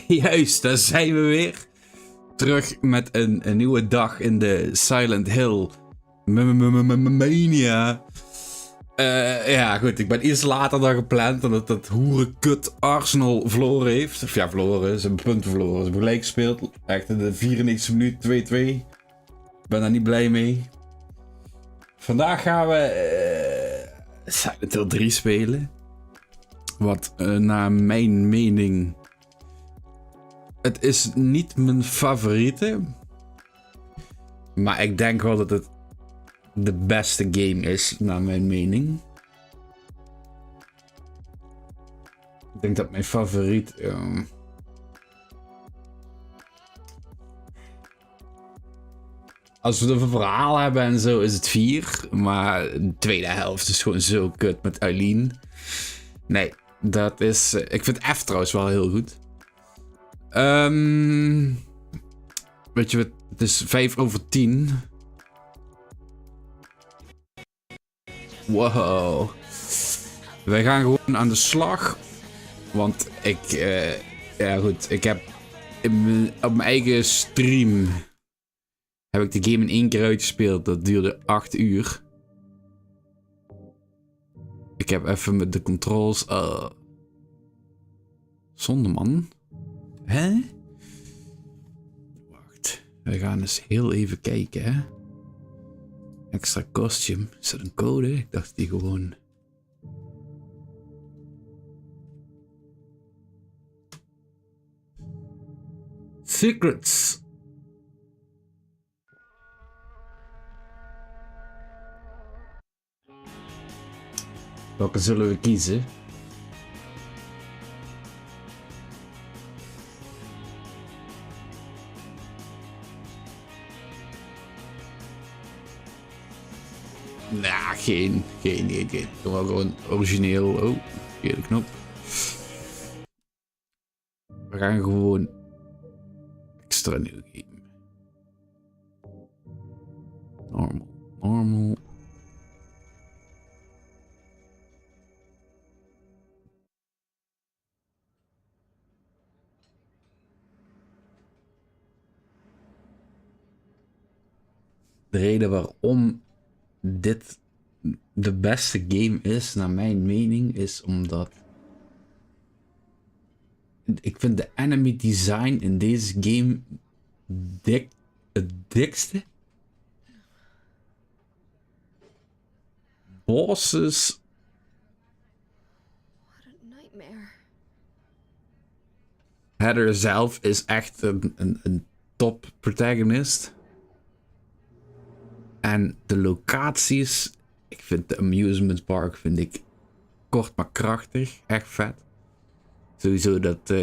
Juist, daar zijn we weer. Terug met een nieuwe dag in de Silent Hill mania. Ja, goed. Ik ben iets later dan gepland. Omdat dat hoerenkut Arsenal verloren heeft. Of ja, verloren. Ze hebben punten verloren. Ze hebben gelijk gespeeld. Echt in de 94e minuut 2-2. Ik ben daar niet blij mee. Vandaag gaan we Silent Hill 3 spelen. Wat naar mijn mening... Het is niet mijn favoriete. Maar ik denk wel dat het de beste game is, naar mijn mening. Ik denk dat mijn favoriet... Als we het over verhaal hebben en zo, is het 4. Maar de tweede helft is gewoon zo kut met Eileen. Nee, dat is... ik vind F trouwens wel heel goed. Weet je wat? Het is 5/10. Wow. Wij gaan gewoon aan de slag. Want ik... ja goed, ik heb... op mijn eigen stream... heb ik de game in 1 keer uitgespeeld. Dat duurde 8 uur. Ik heb even met de controls... zonde man. Hè? Wacht. We gaan eens heel even kijken, hè. Extra costume. Is dat een code? Ik dacht die gewoon... Secrets. Welke zullen we kiezen? Nou, geen. Doe maar gewoon origineel. Oh, verkeerde knop. We gaan gewoon extra nieuw game. Normal. De reden waarom dit de beste game is, naar mijn mening, is omdat ik vind de enemy design in deze game het dikste. Bosses. Heather zelf is echt een top protagonist. En de locaties, ik vind de amusement park vind ik kort maar krachtig, echt vet. Sowieso dat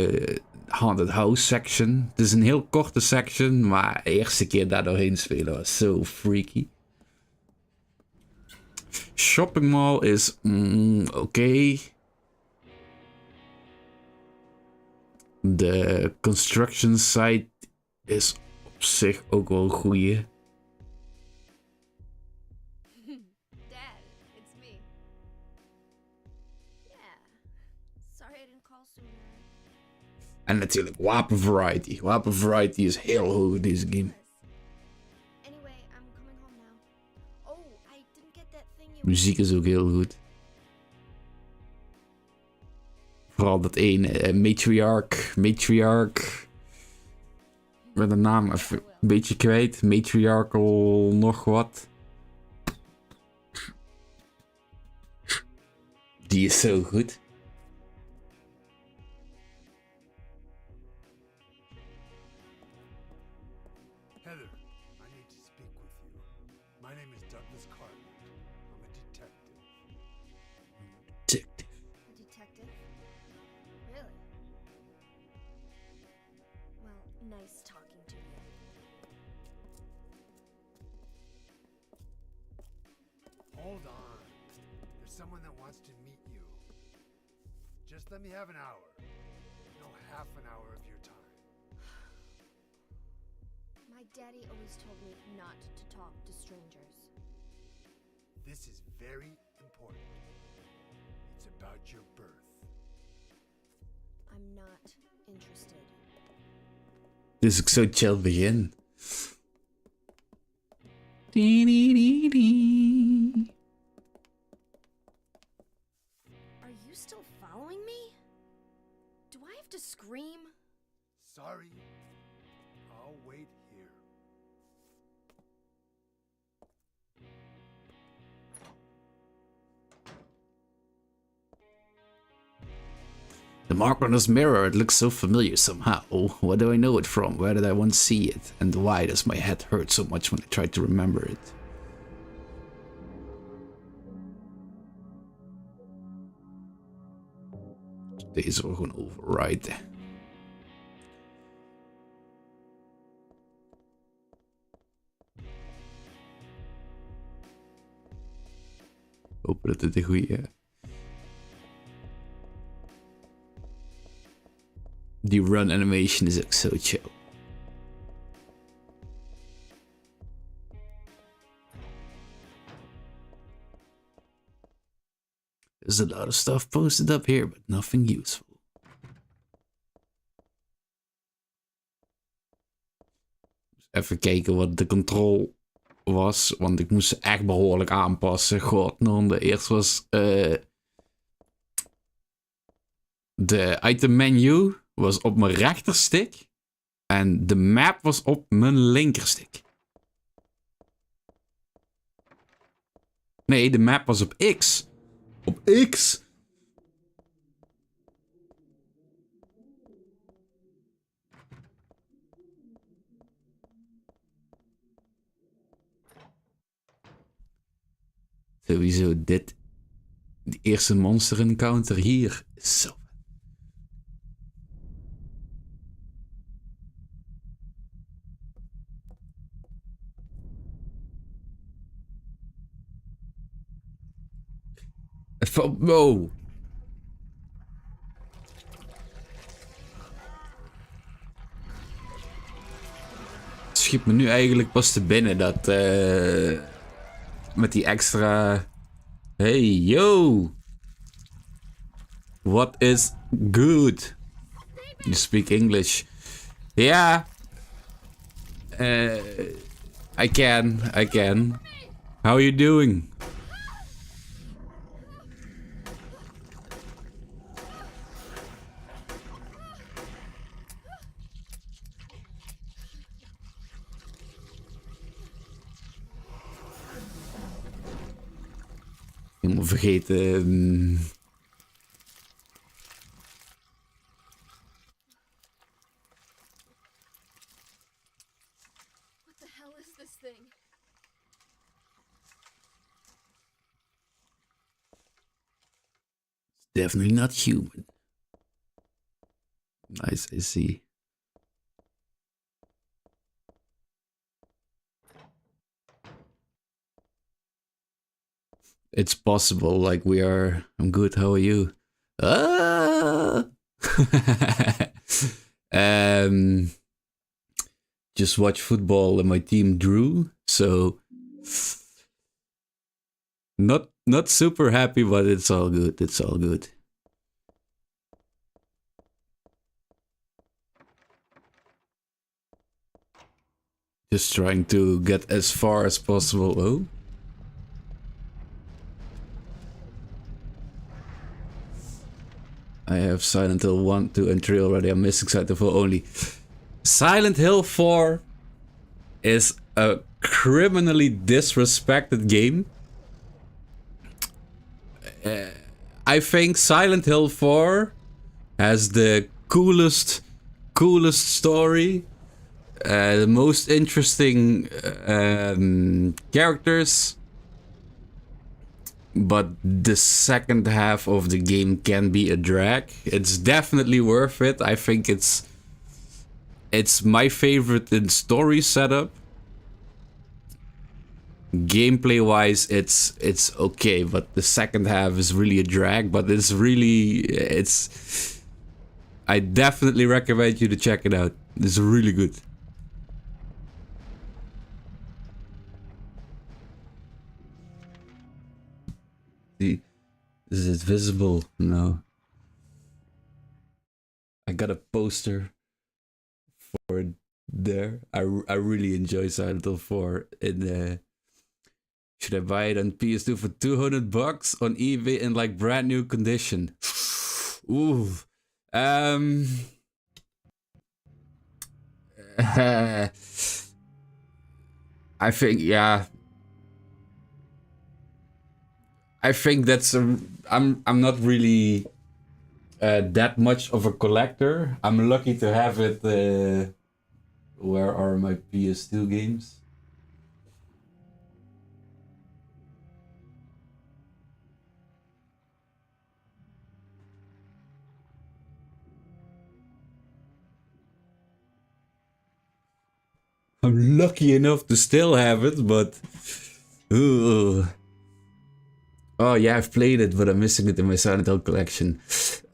haunted house section. Het is een heel korte section, maar de eerste keer daar doorheen spelen was zo freaky. Shopping mall is oké. De construction site is op zich ook wel een goeie. En natuurlijk wapen variety. Wapen variety is heel hoog in deze game. Muziek is ook heel goed. Vooral dat ene matriarch. Ik ben de naam even een beetje kwijt. Matriarchal nog wat. Die is zo goed. Hold on. There's someone that wants to meet you. Just let me have an hour. No, half an hour of your time. My daddy always told me not to talk to strangers. This is very important. It's about your birth. I'm not interested. is ook zo chill begin. Are you still following me? Do I have to scream? Sorry. I'll wait here. The mark on this mirror, it looks so familiar somehow. Where do I know it from? Where did I once see it? And why does my head hurt so much when I try to remember it? Deze we gewoon overriden. Hopen dat het een goede... Die run animation is ook zo chill. There's a lot of stuff posted up here, but nothing useful. Even kijken wat de control was, want ik moest ze echt behoorlijk aanpassen. God, de eerst was de item menu was op mijn rechterstick en de map was op mijn linkerstick. Nee, de map was op X. Op X. Sowieso dit. Die eerste monster encounter hier is zo. Wow. Het schiet me nu eigenlijk pas te binnen dat met die extra... Hey, yo! What is good? You speak English. Yeah. I can. How are you doing? Helemaal vergeten. What the hell is this thing? Definitely not human. Nice, I see. It's possible, like we are... I'm good, how are you? Ah! Just watch football and my team drew, so... Not super happy, but it's all good, it's all good. Just trying to get as far as possible. Oh. I have Silent Hill 1, 2 and 3 already. I'm missing Silent Hill 4 only. Silent Hill 4 is a criminally disrespected game. I think Silent Hill 4 has the coolest story. The most interesting characters. But the second half of the game can be a drag. It's definitely worth it. I think it's my favorite in story setup. Gameplay wise, it's okay, but the second half is really a drag. But I definitely recommend you to check it out. It's really good. See, is it visible? No. I got a poster for there. I really enjoy Silent Hill 4. Should I buy it on PS2 for $200 on eBay in like brand new condition? Ooh. I think, yeah. I think that's I'm not really that much of a collector. I'm lucky to have it. Where are my PS2 games? I'm lucky enough to still have it, but ooh. Oh yeah, I've played it, but I'm missing it in my Silent Hill collection.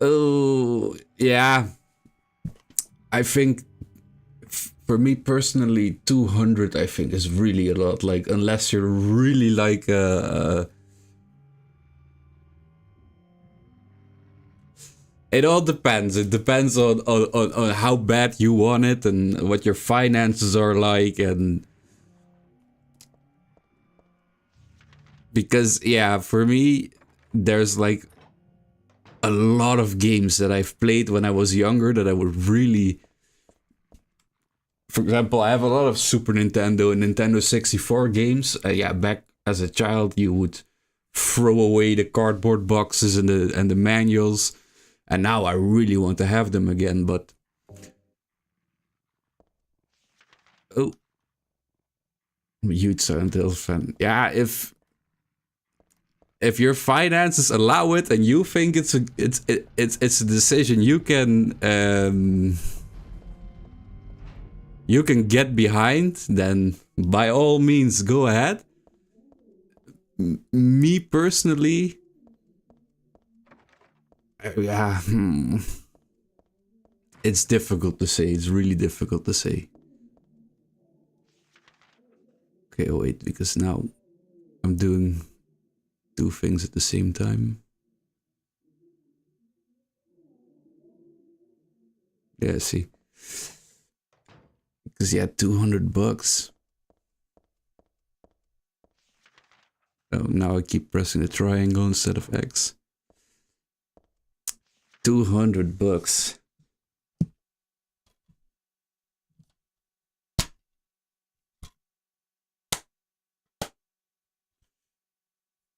Oh yeah, I think for me personally, 200 I think is really a lot. Like unless you're really like it all depends. It depends on how bad you want it and what your finances are like, and because yeah, for me, there's like a lot of games that I've played when I was younger that I would really. For example, I have a lot of Super Nintendo and Nintendo 64 games. Yeah, back as a child, you would throw away the cardboard boxes and the manuals, and now I really want to have them again. But oh, I'm a huge Silent Hill fan. Yeah, if your finances allow it and you think it's a decision you can get behind, then by all means go ahead. Me personally, yeah, it's difficult to say. It's really difficult to say. Okay, wait, because now I'm doing two things at the same time. Yeah, see. Because yeah, $200. Oh, now I keep pressing the triangle instead of X. $200.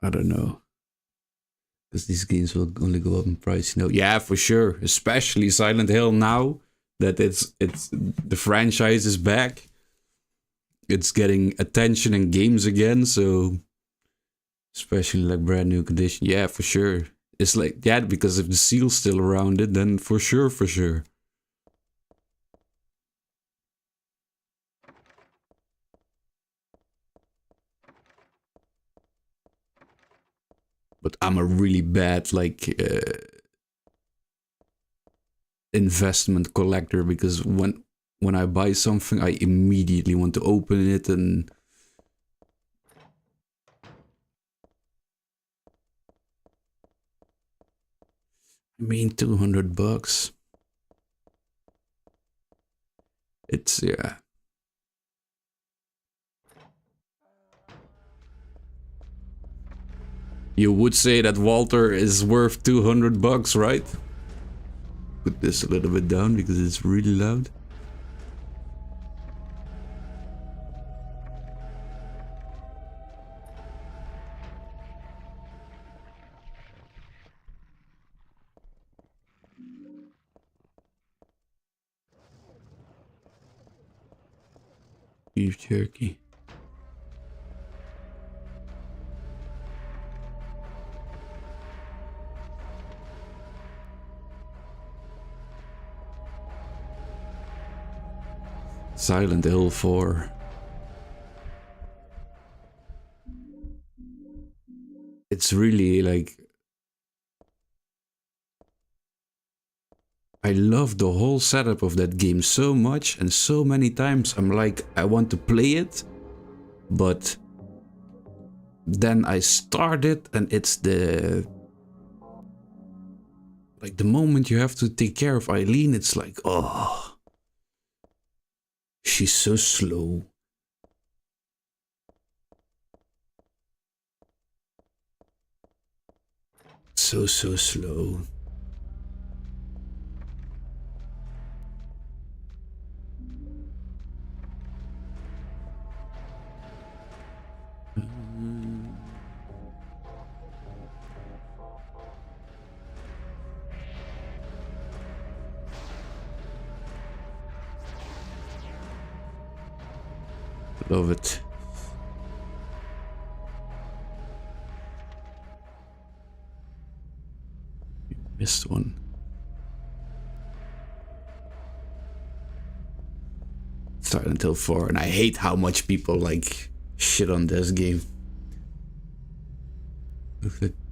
I don't know. Because these games will only go up in price, you know. Yeah, for sure. Especially Silent Hill now that it's the franchise is back. It's getting attention in games again, so especially like brand new condition. Yeah, for sure. It's like, yeah, because if the seal's still around it, then for sure, for sure. But I'm a really bad like investment collector, because when I buy something, I immediately want to open it and I mean $200. It's yeah. You would say that Walter is worth $200, right? Put this a little bit down because it's really loud. Beef jerky. Silent Hill 4. It's really like... I love the whole setup of that game so much, and so many times I'm like, I want to play it, but then I start it and it's the... Like the moment you have to take care of Eileen, it's like, oh... she's so slow. So slow. Love it. Missed one. Silent Hill 4, and I hate how much people like shit on this game.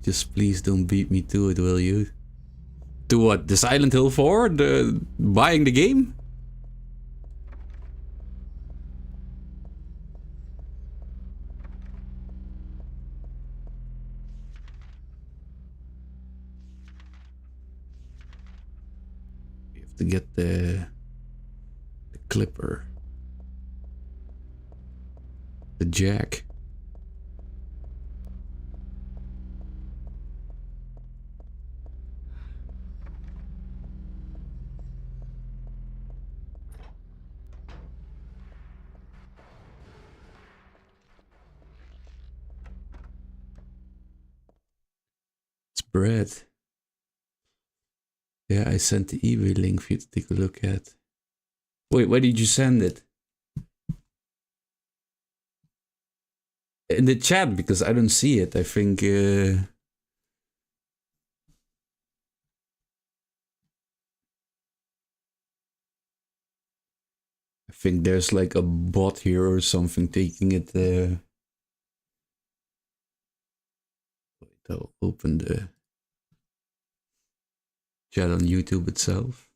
Just please don't beat me to it, will you? To what? The Silent Hill 4? The buying the game? You have to get the clipper. The jack. It's bread. Yeah, I sent the eBay link for you to take a look at. Wait, where did you send it? In the chat, because I don't see it. I think there's like a bot here or something taking it. Wait, I'll open the chat on YouTube itself.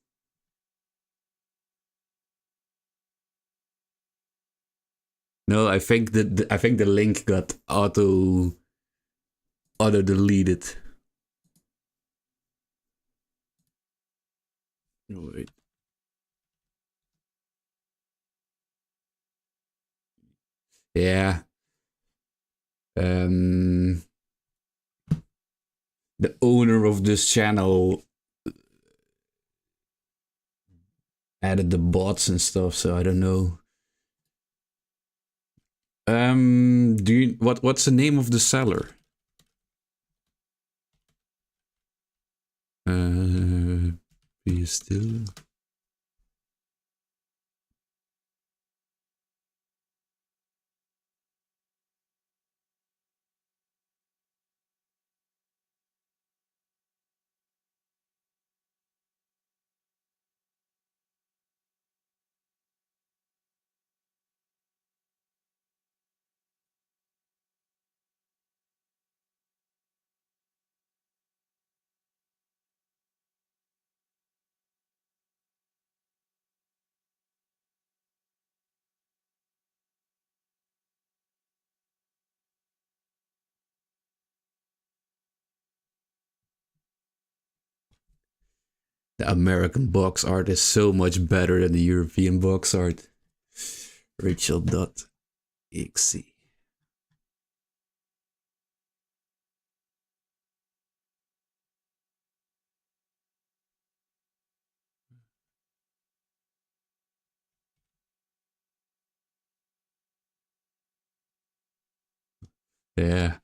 No, I think the link got auto deleted. Wait. Yeah. The owner of this channel added the bots and stuff, so I don't know. What's the name of the seller? Be still. The American box art is so much better than the European box art. Rachel.exe. Yeah.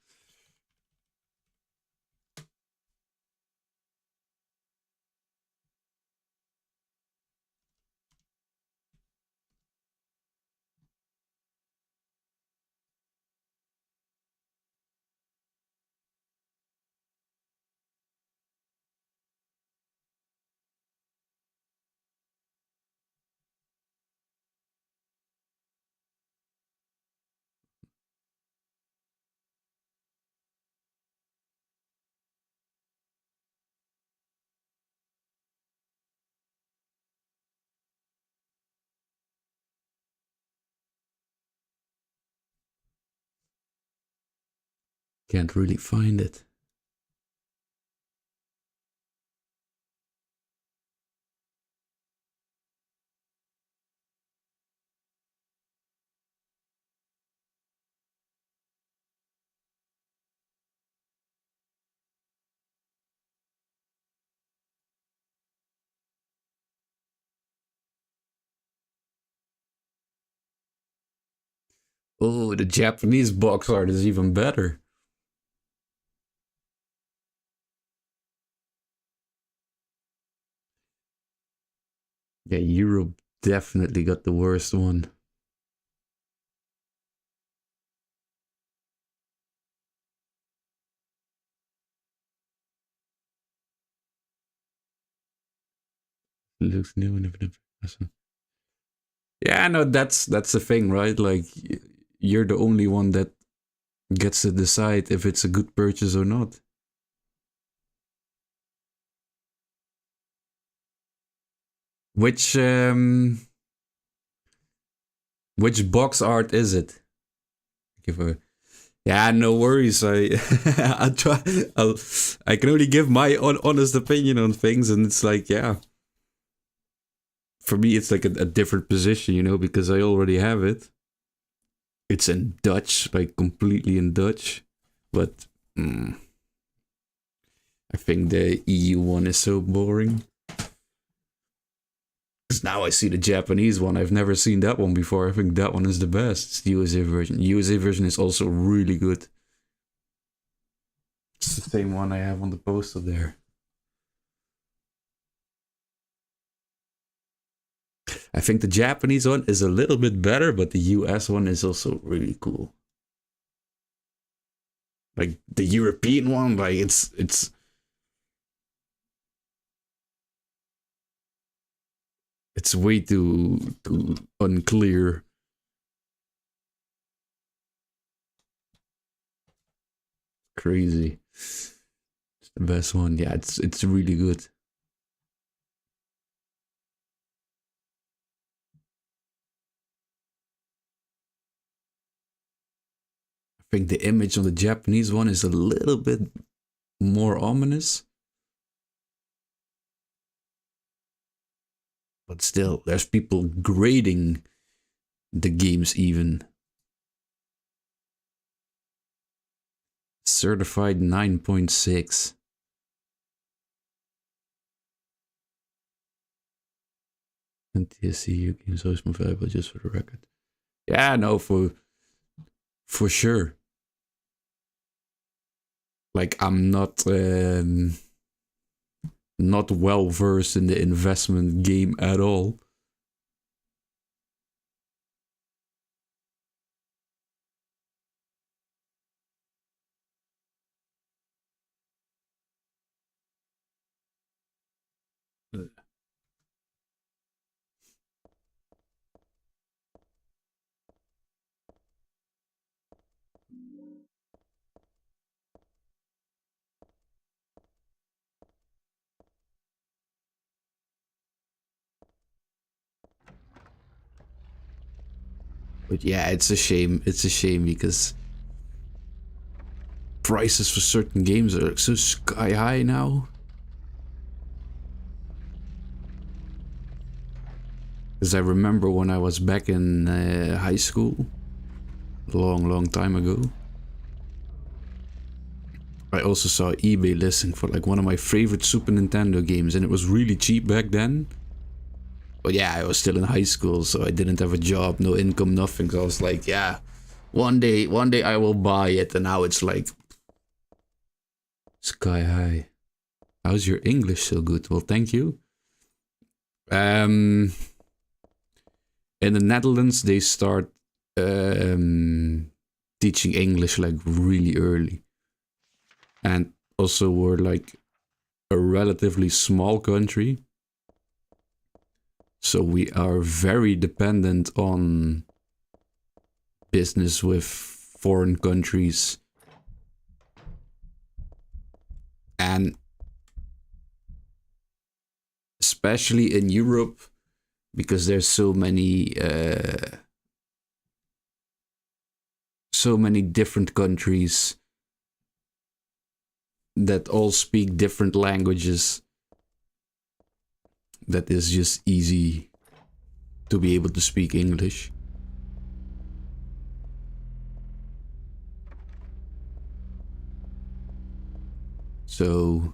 Can't really find it. Oh, the Japanese box art is even better. Yeah, Europe definitely got the worst one. Looks new and yeah, no, that's the thing, right? Like, you're the only one that gets to decide if it's a good purchase or not. Which box art is it? Give a yeah, no worries. I try. I can only give my honest opinion on things, and it's like, yeah, for me, it's like a different position, you know, because I already have it. It's in Dutch, like completely in Dutch, but I think the EU one is so boring. Because now I see the Japanese one. I've never seen that one before. I think that one is the best. It's the USA version. The USA version is also really good. It's the same one I have on the poster there. I think the Japanese one is a little bit better, but the US one is also really cool. Like the European one, like it's way too unclear. Crazy. It's the best one. Yeah, it's really good. I think the image on the Japanese one is a little bit more ominous. But still, there's people grading the games even. Certified 9.6. And TSCU games always more valuable, just for the record. Yeah, no, for sure. Like, I'm not well versed in the investment game at all. But yeah, it's a shame. It's a shame because prices for certain games are so sky high now. Because I remember when I was back in high school, a long time ago, I also saw eBay listing for like one of my favorite Super Nintendo games, and it was really cheap back then. But yeah, I was still in high school, so I didn't have a job, no income, nothing. So I was like, yeah, one day I will buy it. And now it's like sky high. How's your English so good? Well, thank you. In the Netherlands, they start teaching English like really early. And also we're like a relatively small country. So we are very dependent on business with foreign countries. And especially in Europe, because there's so many different countries that all speak different languages, that is just easy to be able to speak English. So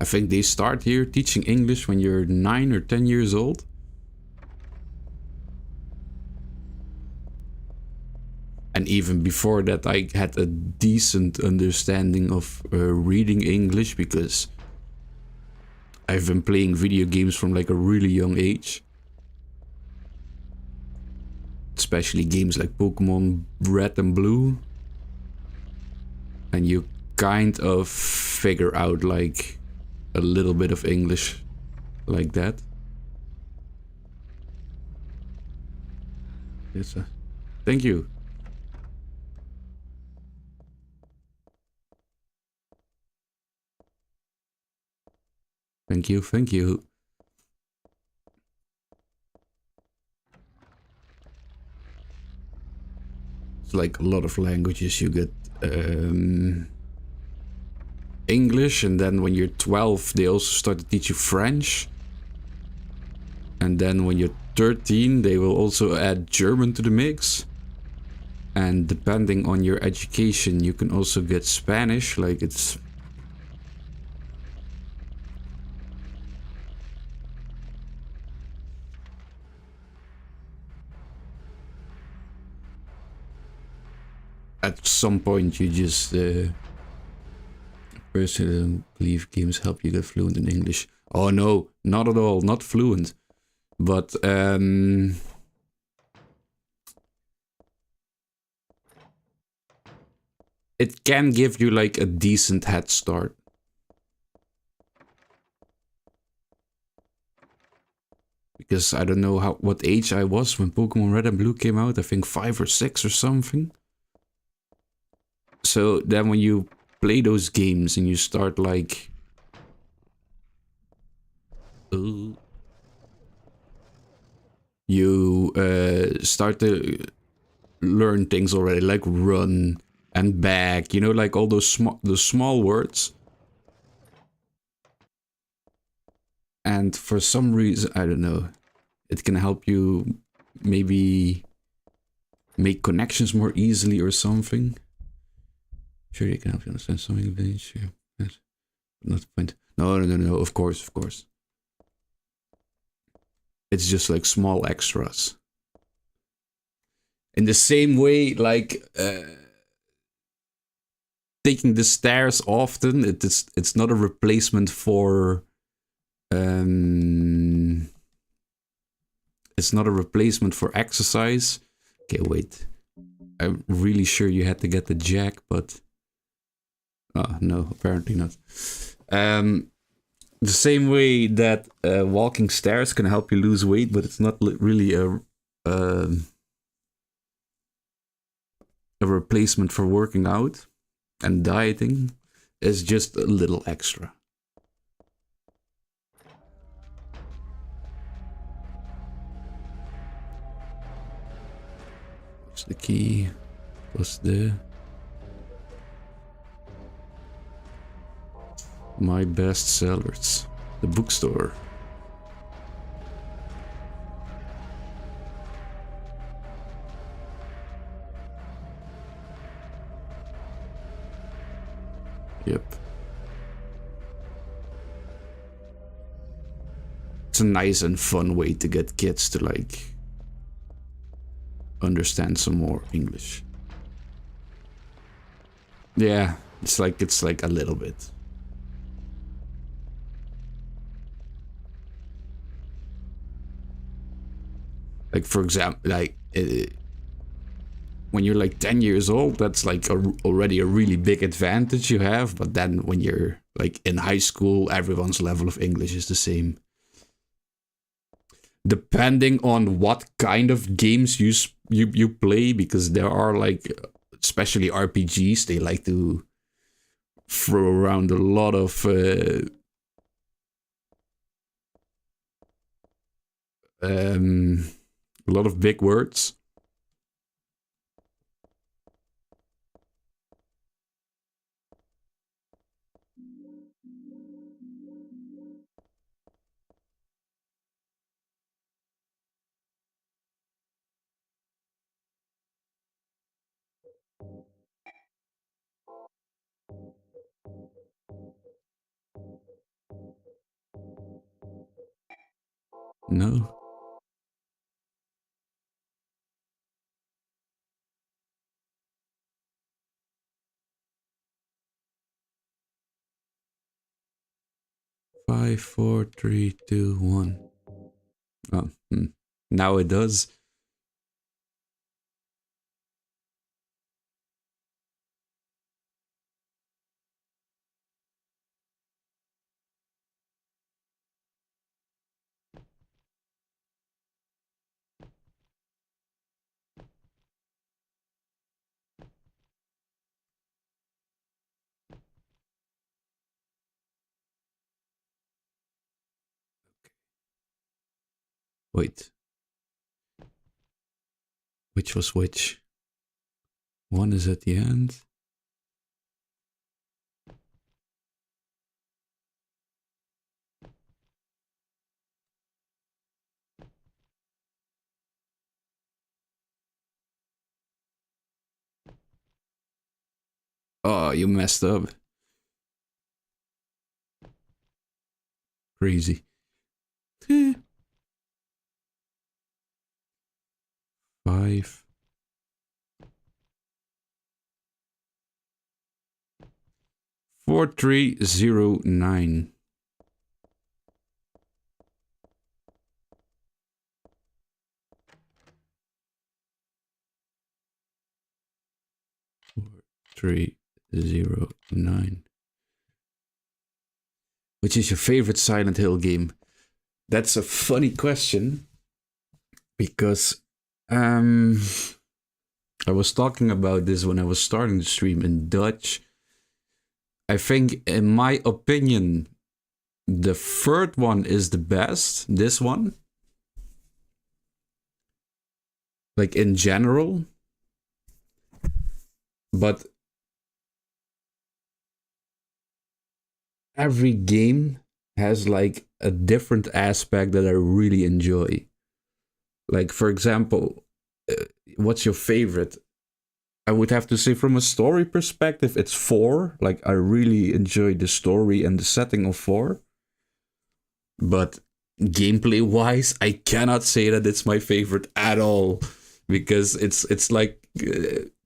I think they start here teaching English when you're 9 or 10 years old. And even before that, I had a decent understanding of reading English because I've been playing video games from like a really young age. Especially games like Pokemon Red and Blue. And you kind of figure out like a little bit of English like that. Yes, thank you. Thank you, thank you. It's like a lot of languages. You get English, and then when you're 12, they also start to teach you French. And then when you're 13, they will also add German to the mix. And depending on your education, you can also get Spanish, like it's... At some point you just... Personally, I don't believe games help you get fluent in English. Oh no, not at all, not fluent. But, it can give you like a decent head start. Because I don't know what age I was when Pokemon Red and Blue came out. I think 5 or 6 or something. So then when you play those games and you start like... you start to learn things already, like run and back, you know, like all those small words. And for some reason, I don't know, it can help you maybe make connections more easily or something. Sure, it can help you understand something. Sure, but not the point. No, of course. It's just like small extras. In the same way, like taking the stairs often, it's not a replacement for it's not a replacement for exercise. Okay, wait. I'm really sure you had to get the jack, but no, apparently not. The same way that walking stairs can help you lose weight, but it's not really a replacement for working out and dieting. It's just a little extra. What's the key? What's the... My best sellers. The bookstore. Yep. It's a nice and fun way to get kids to like understand some more English. Yeah, it's like a little bit. Like for example, like when you're like 10 years old, that's like already a really big advantage you have. But then when you're like in high school, everyone's level of English is the same. Depending on what kind of games you play, because there are like, especially RPGs, they like to throw around a lot of big words. No. 5, 4, 3, 2, 1. Oh, now it does. Wait. Which was which? One is at the end. Oh, you messed up. Crazy. 5. 4309. Three, 0, 9. Which is your favorite Silent Hill game? That's a funny question. Because I was talking about this when I was starting the stream in Dutch. I think, in my opinion, the third one is the best. This one. Like in general. But every game has like a different aspect that I really enjoy. Like, for example, what's your favorite? I would have to say, from a story perspective, it's 4. Like, I really enjoy the story and the setting of 4. But gameplay wise, I cannot say that it's my favorite at all, because it's like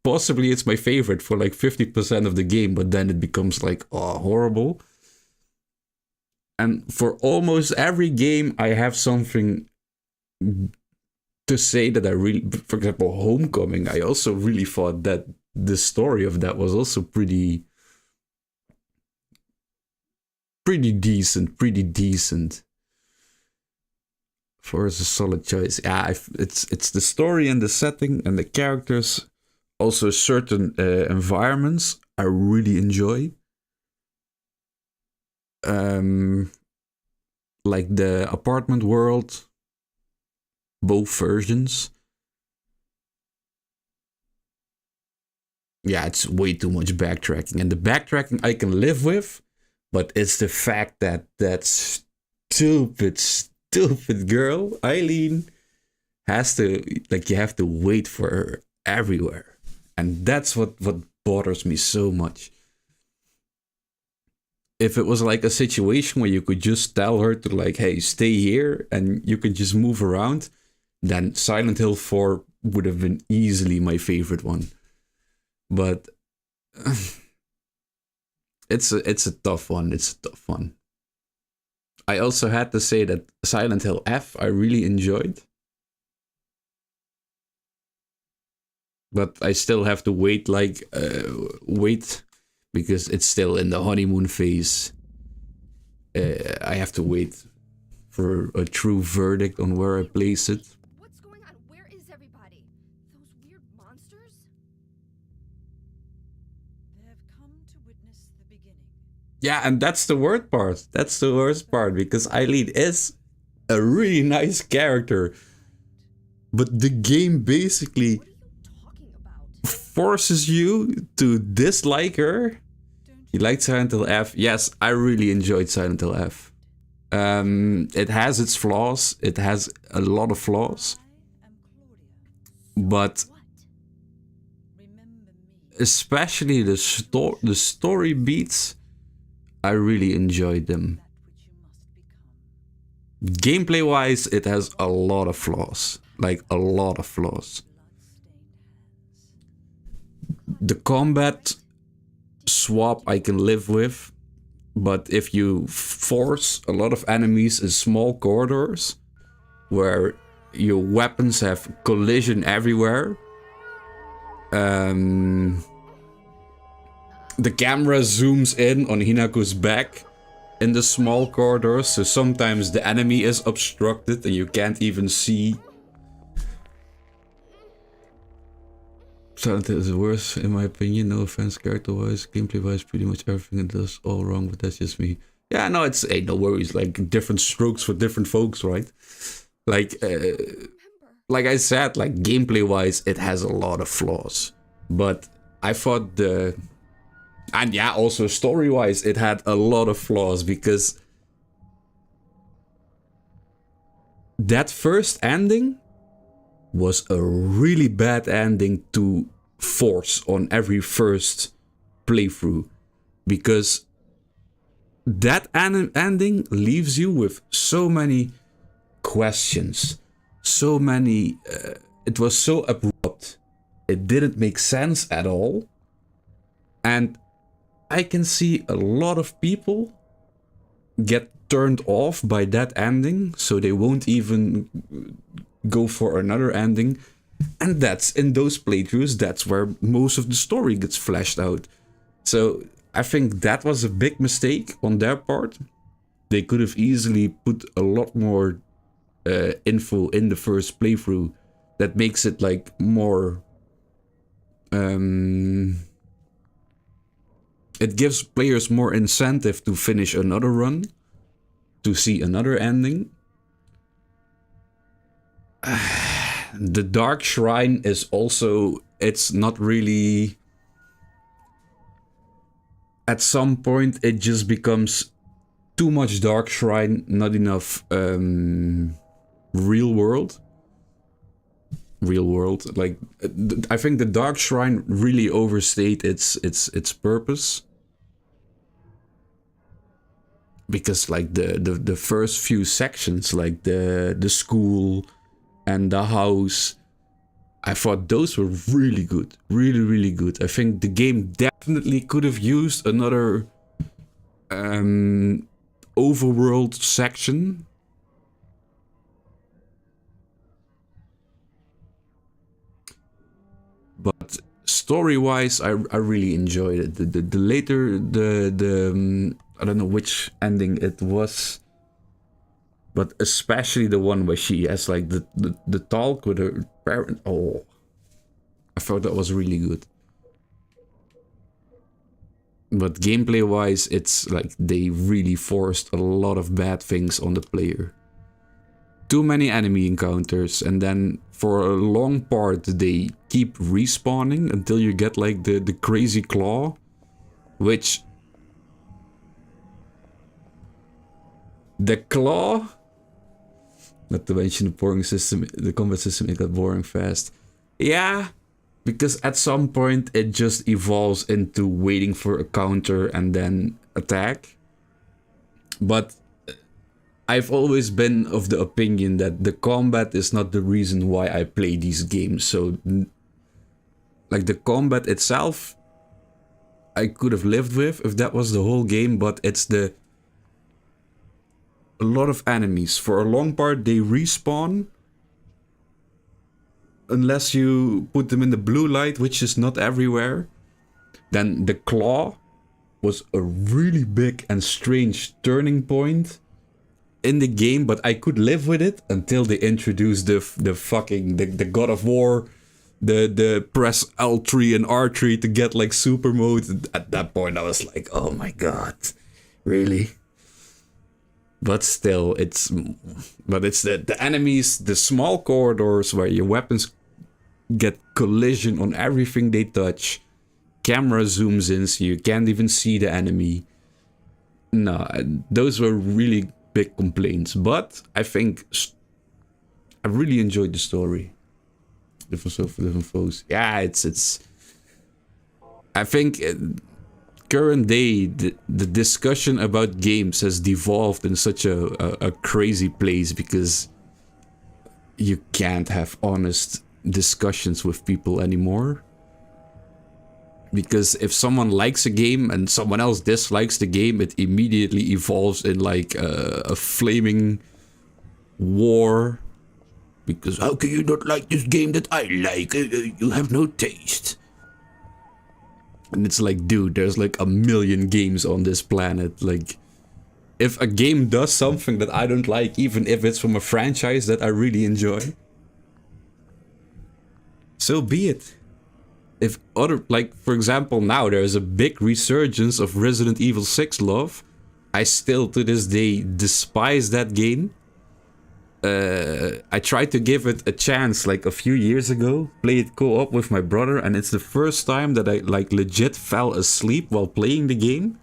possibly it's my favorite for like 50% of the game, but then it becomes like, oh, horrible. And for almost every game, I have something to say that I really, for example, Homecoming, I also really thought that the story of that was also pretty decent. 4 is a solid choice. Yeah, it's the story and the setting and the characters. Also, certain environments I really enjoy. Like the apartment world. Both versions. Yeah, it's way too much backtracking. And the backtracking I can live with, but it's the fact that that stupid girl, Eileen, has to, like, you have to wait for her everywhere. And that's what bothers me so much. If it was like a situation where you could just tell her to, like, hey, stay here, and you could just move around, then Silent Hill 4 would have been easily my favorite one. But it's a tough one. It's a tough one. I also had to say that Silent Hill F I really enjoyed. But I still have to wait, because it's still in the honeymoon phase. I have to wait for a true verdict on where I place it. What's going on? Where is everybody? Those weird monsters? They have come to witness the beginning. Yeah, and that's the worst part. That's the worst part, because Eileen is a really nice character. But the game basically What are you talking about? forces you to dislike her. You liked Silent Hill F? Yes, I really enjoyed Silent Hill F. It has its flaws. It has a lot of flaws. I am Claudia. But What? Remember me. especially the story beats, I really enjoyed them. That which you must become. Gameplay wise, it has a lot of flaws. Like, a lot of flaws. Blood-stained hands. The combat swap I can live with. But if you force a lot of enemies in small corridors where your weapons have collision everywhere, the camera zooms in on Hinako's back in the small corridors, so sometimes the enemy is obstructed and you can't even see. Silent Hill is worse in my opinion, no offense, character-wise, gameplay-wise, pretty much everything it does all wrong, but that's just me. Yeah, no, it's, hey, no worries, like, different strokes for different folks, right? Like I said, like, gameplay-wise, it has a lot of flaws. But I thought and yeah, also story-wise, it had a lot of flaws, because that first ending was a really bad ending to force on every first playthrough, because that ending leaves you with so many questions, so many it was so abrupt, it didn't make sense at all, and I can see a lot of people get turned off by that ending, so they won't even go for another ending. And that's in those playthroughs, that's where most of the story gets fleshed out. So I think that was a big mistake on their part. They could have easily put a lot more info in the first playthrough that makes it like more it gives players more incentive to finish another run, to see another ending. The Dark Shrine is also, it's not really, at some point it just becomes too much Dark Shrine, not enough real world. Like, I think the Dark Shrine really overstayed its purpose. Because like the first few sections, like the school and the house, I thought those were really good, really good. I think the game definitely could have used another overworld section. But story-wise, I really enjoyed it. The later I don't know which ending it was, but especially the one where she has like the talk with her parent. Oh, I thought that was really good. But gameplay-wise, it's like they really forced a lot of bad things on the player. Too many enemy encounters, and then for a long part they keep respawning until you get like the crazy claw, which the claw, not to mention the boring system, the combat system, it got boring fast. Yeah, because at some point it just evolves into waiting for a counter and then attack. But I've always been of the opinion that the combat is not the reason why I play these games. So, like, the combat itself, I could have lived with if that was the whole game, but it's a lot of enemies. For a long part, they respawn unless you put them in the blue light, which is not everywhere. Then the claw was a really big and strange turning point in the game, but I could live with it until they introduced the fucking the God of War, the press L3 and R3 to get like super mode. At that point I was like, oh my god, really? But still, it's the enemies, the small corridors where your weapons get collision on everything they touch. Camera zooms in so you can't even see the enemy. No, those were really big complaints, but I think I really enjoyed the story. Different foes. Yeah, it's. I think current day the discussion about games has devolved in such a crazy place because you can't have honest discussions with people anymore. Because if someone likes a game and someone else dislikes the game, it immediately evolves in like a flaming war. Because how can you not like this game that I like? You have no taste. And it's like, dude, there's like a million games on this planet. Like, if a game does something that I don't like, even if it's from a franchise that I really enjoy, so be it. If other, like, for example, now there's a big resurgence of Resident Evil 6 love. I still, to this day, despise that game. I tried to give it a chance, like, a few years ago. Play it co-op with my brother, and it's the first time that I, like, legit fell asleep while playing the game.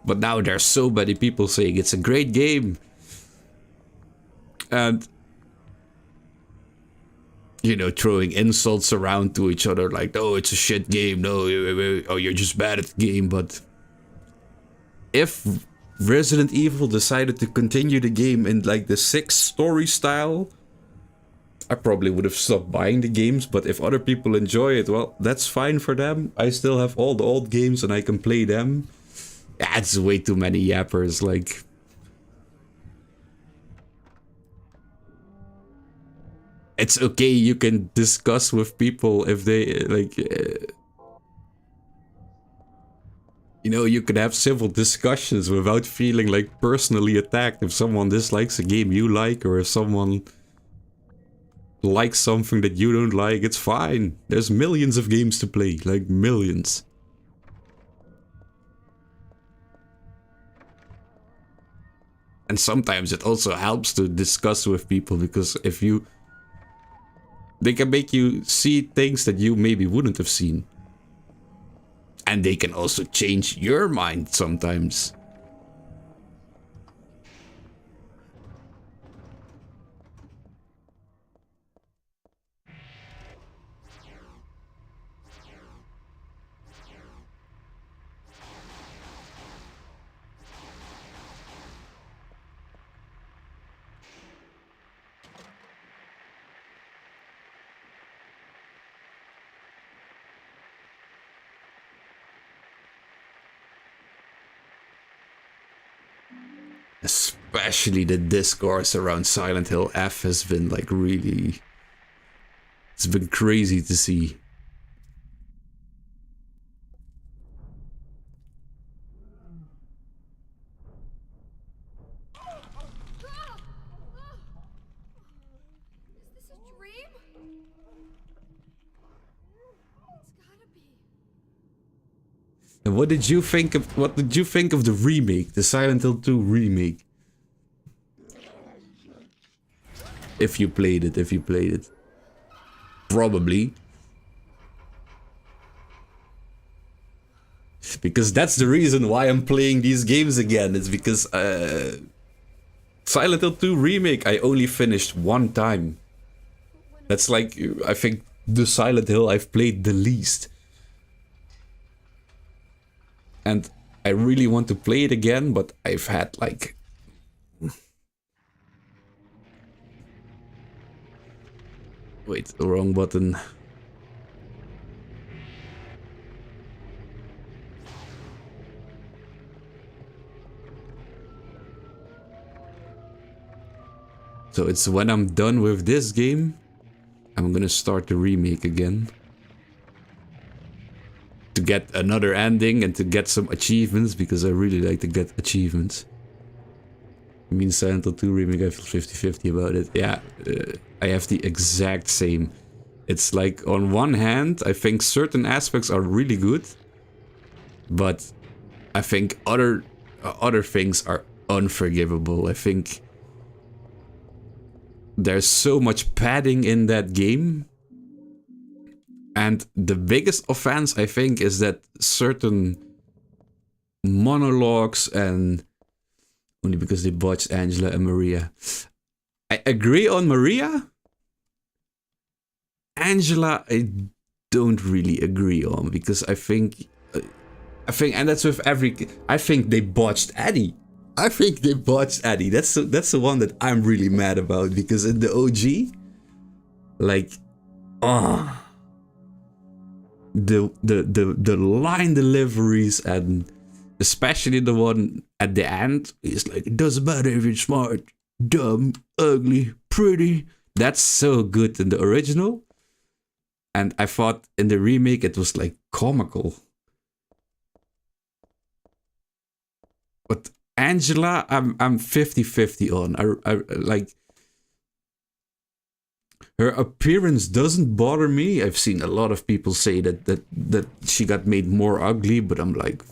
But now there's so many people saying it's a great game. And... you know, throwing insults around to each other like, oh, it's a shit game, no, oh, you're just bad at the game. But if Resident Evil decided to continue the game in like the 6 story style, I probably would have stopped buying the games. But if other people enjoy it, well, that's fine for them. I still have all the old games and I can play them. Yeah, it's way too many yappers, like... it's okay, you can discuss with people if they, like... you know, you can have civil discussions without feeling, like, personally attacked. If someone dislikes a game you like, or if someone likes something that you don't like, it's fine. There's millions of games to play, like, millions. And sometimes it also helps to discuss with people, because if you... they can make you see things that you maybe wouldn't have seen. And they can also change your mind sometimes. Especially the discourse around Silent Hill F has been like really... it's been crazy to see. Is this a dream? It's gotta be. And what did you think of the remake, the Silent Hill 2 remake? If you played it, Probably. Because that's the reason why I'm playing these games again. It's because Silent Hill 2 remake I only finished one time. That's like, I think, the Silent Hill I've played the least. And I really want to play it again, but I've had like... wait, the wrong button. So it's when I'm done with this game, I'm gonna start the remake again. To get another ending and to get some achievements, because I really like to get achievements. I mean, Silent Hill 2 remake, I feel 50-50 about it. Yeah, I have the exact same. It's like, on one hand, I think certain aspects are really good, but I think other things are unforgivable. I think there's so much padding in that game. And the biggest offense, I think, is that certain monologues, and only because they botched Angela and Maria. I agree on Maria. Angela, I don't really agree on, because I think, and that's with every. I think they botched Eddie. That's the one that I'm really mad about, because in the OG, like, the line deliveries, and especially the one at the end is like, it doesn't matter if you're smart, dumb, ugly, pretty. That's so good in the original. And I thought in the remake it was like comical. But Angela, I'm 50-50 on. I like her appearance doesn't bother me. I've seen a lot of people say that she got made more ugly, but I'm like,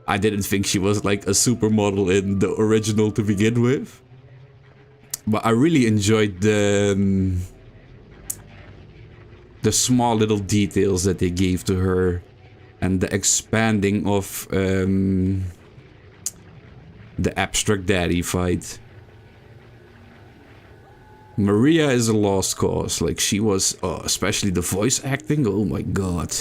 I didn't think she was like a supermodel in the original to begin with. But I really enjoyed the small little details that they gave to her, and the expanding of the abstract daddy fight. Maria is a lost cause. Like, she was, especially the voice acting, oh my god.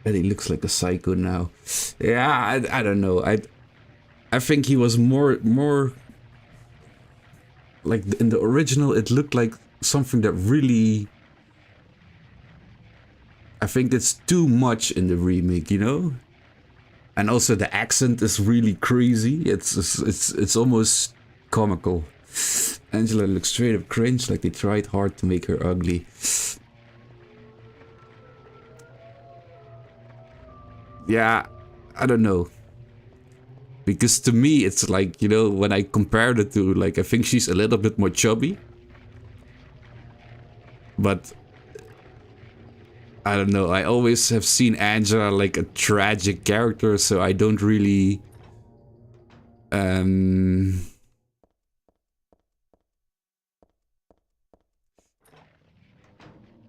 And he looks like a psycho now. Yeah, I don't know. I think he was more like in the original. It looked like something that really. I think it's too much in the remake, you know. And also the accent is really crazy. It's almost comical. Angela looks straight up cringe, like they tried hard to make her ugly. Yeah, I don't know. Because to me, it's like, you know, when I compared it to, like, I think she's a little bit more chubby. But I don't know. I always have seen Angela like a tragic character, so I don't really. I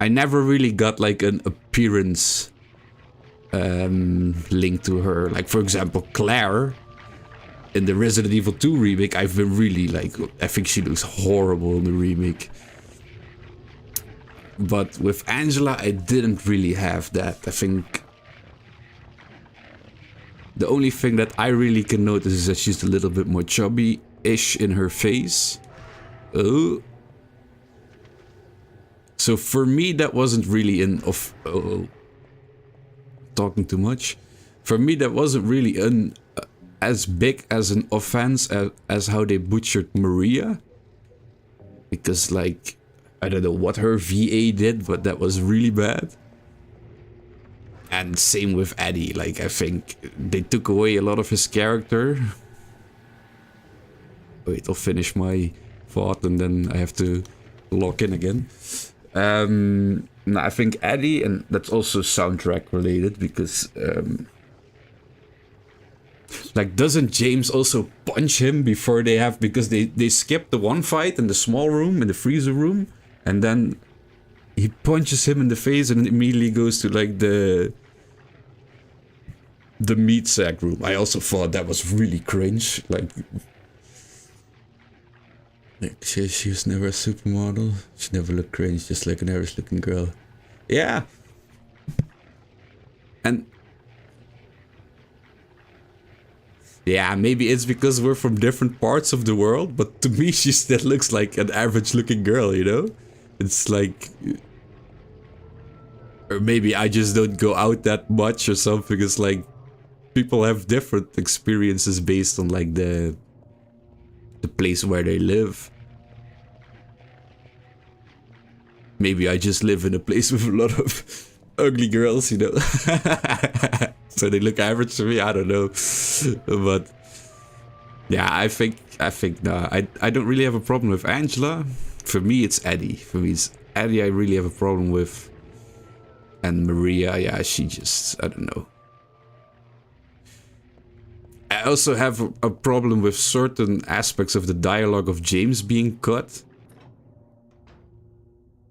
never really got like an appearance linked to her. Like, for example, Claire in the Resident Evil 2 remake, I've been really like, I think she looks horrible in the remake. But with Angela, I didn't really have that. I think the only thing that I really can notice is that she's a little bit more chubby-ish in her face. Oh. So for me, that wasn't really an talking too much. For me, that wasn't really as big as an offense as how they butchered Maria. Because, like, I don't know what her VA did, but that was really bad. And same with Eddie. Like, I think they took away a lot of his character. Wait, I'll finish my thought and then I have to log in again. No, I think Eddie, and that's also soundtrack related, because like, doesn't James also punch him before they have, because they skip the one fight in the small room, in the freezer room, and then he punches him in the face and immediately goes to like the meat sack room. I also thought that was really cringe. Like she was never a supermodel. She never looked cringe, just like an average looking girl. Yeah. And yeah, maybe it's because we're from different parts of the world, but to me she still looks like an average looking girl, you know? It's like, or maybe I just don't go out that much or something. It's like people have different experiences based on like the place where they live. Maybe I just live in a place with a lot of ugly girls, you know. So they look average to me, I don't know. But yeah, I think no, I don't really have a problem with Angela. For me it's Eddie. For me it's Eddie I really have a problem with. And Maria, yeah, she just, I don't know. I also have a problem with certain aspects of the dialogue of James being cut.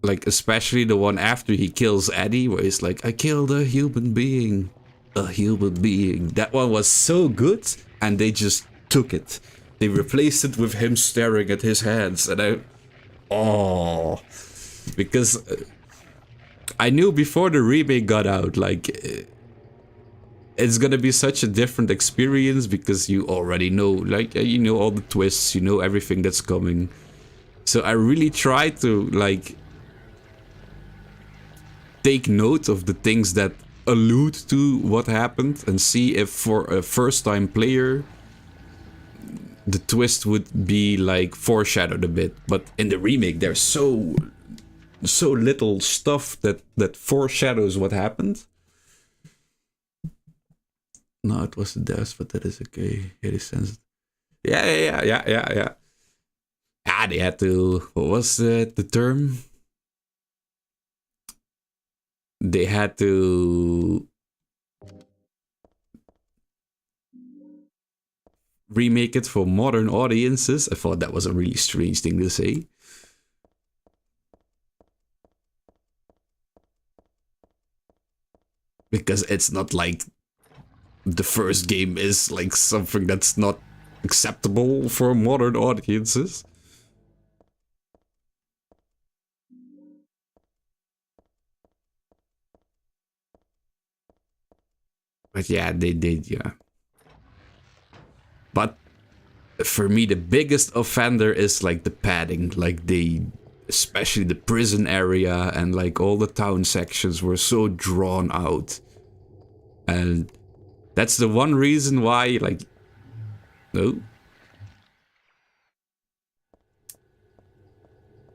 Like, especially the one after he kills Eddie, where he's like, I killed a human being. A human being. That one was so good, and they just took it. They replaced it with him staring at his hands, and because I knew before the remake got out, like, it's gonna be such a different experience because you already know, like, you know all the twists, you know everything that's coming. So I really try to, like, take note of the things that allude to what happened and see if for a first-time player the twist would be, like, foreshadowed a bit. But in the remake there's so little stuff that foreshadows what happened. No, it was the death, but that is okay. Yeah, they sensed it. Yeah. Ah, they had to... What was the term? They had to... remake it for modern audiences. I thought that was a really strange thing to say. Because it's not like the first game is like something that's not acceptable for modern audiences. But yeah, they did, yeah. But for me, the biggest offender is like the padding. Like especially the prison area and like all the town sections were so drawn out. And that's the one reason why, like, no.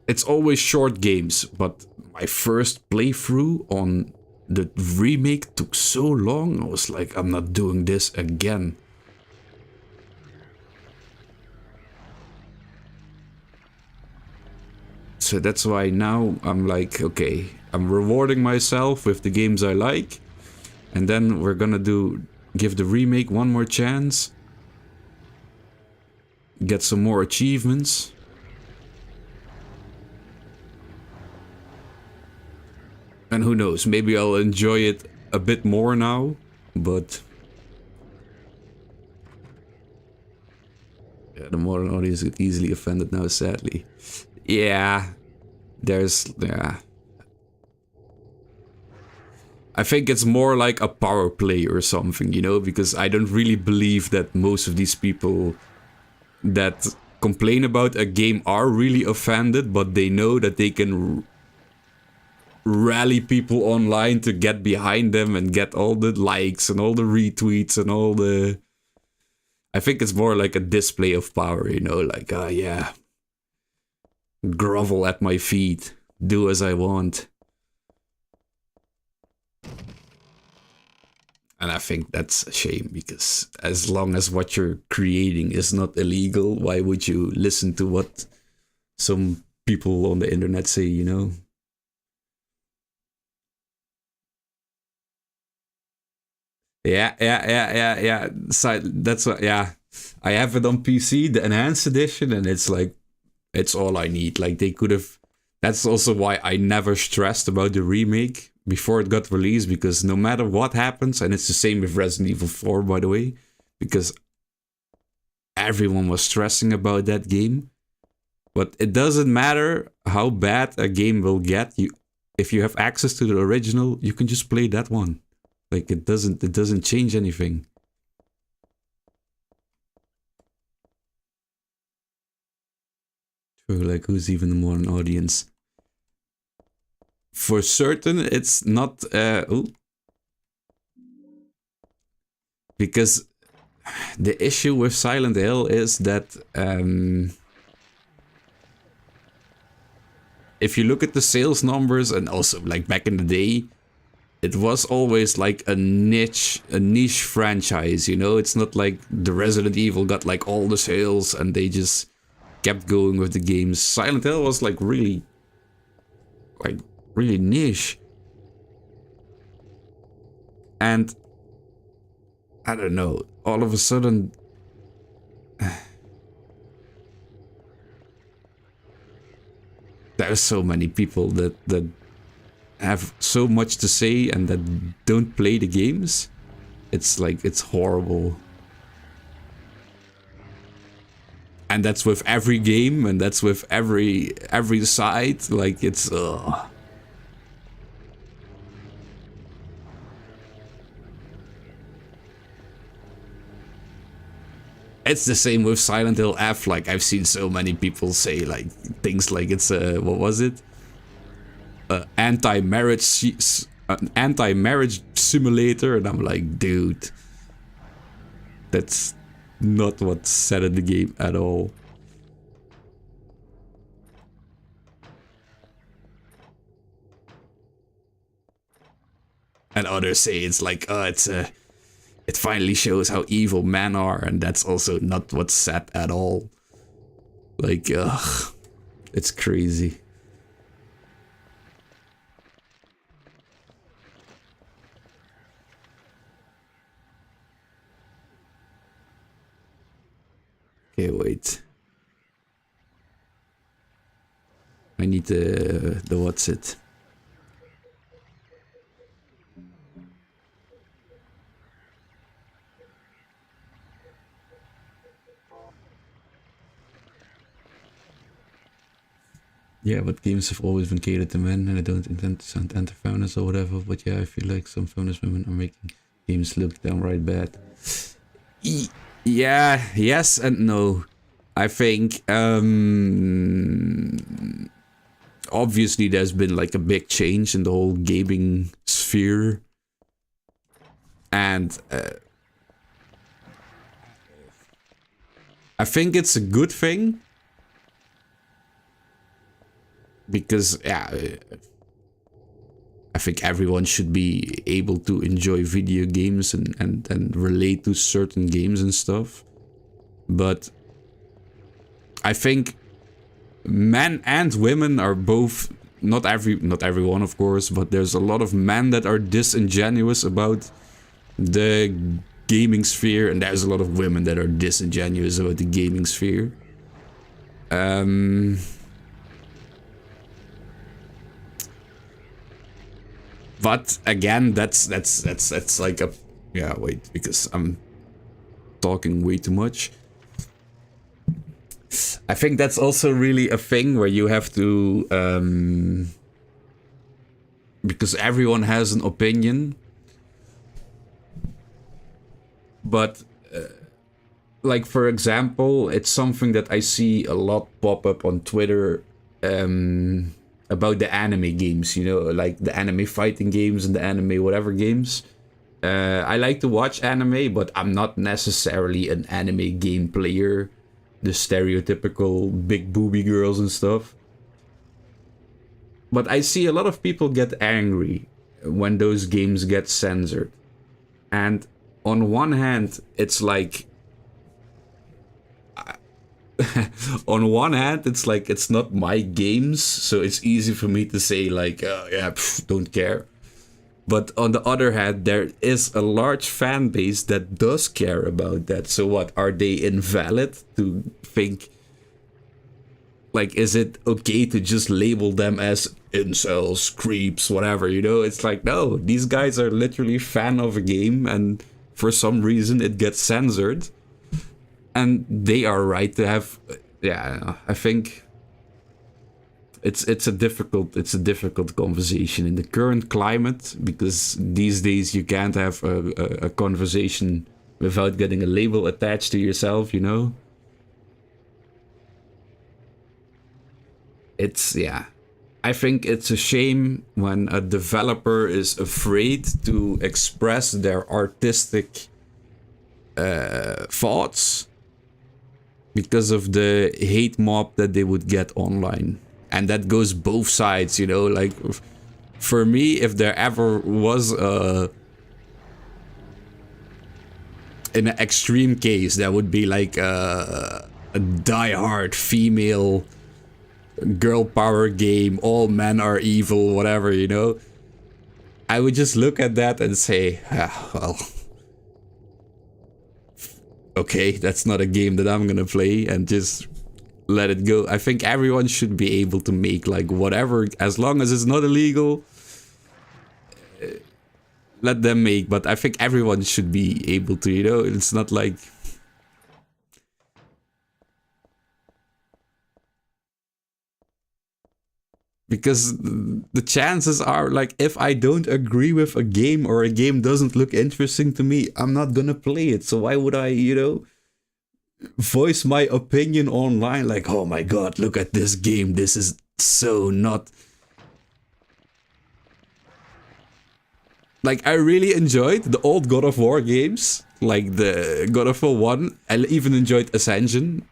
It's always short games, but my first playthrough on the remake took so long. I was like, I'm not doing this again. So that's why now I'm like, okay, I'm rewarding myself with the games I like. And then we're gonna give the remake one more chance. Get some more achievements. And who knows, maybe I'll enjoy it a bit more now, but... yeah, the modern audience get easily offended now, sadly. Yeah, yeah. I think it's more like a power play or something, you know, because I don't really believe that most of these people that complain about a game are really offended, but they know that they can rally people online to get behind them and get all the likes and all the retweets and all the... I think it's more like a display of power, you know, like, yeah. Grovel at my feet. Do as I want. And I think that's a shame, because as long as what you're creating is not illegal, why would you listen to what some people on the internet say, you know? Yeah. That's what, yeah. I have it on PC, the enhanced edition, and it's like, it's all I need. Like, they could have... That's also why I never stressed about the remake before it got released, because no matter what happens, and it's the same with Resident Evil 4, by the way, because everyone was stressing about that game. But it doesn't matter how bad a game will get. If you have access to the original, you can just play that one. Like, it doesn't change anything. True, like, who's even the modern audience? For certain, it's not... Because the issue with Silent Hill is that... if you look at the sales numbers, and also, like, back in the day, it was always like a niche franchise, you know? It's not like the Resident Evil got, like, all the sales and they just kept going with the games. Silent Hill was, like, really niche. And I don't know, all of a sudden there's so many people that have so much to say and that don't play the games. It's like, it's horrible. And that's with every game, and that's with every side. Like, it's... It's the same with Silent Hill F. Like, I've seen so many people say like things like it's a, what was it? Anti-marriage simulator, and I'm like, dude, that's not what's said in the game at all. And others say it's like, it finally shows how evil men are, and that's also not what's said at all. Like, ugh, it's crazy. Okay, wait. I need the what's it? Yeah, but games have always been catered to men, and I don't intend to sound anti-feminist or whatever, but yeah, I feel like some feminist women are making games look downright bad. Yeah, yes and no. I think, obviously there's been like a big change in the whole gaming sphere. And, I think it's a good thing. Because, yeah, I think everyone should be able to enjoy video games and relate to certain games and stuff. But I think men and women are both, not everyone of course, but there's a lot of men that are disingenuous about the gaming sphere, and there's a lot of women that are disingenuous about the gaming sphere. But again, that's like a, yeah, wait, because I'm talking way too much. I think that's also really a thing where you have to, because everyone has an opinion. But, like for example, it's something that I see a lot pop up on Twitter, about the anime games, you know, like the anime fighting games and the anime whatever games. I like to watch anime, but I'm not necessarily an anime game player. The stereotypical big booby girls and stuff. But I see a lot of people get angry when those games get censored. And on one hand, it's like, on one hand, it's like, it's not my games, so it's easy for me to say like, yeah, don't care. But on the other hand, there is a large fan base that does care about that. So what, are they invalid to think, like, is it okay to just label them as incels, creeps, whatever, you know? It's like, no, these guys are literally fan of a game, and for some reason it gets censored. And they are right to have, yeah, I think it's a difficult conversation in the current climate, because these days you can't have a conversation without getting a label attached to yourself, you know? It's, yeah. I think it's a shame when a developer is afraid to express their artistic thoughts because of the hate mob that they would get online. And that goes both sides, you know, like, for me, if there ever was in an extreme case, that would be like a die-hard female girl power game, all men are evil, whatever, you know, I would just look at that and say, well, okay, that's not a game that I'm gonna play, and just let it go. I think everyone should be able to make like whatever, as long as it's not illegal, let them make. But I think everyone should be able to, you know, it's not like, because the chances are, like, if I don't agree with a game or a game doesn't look interesting to me, I'm not gonna play it. So why would I, you know, voice my opinion online, like, oh my god, look at this game, this is so not... Like, I really enjoyed the old God of War games, like the God of War 1, I even enjoyed Ascension.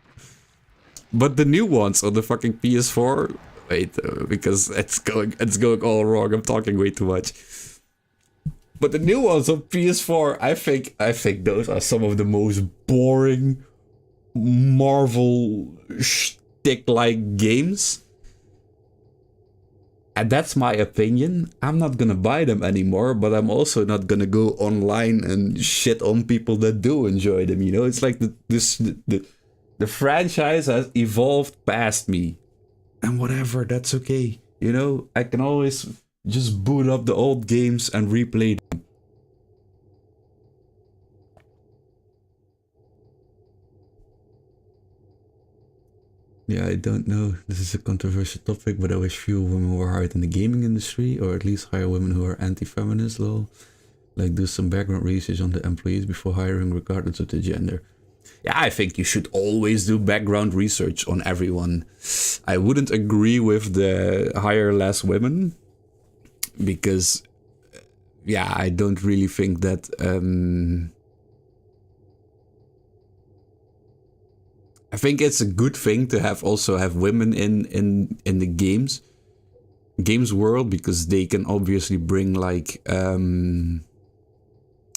But the new ones on the fucking PS4... Wait, because it's going all wrong, I'm talking way too much. But the new ones on PS4, I think those are some of the most boring Marvel shtick-like games. And that's my opinion. I'm not gonna buy them anymore, but I'm also not gonna go online and shit on people that do enjoy them, you know? It's like the franchise has evolved past me. And whatever, that's okay. You know, I can always just boot up the old games and replay them. Yeah, I don't know. This is a controversial topic, but I wish fewer women were hired in the gaming industry, or at least hire women who are anti-feminist, lol. Like, do some background research on the employees before hiring, regardless of the gender. Yeah, I think you should always do background research on everyone. I wouldn't agree with the hire less women, because, yeah, I don't really think that... I think it's a good thing to also have women in the games world, because they can obviously bring like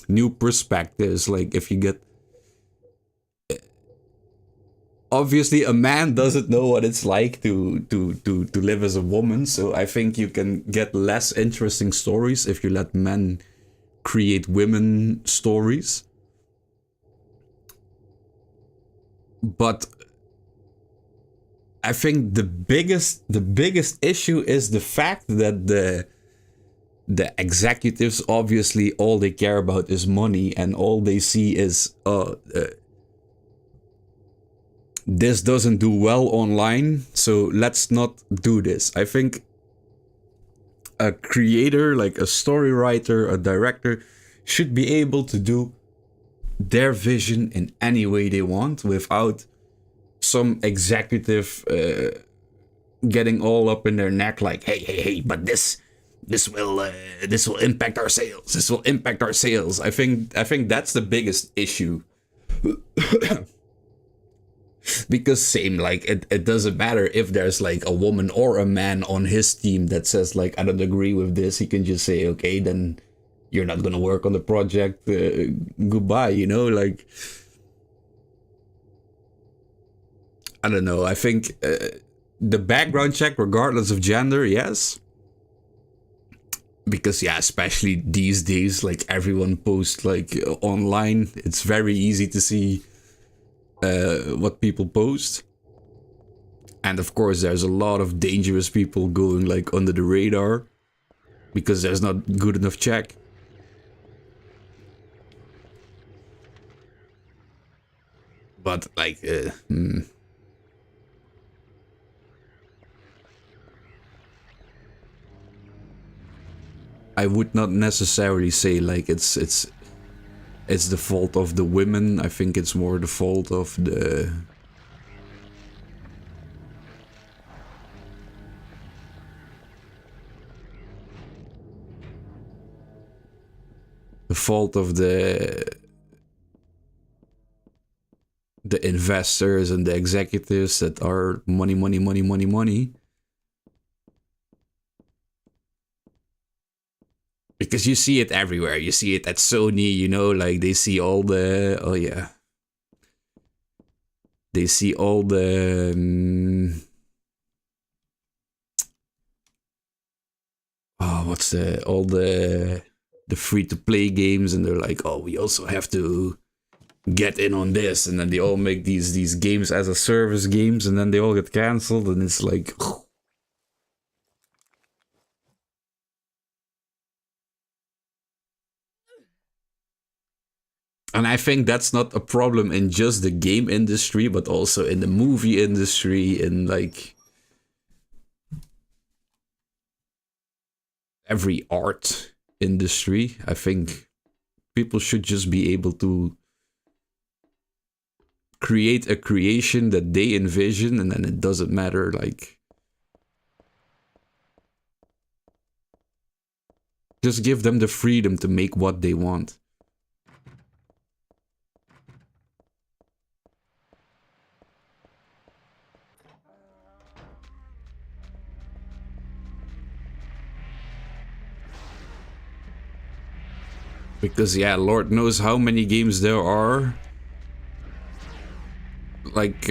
new perspectives. Like if you get, obviously a man doesn't know what it's like to live as a woman, so I think you can get less interesting stories if you let men create women stories. But I think the biggest issue is the fact that the executives, obviously all they care about is money, and all they see is this doesn't do well online, so let's not do this. I think a creator, like a story writer, a director, should be able to do their vision in any way they want without some executive getting all up in their neck, like, hey, but this will impact our sales. This will impact our sales. I think that's the biggest issue. Because same, like, it doesn't matter if there's like a woman or a man on his team that says like, I don't agree with this. He can just say, okay, then you're not gonna work on the project, goodbye, you know? Like, I don't know, I think the background check, regardless of gender, yes. Because, yeah, especially these days, like, everyone posts, like, online. It's very easy to see what people post. And, of course, there's a lot of dangerous people going, like, under the radar. Because there's not good enough check. But, like, I would not necessarily say like it's the fault of the women. I think it's more the fault of the fault of the investors and the executives that are money. Because you see it everywhere. You see it at Sony, you know, like they see all the... Oh, yeah. They see all the... what's the... All the free-to-play games. And they're like, oh, we also have to get in on this. And then they all make these games as a service games. And then they all get cancelled. And it's like... And I think that's not a problem in just the game industry, but also in the movie industry, in like every art industry. I think people should just be able to create a creation that they envision, and then it doesn't matter, like, just give them the freedom to make what they want. Because, yeah, Lord knows how many games there are. Like,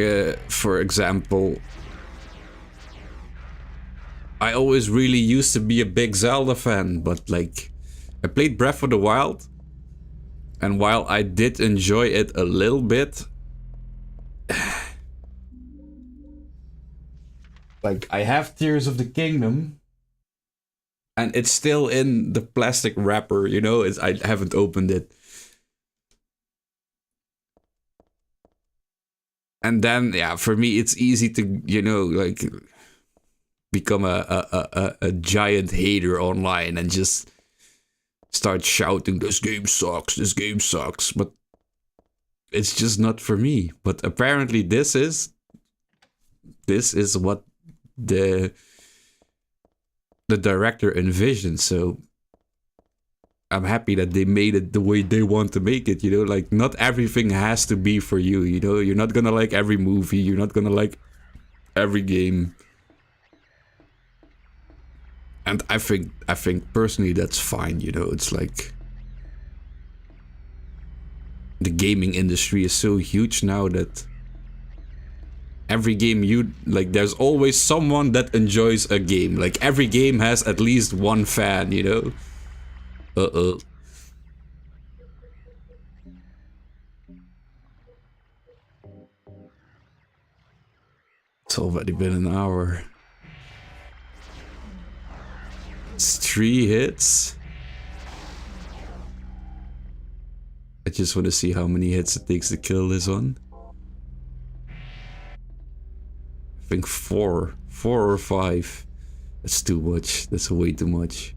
for example, I always really used to be a big Zelda fan, but, like, I played Breath of the Wild, and while I did enjoy it a little bit, like, I have Tears of the Kingdom, and it's still in the plastic wrapper, you know? I haven't opened it. And then, yeah, for me, it's easy to, you know, like, become a giant hater online and just start shouting, this game sucks, this game sucks. But it's just not for me. But apparently this is what the director envisioned. So I'm happy that they made it the way they want to make it, you know? Like, not everything has to be for you, you know? You're not gonna like every movie, you're not gonna like every game. And I think personally that's fine, you know? It's like, the gaming industry is so huge now that every game you like, there's always someone that enjoys a game. Like, every game has at least one fan, you know? It's already been an hour. It's 3 hits. I just want to see how many hits it takes to kill this one. I think 4 or 5. That's too much. That's way too much.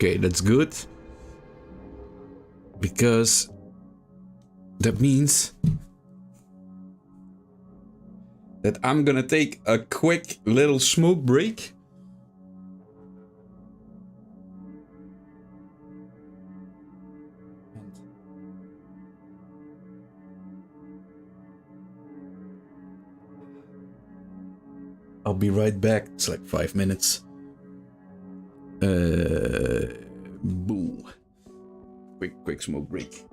Okay, that's good. Because that means that I'm gonna take a quick little smoke break. I'll be right back. It's like 5 minutes. Boo. Quick smoke break.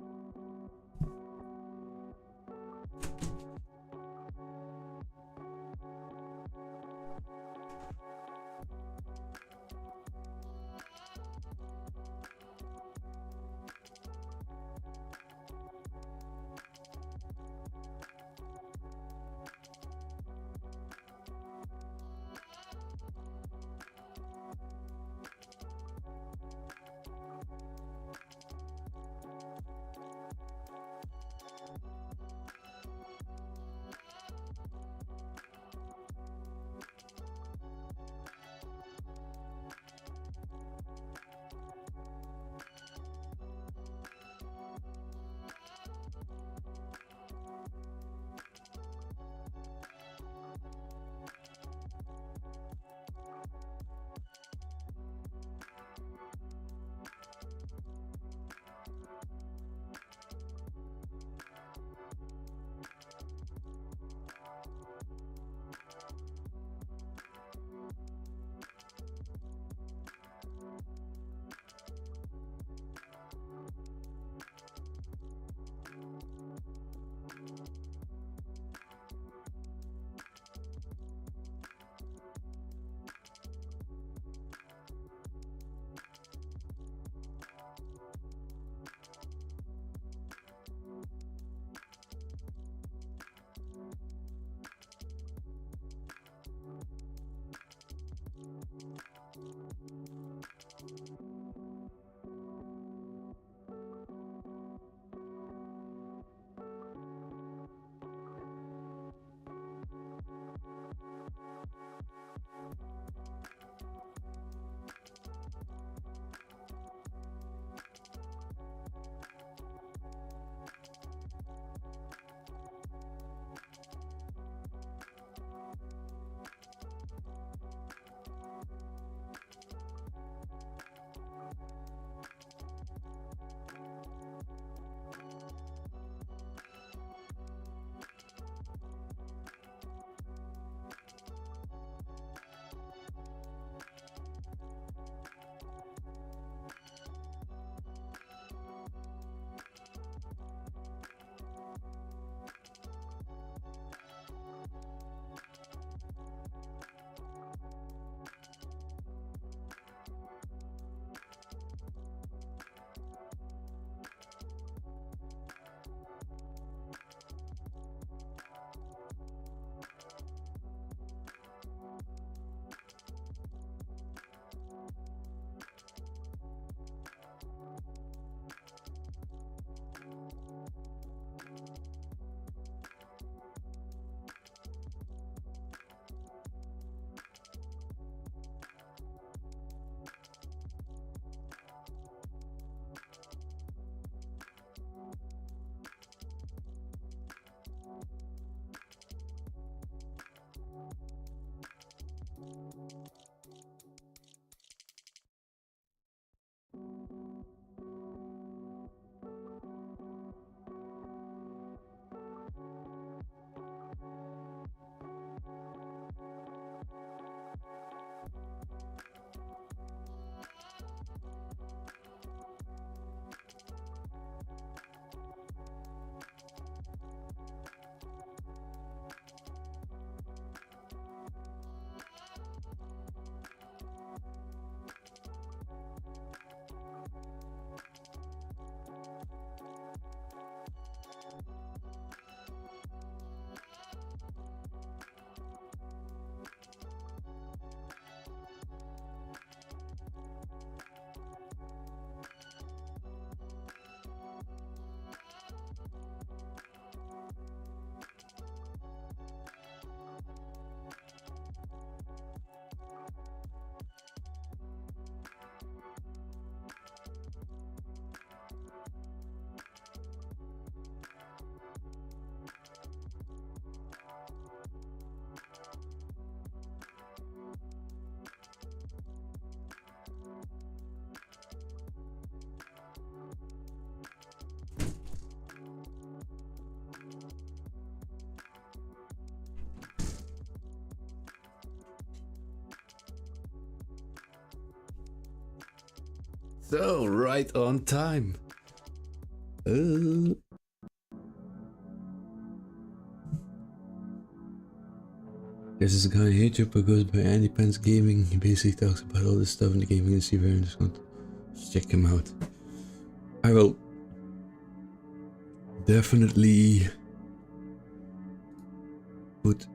So, right on time. There's this guy on YouTube who goes by Andy Pants Gaming. He basically talks about all this stuff in the gaming industry. Very interesting. Just check him out. I will definitely put.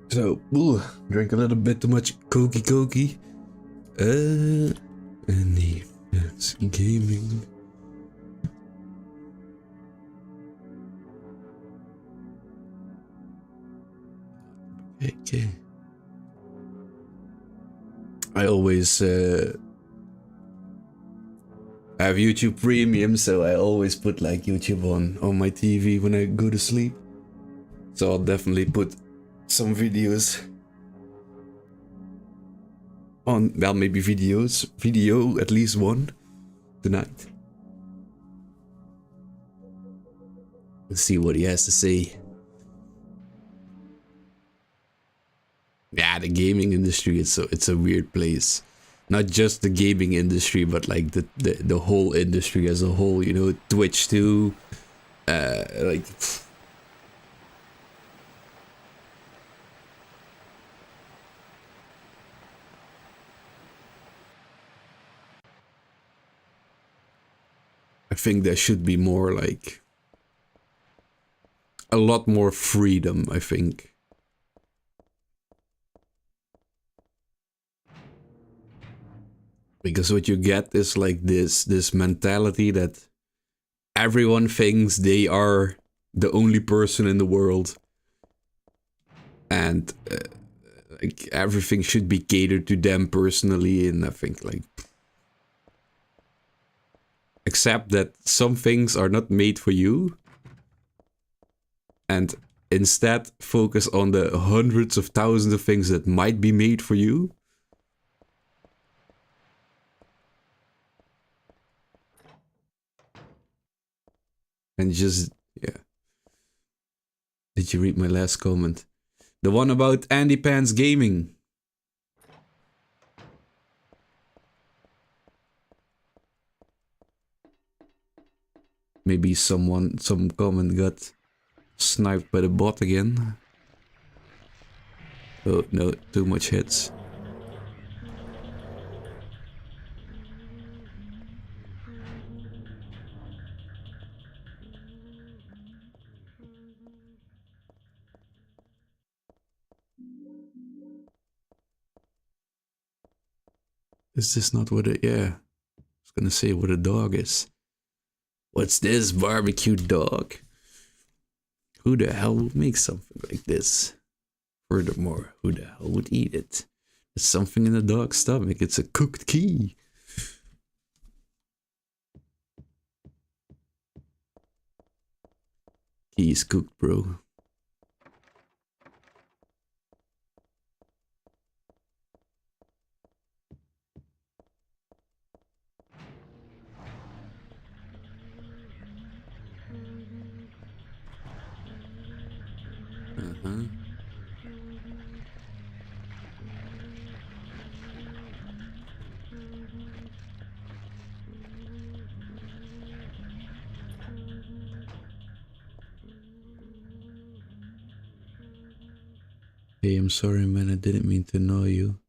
So, drink a little bit too much Cokie. Andy Pants Gaming. Okay. I always have YouTube Premium, so I always put like YouTube on my TV when I go to sleep. So I'll definitely put some videos on, well, maybe video at least one tonight. Let's see what he has to say. Yeah, the gaming industry, it's a weird place. Not just the gaming industry, but like the whole industry as a whole, you know, Twitch too. Like I think there should be more, like a lot more freedom, I think. Because what you get is like this mentality that everyone thinks they are the only person in the world, and like everything should be catered to them personally. And I think like, except that some things are not made for you, and instead focus on the hundreds of thousands of things that might be made for you. And just, yeah. Did you read my last comment? The one about Andy Pants Gaming. Maybe some comment got sniped by the bot again. Oh no, too much hits. Is this not what it, yeah. I was gonna say what a dog is. What's this barbecue dog? Who the hell would make something like this? Furthermore, who the hell would eat it? There's something in the dog's stomach. It's a cooked key. Key is cooked, bro. Hey, I'm sorry, man. I didn't mean to annoy you.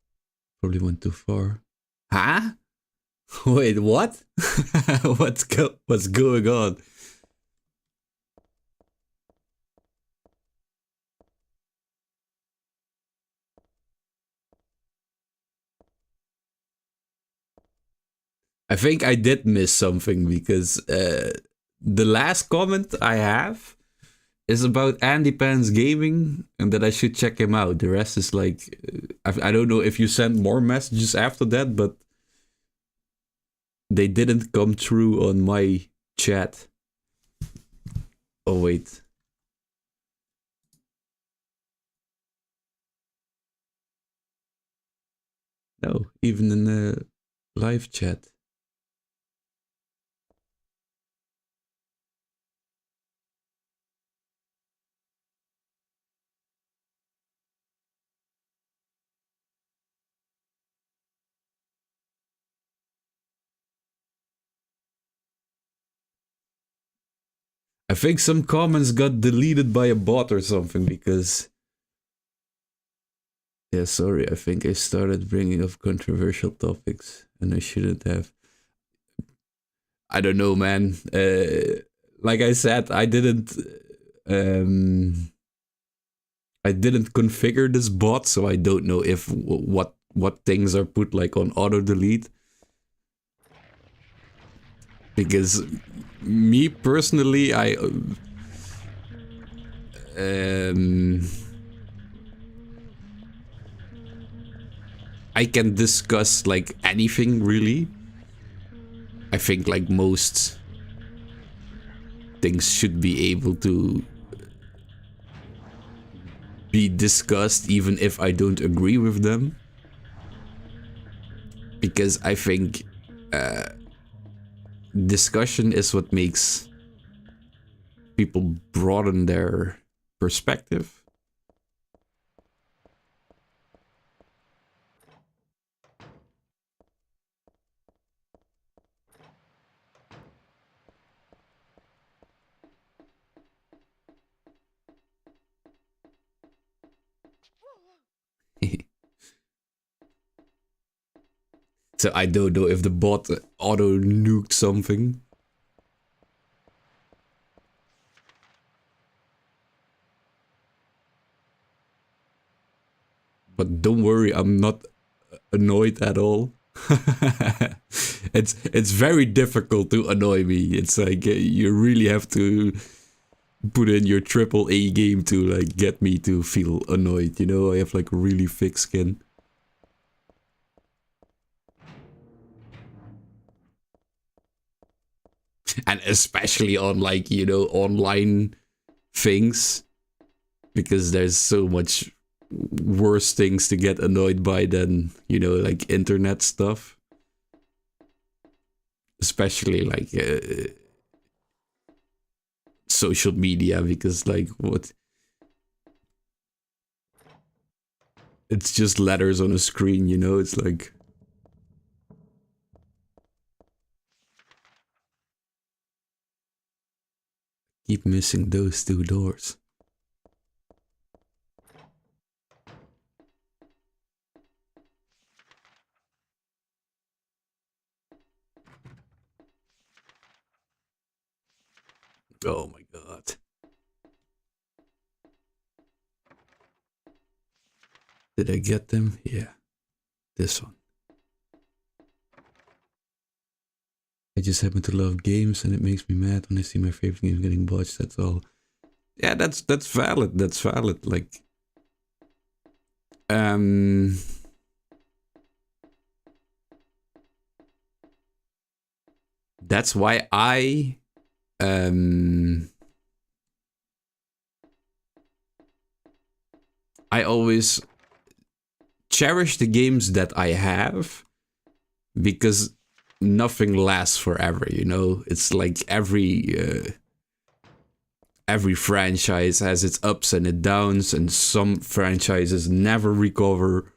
Probably went too far. Huh? Wait, what? What's going on? I think I did miss something because the last comment I have is about Andy Pants Gaming and that I should check him out. The rest is like, I don't know if you sent more messages after that, but they didn't come through on my chat. Oh, wait. No, even in the live chat. I think some comments got deleted by a bot or something because... Yeah, sorry, I think I started bringing up controversial topics and I shouldn't have. I don't know, man. Like I said, I didn't configure this bot, so I don't know if what things are put like on auto delete. Because me personally, I can discuss like anything really. I think like most things should be able to be discussed even if I don't agree with them. Because I think discussion is what makes people broaden their perspective. So I don't know if the bot auto nuked something. But don't worry, I'm not annoyed at all. It's very difficult to annoy me. It's like you really have to put in your AAA game to like get me to feel annoyed. You know, I have like really thick skin. And especially on like, you know, online things. Because there's so much worse things to get annoyed by than, you know, like internet stuff. Especially like social media, because like what? It's just letters on a screen, you know, it's like... Keep missing those two doors. Oh my god. Did I get them? Yeah. This one. I just happen to love games and it makes me mad when I see my favorite games getting botched, that's all. Yeah, that's valid. That's valid. Like that's why I always cherish the games that I have, because nothing lasts forever, you know? It's like every franchise has its ups and its downs, and some franchises never recover.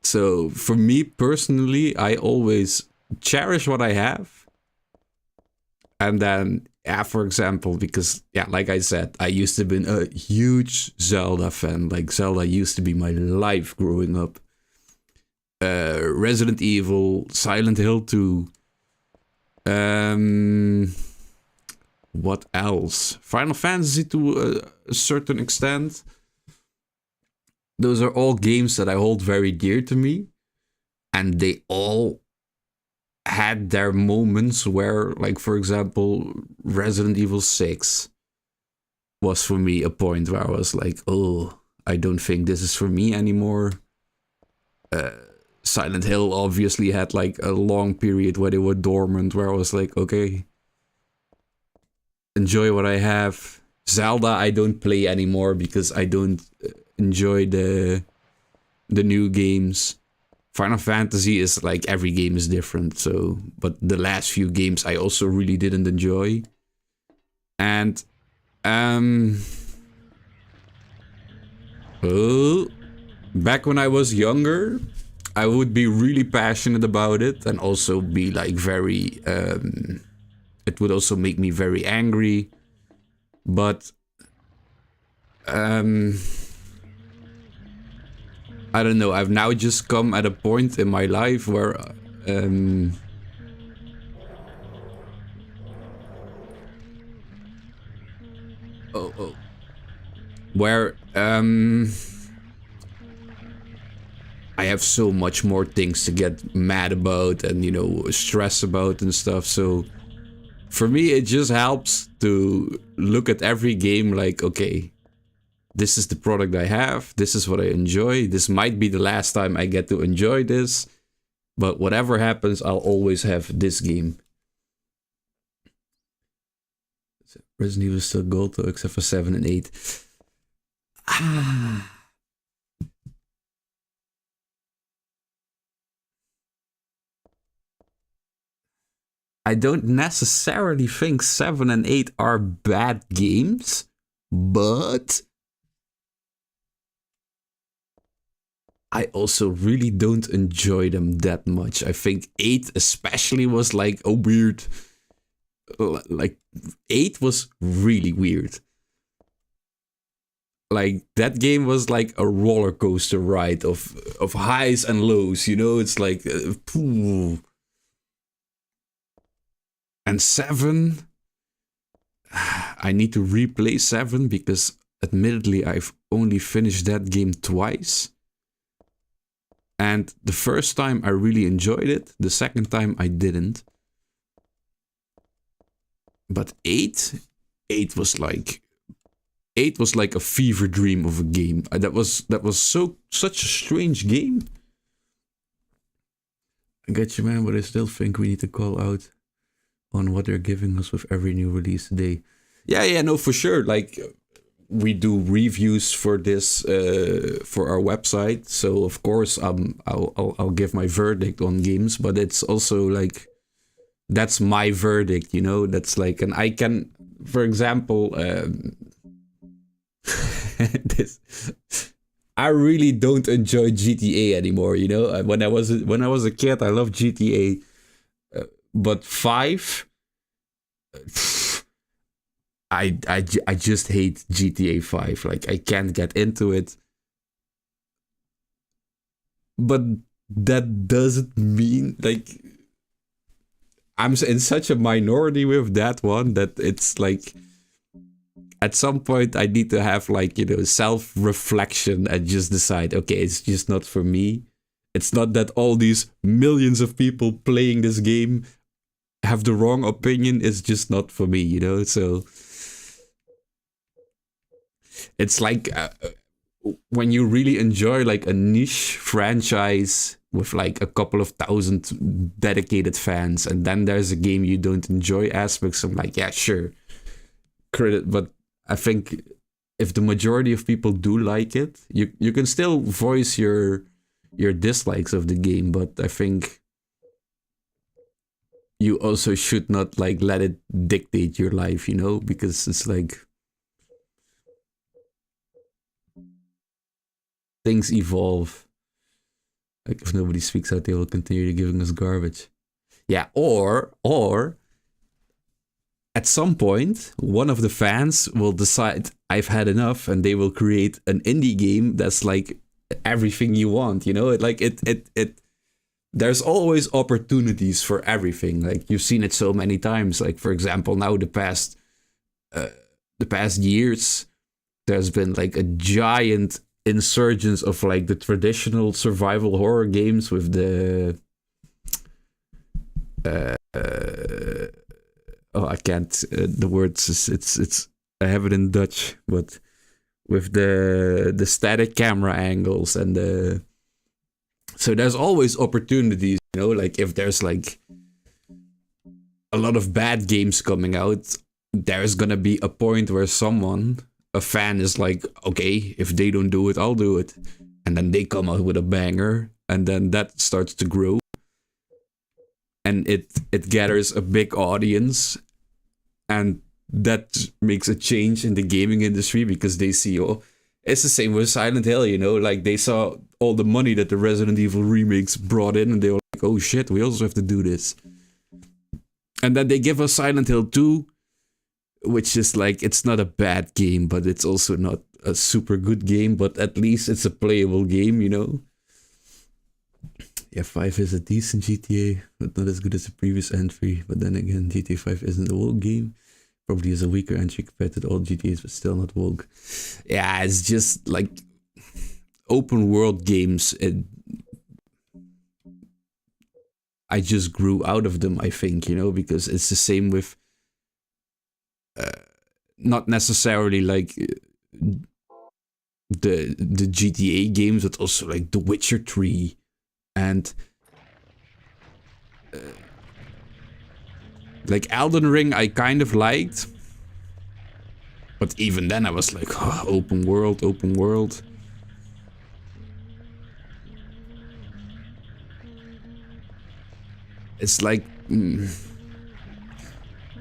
So for me personally, I always cherish what I have. And then, yeah, for example, because, yeah, like I said, I used to be a huge Zelda fan. Like, Zelda used to be my life growing up. Resident Evil, Silent Hill 2. What else? Final Fantasy to a certain extent. Those are all games that I hold very dear to me. And they all had their moments where, like, for example, Resident Evil 6 was for me a point where I was like, oh, I don't think this is for me anymore. Silent Hill obviously had like a long period where they were dormant, where I was like, okay, enjoy what I have. Zelda I don't play anymore because I don't enjoy the new games. Final Fantasy is like, every game is different, so, but the last few games I also really didn't enjoy. And back when I was younger, I would be really passionate about it and also be like very it would also make me very angry. But I don't know. I've now just come at a point in my life where where I have so much more things to get mad about and, you know, stress about and stuff. So for me, it just helps to look at every game like, okay, this is the product I have. This is what I enjoy. This might be the last time I get to enjoy this. But whatever happens, I'll always have this game. Resident Evil is still gold though, except for 7 and 8. I don't necessarily think 7 and 8 are bad games, but I also really don't enjoy them that much. I think 8 especially was like a weird... Like, 8 was really weird. Like, that game was like a roller coaster ride of highs and lows, you know? It's like... And 7... I need to replay 7 because admittedly I've only finished that game twice. And the first time I really enjoyed it, the second time I didn't. But 8 was like a fever dream of a game. That was such a strange game. I get you, man, but I still think we need to call out on what they're giving us with every new release today. Yeah, no, for sure. Like, we do reviews for this for our website, so of course I'll give my verdict on games, but it's also like that's my verdict, you know. That's like, and I can, for example, this. I really don't enjoy GTA anymore, you know. When I was a kid, I loved GTA, but 5. I just hate GTA 5. Like, I can't get into it. But that doesn't mean, like, I'm in such a minority with that one that it's like, at some point I need to have, like, you know, self-reflection and just decide, okay, it's just not for me. It's not that all these millions of people playing this game have the wrong opinion. It's just not for me, you know. So it's like when you really enjoy like a niche franchise with like a couple of thousand dedicated fans, and then there's a game you don't enjoy aspects. I'm like, yeah, sure, credit. But I think if the majority of people do like it, you can still voice your dislikes of the game. But I think you also should not like let it dictate your life, you know, because it's like things evolve. Like, if nobody speaks out, they will continue giving us garbage. Yeah, or at some point, one of the fans will decide, I've had enough, and they will create an indie game that's like everything you want, you know? It there's always opportunities for everything. Like, you've seen it so many times. Like, for example, now the past years, there's been like a giant insurgence of like the traditional survival horror games with the I can't the words, it's I have it in Dutch, but with the static camera angles and the, so there's always opportunities, you know. Like, if there's like a lot of bad games coming out, there's gonna be a point where a fan is like, okay, if they don't do it, I'll do it. And then they come out with a banger, and then that starts to grow. And it gathers a big audience, and that makes a change in the gaming industry because they see, oh, it's the same with Silent Hill, you know, like they saw all the money that the Resident Evil remakes brought in, and they were like, oh shit, we also have to do this. And then they give us Silent Hill 2, which is like, it's not a bad game, but it's also not a super good game, but at least it's a playable game, you know? Yeah, 5 is a decent GTA, but not as good as the previous entry. But then again, GTA 5 isn't a woke game. Probably is a weaker entry compared to the old GTAs, but still not woke. Yeah, it's just like open world games. I just grew out of them, I think, you know, because it's the same with not necessarily like the GTA games, but also like The Witcher 3 and like Elden Ring I kind of liked, but even then I was like, oh, open world. It's like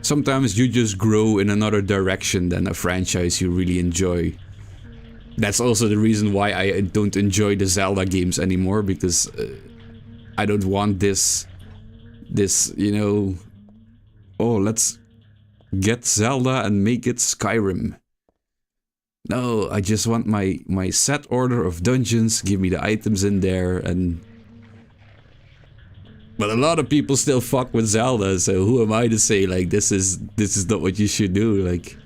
sometimes you just grow in another direction than a franchise you really enjoy. That's also the reason why I don't enjoy the Zelda games anymore, because I don't want this, you know, oh, let's get Zelda and make it Skyrim. No, I just want my set order of dungeons, give me the items in there, and... But a lot of people still fuck with Zelda, so who am I to say, like, this is not what you should do, like...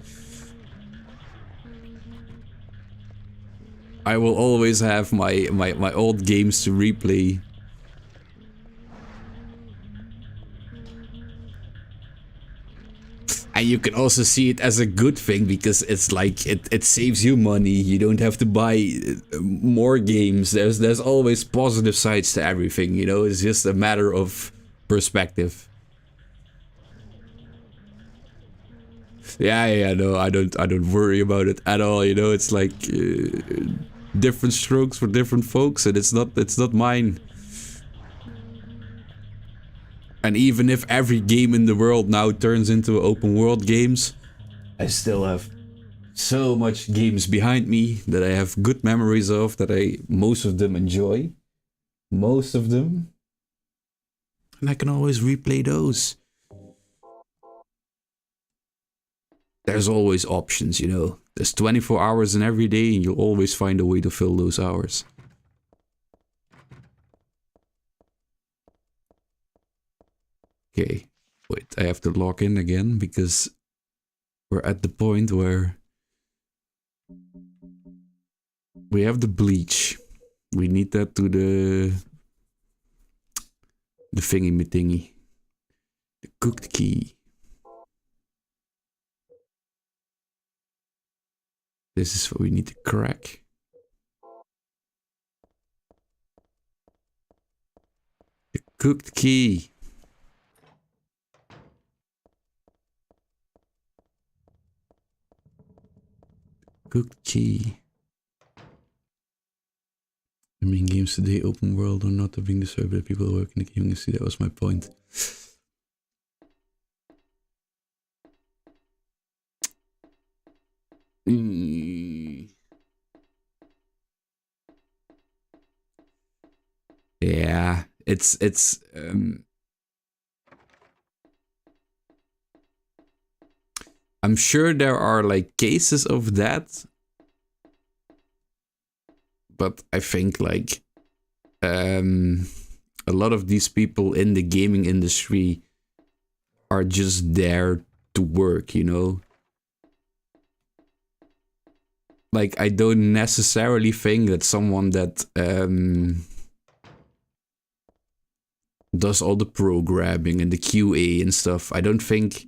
I will always have my old games to replay. And you can also see it as a good thing, because it's like it saves you money. You don't have to buy more games. There's always positive sides to everything, you know. It's just a matter of perspective. Yeah, no, I don't worry about it at all, you know. It's like different strokes for different folks, and it's not mine. And even if every game in the world now turns into open world games, I still have so much games behind me that I have good memories of, that most of them enjoy. Most of them. And I can always replay those. There's always options, you know. There's 24 hours in every day, and you'll always find a way to fill those hours. Okay, wait, I have to log in again, because we're at the point where we have the bleach. We need that to the thingy. The cooked key. This is what we need to crack. The cooked key. Cooked key. I mean, games today, open world or not, are being disturbed by people who work in the gaming industry. That was my point. Yeah, it's I'm sure there are like cases of that, but I think like a lot of these people in the gaming industry are just there to work, you know? Like, I don't necessarily think that someone that does all the programming and the QA and stuff, I don't think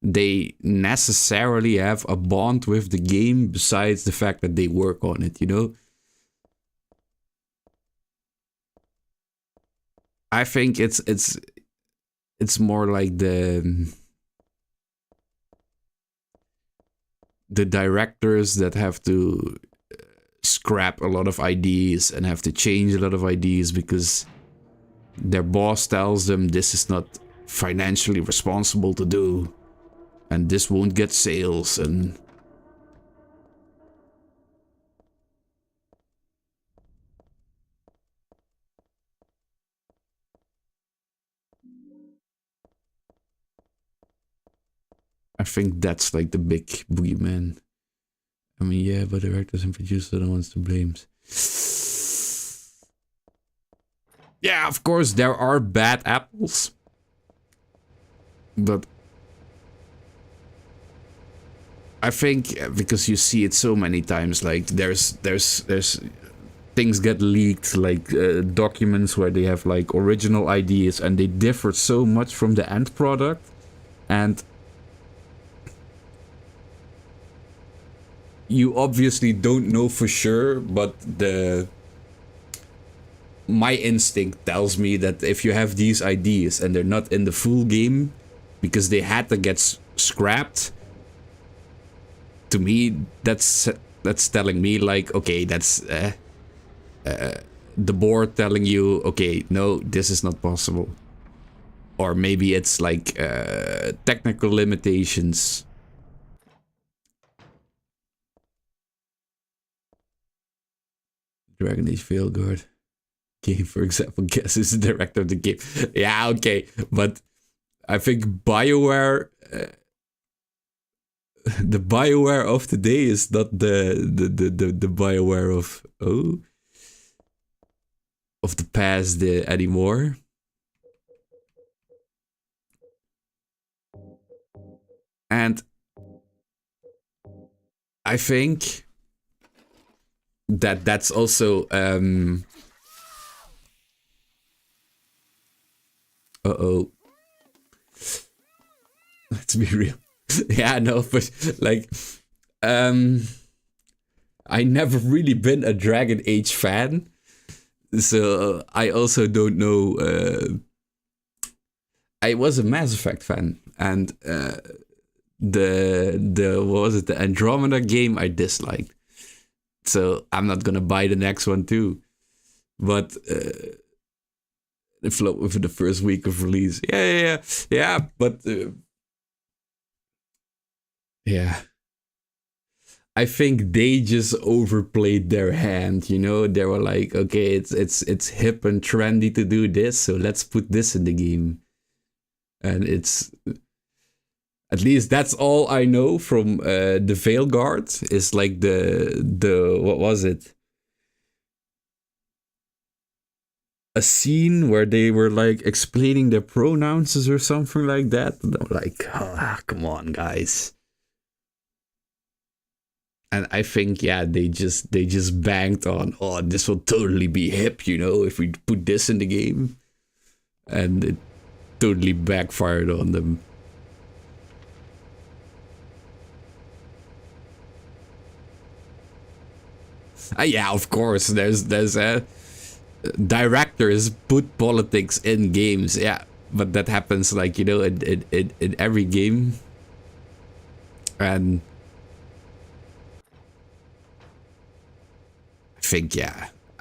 they necessarily have a bond with the game besides the fact that they work on it, you know? I think it's more like the directors that have to scrap a lot of ideas and have to change a lot of ideas because their boss tells them this is not financially responsible to do and this won't get sales. And I think that's like the big boogeyman. I mean, yeah, but directors and producers are the ones to blame. Yeah, of course, there are bad apples. But I think because you see it so many times, like there's things get leaked, like documents where they have like original ideas and they differ so much from the end product. And you obviously don't know for sure, but my instinct tells me that if you have these ideas and they're not in the full game because they had to get scrapped, to me that's telling me like, okay, that's the board telling you, okay, no, this is not possible. Or maybe it's like technical limitations. Dragon Age Veilguard game, for example, guess is the director of the game. Yeah, okay, but I think BioWare, the BioWare of today is not the BioWare of the past anymore. And I think that's also let's be real. Yeah, no, but like I never really been a Dragon Age fan, so I also don't know. I was a Mass Effect fan, and the what was it, the Andromeda game I disliked, so I'm not gonna buy the next one too. But it flopped within the first week of release. Yeah, but yeah, I think they just overplayed their hand. You know, they were like, okay, it's hip and trendy to do this, so let's put this in the game. And it's, at least that's all I know from the Veilguard, is like the what was it? A scene where they were like explaining their pronouns or something like that. And I'm like, come on, guys. And I think, yeah, they just banked on, oh, this will totally be hip, you know, if we put this in the game. And it totally backfired on them. Yeah, of course, there's directors put politics in games, yeah, but that happens, like, you know, in every game. And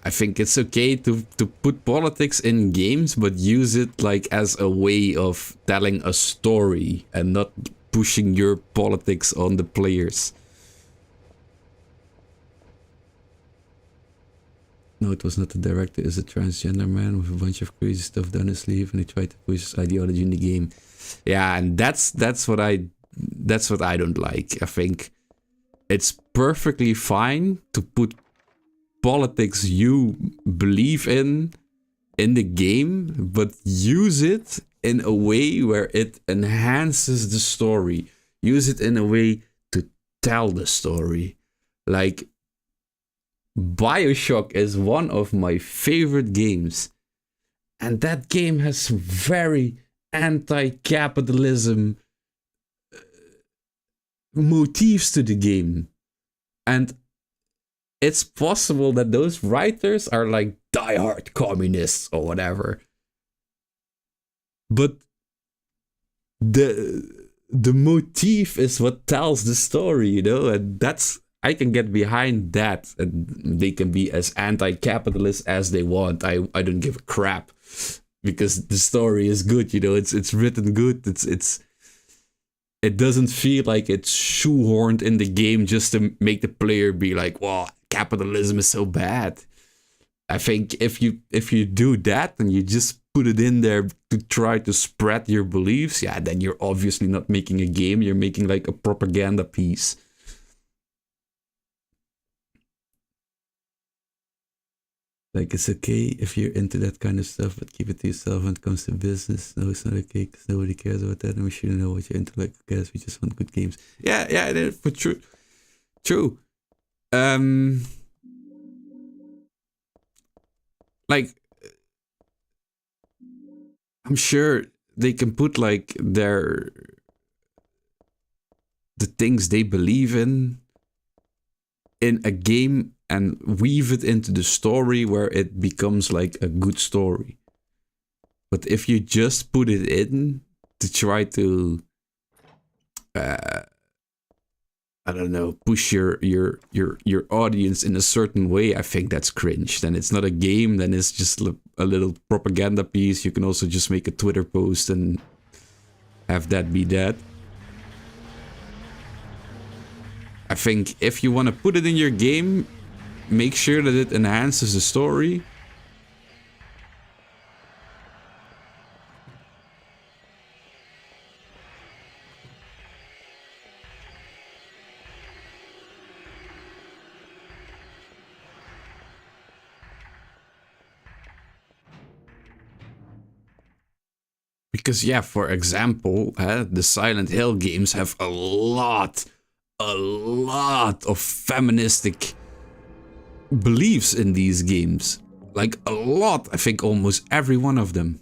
I think it's okay to put politics in games, but use it like as a way of telling a story and not pushing your politics on the players. No, it was not the director. It's a transgender man with a bunch of crazy stuff down his sleeve, and he tried to push his ideology in the game. Yeah, and that's what I don't like. I think it's perfectly fine to put politics you believe in the game, but use it in a way where it enhances the story. Use it in a way to tell the story. Like, BioShock is one of my favorite games, and that game has very anti-capitalism motifs to the game. And it's possible that those writers are like diehard communists or whatever. But the motif is what tells the story, you know, and that's, I can get behind that, and they can be as anti-capitalist as they want. I don't give a crap, because the story is good, you know, it's written good, it doesn't feel like it's shoehorned in the game just to make the player be like, wow, capitalism is so bad. I think if you do that and you just put it in there to try to spread your beliefs, yeah, then you're obviously not making a game. You're making like a propaganda piece. Like, it's okay if you're into that kind of stuff, but keep it to yourself when it comes to business. No, it's not okay because nobody cares about that, and we shouldn't know what you're into. Like, who cares? We just want good games. Yeah, for true. True. Like, I'm sure they can put like the things they believe in a game and weave it into the story where it becomes like a good story. But if you just put it in to try to I don't know, push your audience in a certain way, I think that's cringe. Then it's not a game, then it's just a little propaganda piece. You can also just make a Twitter post and have that be that. I think if you want to put it in your game, make sure that it enhances the story. Because, yeah, for example, the Silent Hill games have a lot of feministic beliefs in these games. Like, a lot. I think almost every one of them.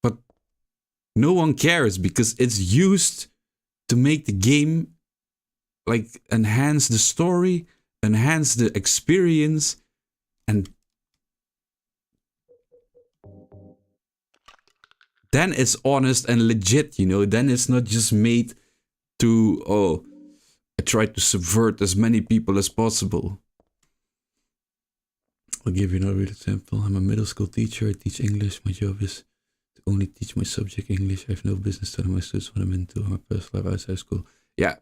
But no one cares because it's used to make the game, like, enhance the story, enhance the experience, and then it's honest and legit, you know. Then it's not just made to, oh, I try to subvert as many people as possible. I'll give you another real example. I'm a middle school teacher. I teach English. My job is to only teach my subject English. I have no business telling my students what I'm into or my personal life outside school. Yeah,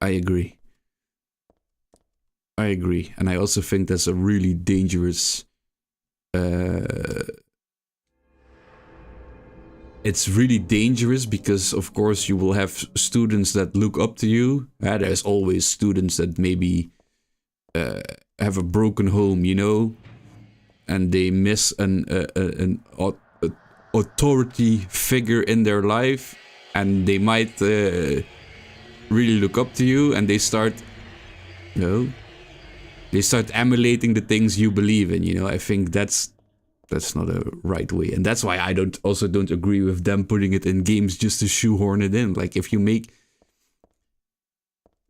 I agree. I agree. And I also think that's a really dangerous... it's really dangerous because, of course, you will have students that look up to you. There's always students that maybe have a broken home, you know, and they miss an authority figure in their life, and they might really look up to you, and they start, you know, they start emulating the things you believe in. You know, I think that's not a right way, and that's why I don't agree with them putting it in games just to shoehorn it in. Like, if you make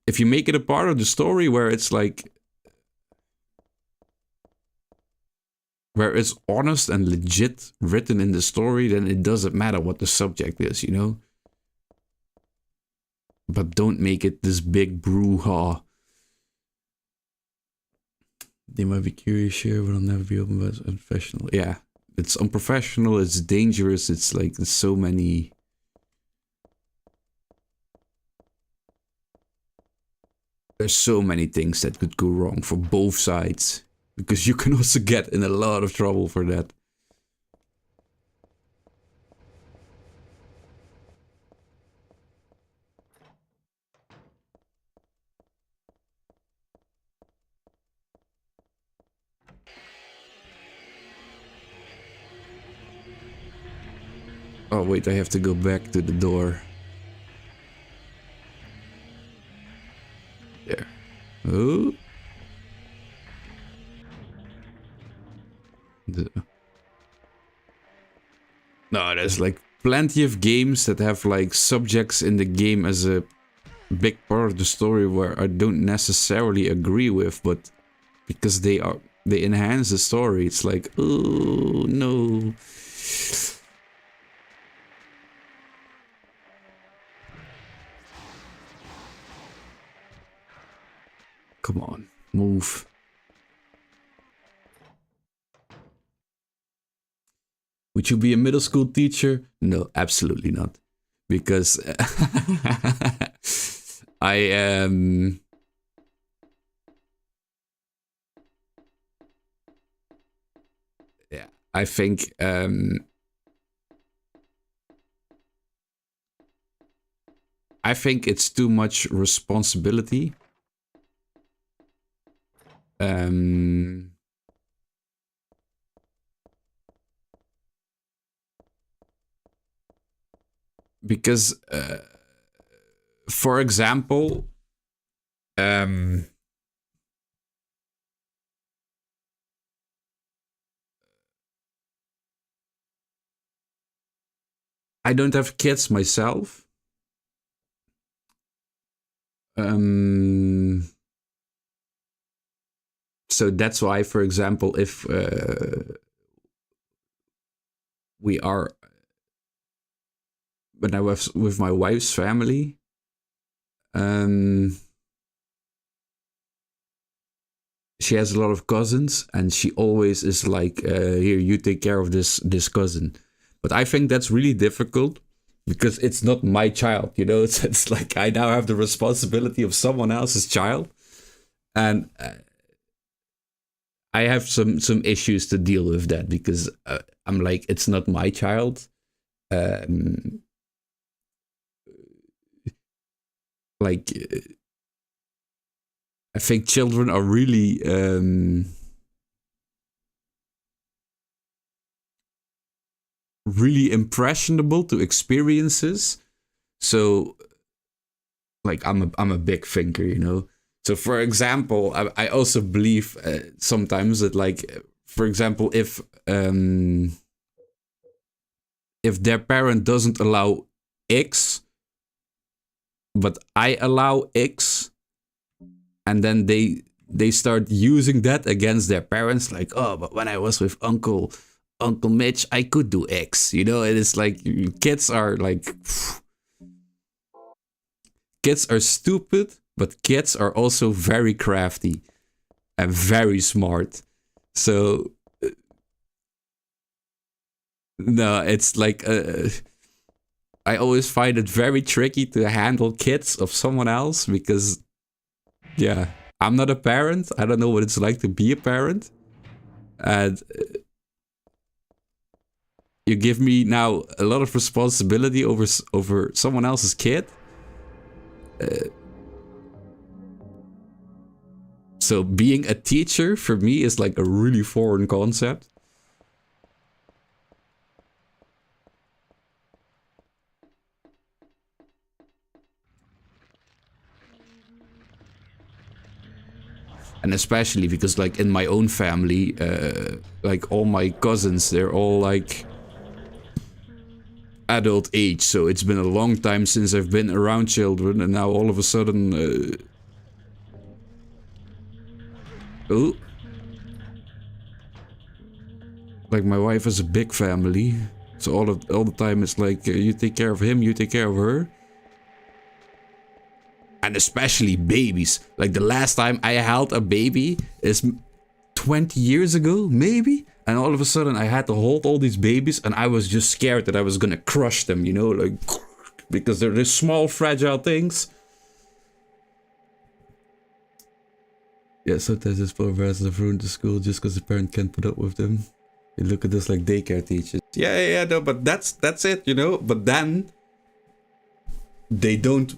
it a part of the story where it's like, where it's honest and legit written in the story, then it doesn't matter what the subject is, you know. But don't make it this big brouhaha. They might be curious, sure, but I'll never be open about it. Unprofessional. Yeah, it's unprofessional, it's dangerous, it's like, there's so many... There's so many things that could go wrong for both sides. Because you can also get in a lot of trouble for that. Oh wait, I have to go back to the door. There. Oh. No, there's like plenty of games that have like subjects in the game as a big part of the story where I don't necessarily agree with, but because they enhance the story, it's like, oh no. Come on, move. Would you be a middle school teacher? No, absolutely not. Because I am... yeah, I think it's too much responsibility. Because, for example, I don't have kids myself. So that's why, for example, if we are, when I was with my wife's family, she has a lot of cousins, and she always is like, "Here, you take care of this cousin." But I think that's really difficult because it's not my child, you know. It's like I now have the responsibility of someone else's child, and I have some issues to deal with that because I'm like, it's not my child. Like, I think children are really really impressionable to experiences. So, like, I'm a big thinker, you know. So, for example, I also believe sometimes that, like, for example, if their parent doesn't allow X, but I allow X, and then they start using that against their parents, like, oh, but when I was with Uncle Mitch, I could do X, you know. And it's like, kids are like, kids are stupid, but kids are also very crafty and very smart. So no, it's like I always find it very tricky to handle kids of someone else because, yeah, I'm not a parent. I don't know what it's like to be a parent. And you give me now a lot of responsibility over someone else's kid. So being a teacher for me is like a really foreign concept. And especially because, like, in my own family, like, all my cousins, they're all like adult age. So it's been a long time since I've been around children, and now all of a sudden, oh, like, my wife has a big family, so all the time it's like, you take care of him, you take care of her. And especially babies. Like, the last time I held a baby is 20 years ago, maybe? And all of a sudden I had to hold all these babies, and I was just scared that I was gonna crush them, you know? Like, because they're these small, fragile things. Yeah, sometimes it's poor parents are thrown to school just because the parent can't put up with them. You look at this like daycare teachers. Yeah, no, but that's it, you know? But then they don't...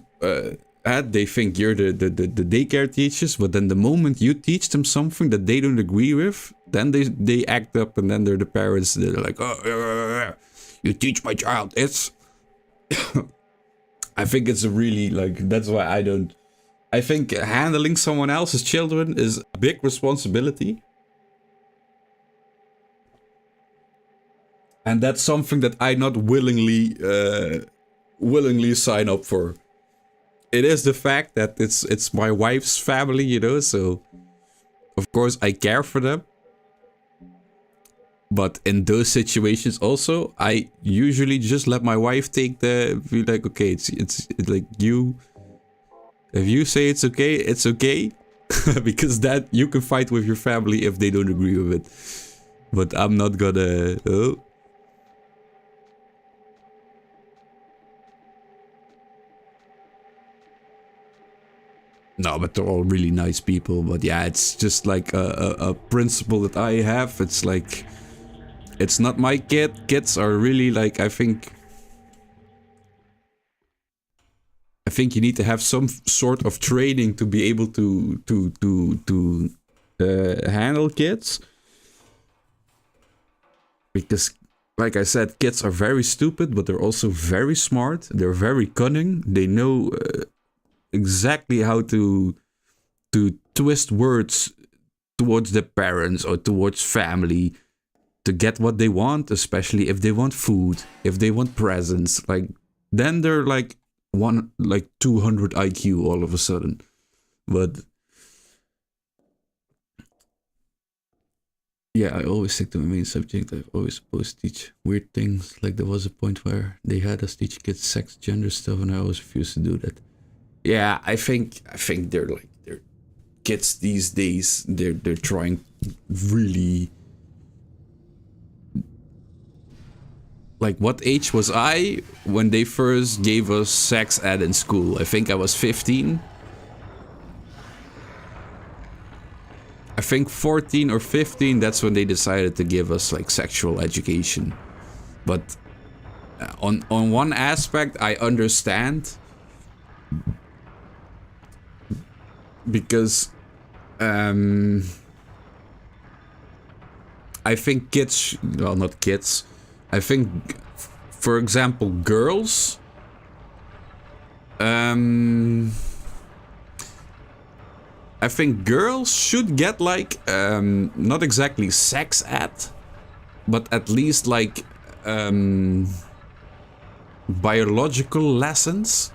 they think you're the daycare teachers, but then the moment you teach them something that they don't agree with, then they act up, and then they're the parents. They're like, oh, you teach my child. It's... I think it's a really, like, that's why I don't... I think handling someone else's children is a big responsibility. And that's something that I not willingly sign up for. It is the fact that it's my wife's family, you know, so of course I care for them. But in those situations also, I usually just let my wife take be like, okay, it's like, you, if you say it's okay, because that you can fight with your family if they don't agree with it. But I'm not gonna, oh. No, but they're all really nice people. But yeah, it's just like a principle that I have. It's like, It's not my kid. Kids are really like, I think you need to have some sort of training to be able to handle kids. Because, like I said, kids are very stupid, but they're also very smart. They're very cunning. They know exactly how to twist words towards their parents or towards family to get what they want, especially if they want food, if they want presents. Like, then they're like 200 IQ all of a sudden. But yeah, I always stick to my main subject. I've always supposed to teach weird things. Like, there was a point where they had us teach kids sex, gender stuff, and I always refused to do that. Yeah, I think they're kids these days. They're trying really. Like, what age was I when they first gave us sex ed in school? I think I was 15. I think 14 or 15, that's when they decided to give us like sexual education. But on one aspect, I understand. Because I think kids, well, not kids. I think, for example, girls. I think girls should get like not exactly sex ed, but at least like biological lessons,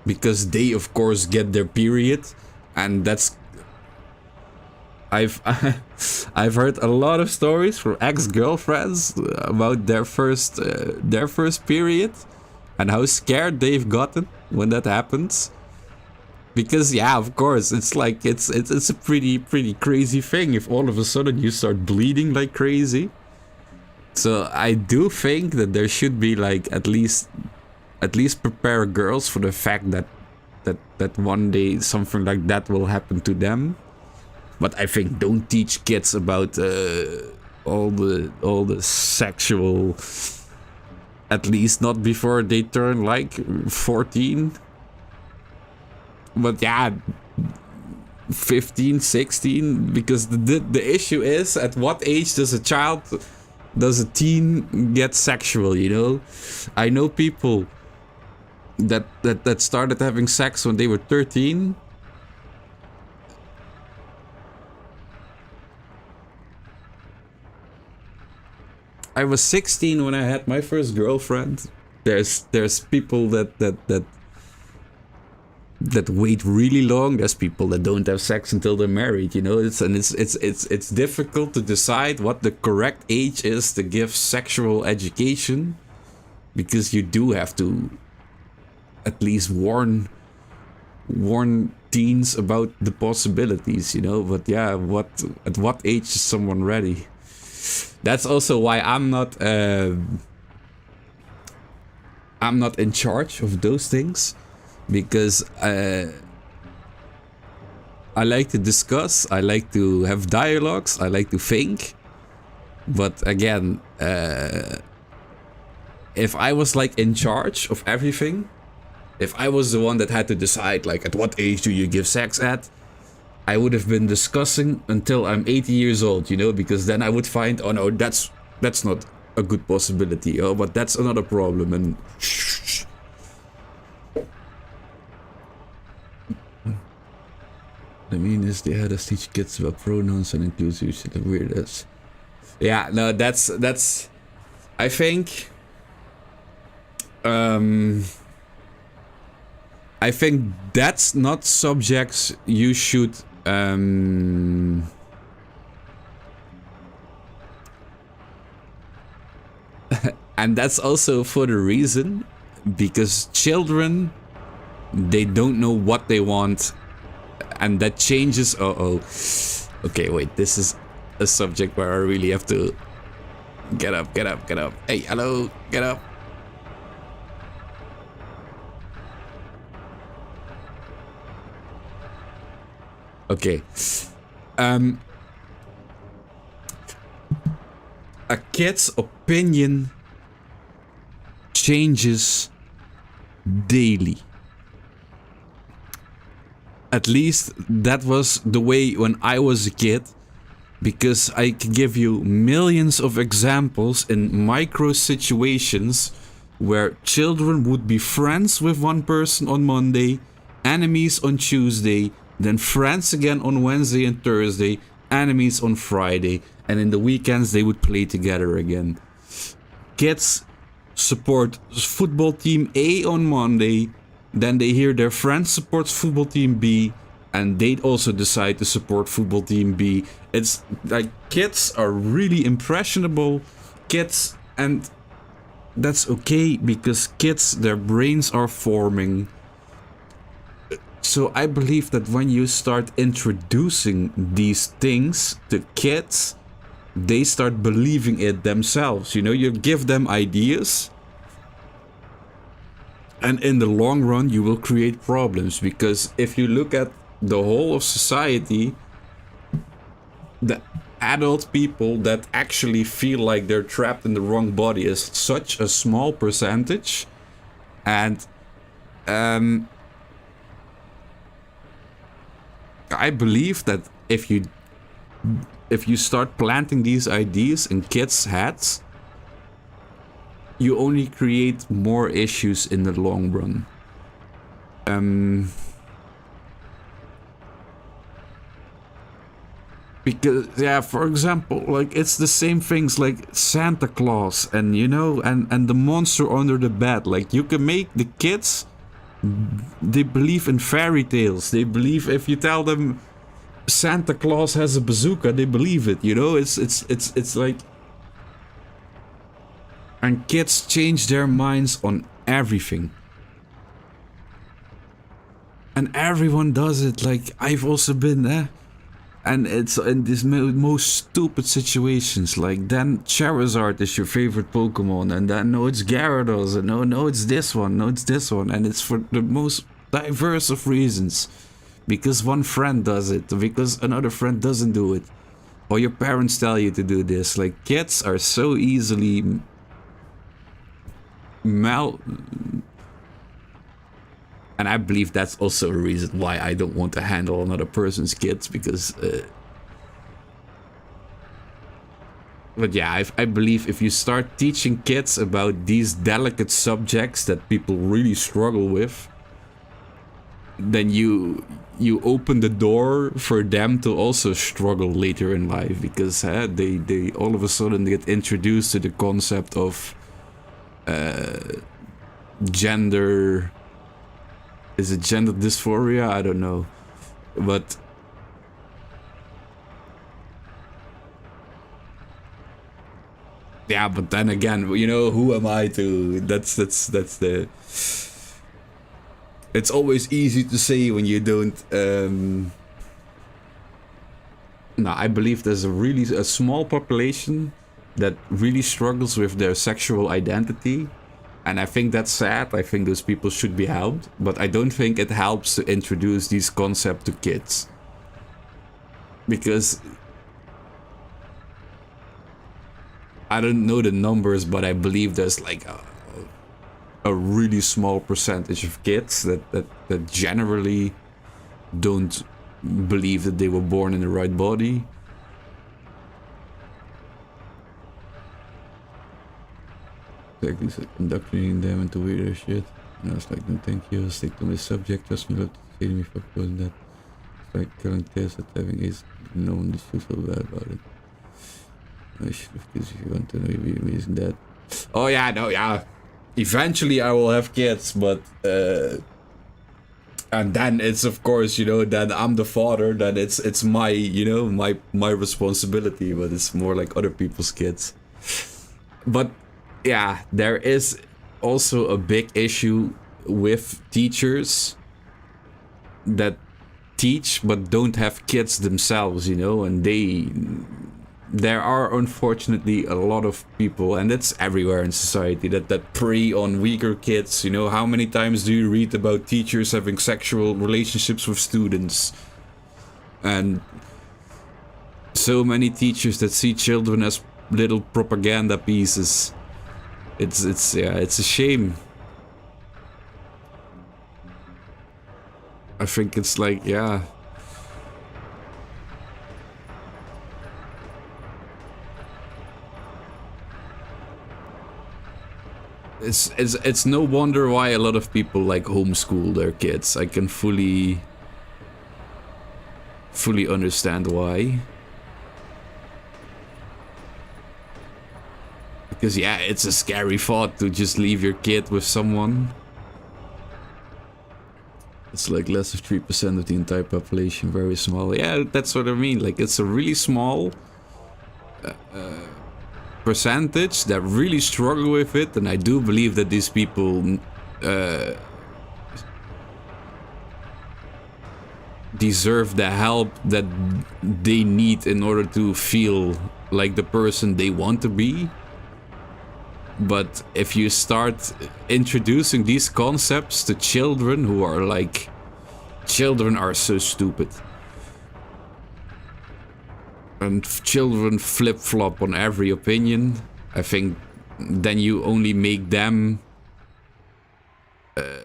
because they of course get their period, and that's I've heard a lot of stories from ex-girlfriends about their first period and how scared they've gotten when that happens. Because yeah, of course, it's like it's a pretty crazy thing if all of a sudden you start bleeding like crazy. So I do think that there should be like at least prepare girls for the fact that one day something like that will happen to them. But I think don't teach kids about all the sexual, at least not before they turn like 14. But yeah, 15, 16, because the issue is, at what age does a teen get sexual, you know? I know people that started having sex when they were 13. I was 16 when I had my first girlfriend. There's people that wait really long. There's people that don't have sex until they're married, you know. It's difficult to decide what the correct age is to give sexual education, because you do have to at least warn teens about the possibilities, you know. But yeah, at what age is someone ready? That's also why I'm not in charge of those things. Because I like to discuss, I like to have dialogues, I like to think. But again, if I was like in charge of everything, if I was the one that had to decide like at what age do you give sex at, I would have been discussing until I'm 80 years old, you know, because then I would find, oh no, that's not a good possibility, oh, but that's another problem, and I mean, is they had us teach kids about pronouns and inclusive shit, the weirdest. Yeah, no, that's. I think. I think that's not subjects you should. And that's also for the reason because children, they don't know what they want. And that changes. Okay, wait. This is a subject where I really have to get up. Hey, hello, get up. a kid's opinion changes daily. At least that was the way when I was a kid, because I can give you millions of examples in micro situations where children would be friends with one person on Monday, enemies on Tuesday, then friends again on Wednesday and Thursday, enemies on Friday, and in the weekends they would play together again. Kids support football team A on Monday, then they hear their friend supports football team B, and they'd also decide to support football team B. It's like kids are really impressionable kids, and that's okay because kids, their brains are forming. So I believe that when you start introducing these things to kids, they start believing it themselves. You know, you give them ideas, and in the long run you will create problems, because if you look at the whole of society, the adult people that actually feel like they're trapped in the wrong body is such a small percentage. And I believe that if you start planting these ideas in kids' heads, you only create more issues in the long run. Because, yeah, for example, like, it's the same things like Santa Claus and, you know, and the monster under the bed. Like, you can make the kids, they believe in fairy tales. They believe if you tell them Santa Claus has a bazooka, they believe it, you know? It's like... And kids change their minds on everything. And everyone does it. Like, I've also been there. And it's in these most stupid situations. Like, then Charizard is your favorite Pokemon. And then, no, it's Gyarados. And no, it's this one. No, it's this one. And it's for the most diverse of reasons. Because one friend does it. Because another friend doesn't do it. Or your parents tell you to do this. Like, kids are so easily... And I believe that's also a reason why I don't want to handle another person's kids, because... But yeah, I believe if you start teaching kids about these delicate subjects that people really struggle with, then you open the door for them to also struggle later in life, because they all of a sudden get introduced to the concept of gender... Is it gender dysphoria? I don't know. But... Yeah, but then again, you know, who am I to... That's the... It's always easy to say when you don't... No, I believe there's a small population that really struggles with their sexual identity. And I think that's sad. I think those people should be helped. But I don't think it helps to introduce these concepts to kids. Because... I don't know the numbers, but I believe there's like a really small percentage of kids that generally don't believe that they were born in the right body. Exactly, so indoctrinating them into weirder shit. And I was like, no, thank you, stick to my subject, trust me, love to say me for doing that. It's like killing kids that having AIDS, no one should feel bad about it. I should have kids if you want to know, you'd be amazing dad. Oh yeah, no, yeah. Eventually I will have kids, but and then it's of course, you know, that I'm the father, then it's my, you know, my responsibility, but it's more like other people's kids. But yeah, there is also a big issue with teachers that teach but don't have kids themselves, you know, and there are unfortunately a lot of people, and it's everywhere in society, that prey on weaker kids. You know, how many times do you read about teachers having sexual relationships with students? And so many teachers that see children as little propaganda pieces. It's yeah, it's a shame. I think it's like, yeah. It's no wonder why a lot of people like homeschool their kids. I can fully understand why. Because yeah, it's a scary thought to just leave your kid with someone. It's like less of 3% of the entire population, very small. Yeah, that's what I mean. Like, it's a really small percentage that really struggle with it, and I do believe that these people deserve the help that they need in order to feel like the person they want to be. But if you start introducing these concepts to children who are like, children are so stupid. And children flip-flop on every opinion, I think then you only make them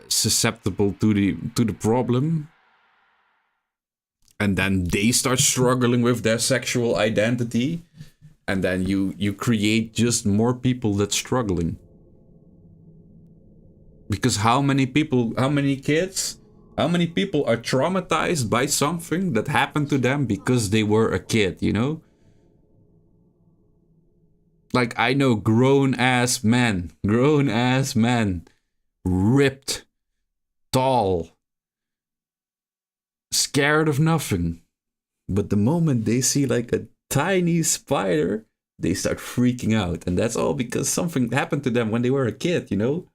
susceptible to the problem. And then they start struggling with their sexual identity. And then you create just more people that's struggling. Because how many people are traumatized by something that happened to them because they were a kid, you know? Like, I know grown-ass men, ripped, tall, scared of nothing. But the moment they see like a tiny spider, they start freaking out. And that's all because something happened to them when they were a kid, you know?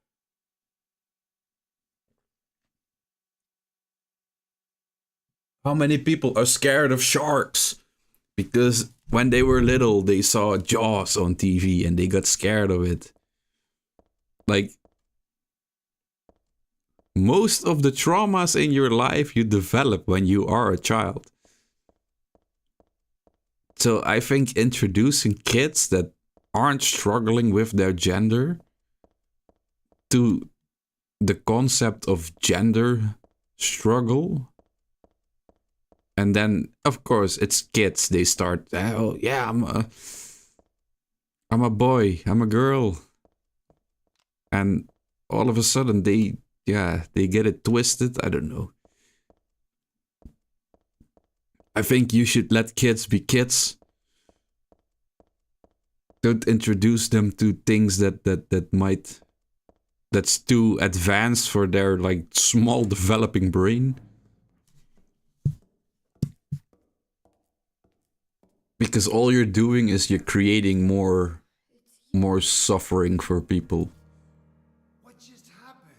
How many people are scared of sharks? Because when they were little, they saw Jaws on TV and they got scared of it. Like, most of the traumas in your life you develop when you are a child. So I think introducing kids that aren't struggling with their gender to the concept of gender struggle. And then, of course, it's kids. They start, oh yeah, I'm a boy, I'm a girl. And all of a sudden they get it twisted. I don't know. I think you should let kids be kids. Don't introduce them to things that's too advanced for their like small developing brain. Because all you're doing is you're creating more suffering for people. What just happened?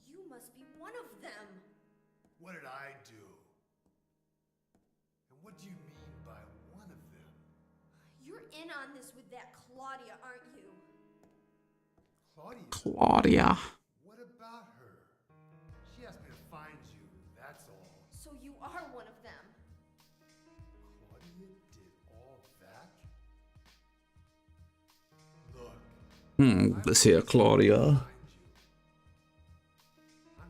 You must be one of them. What did I do? And what do you mean by one of them? You're in on this with that Claudia, aren't you? Claudia. What about her? She asked me to find you, that's all. So you are one of them. Claudia did all that? Look. Let's hear Claudia. I'm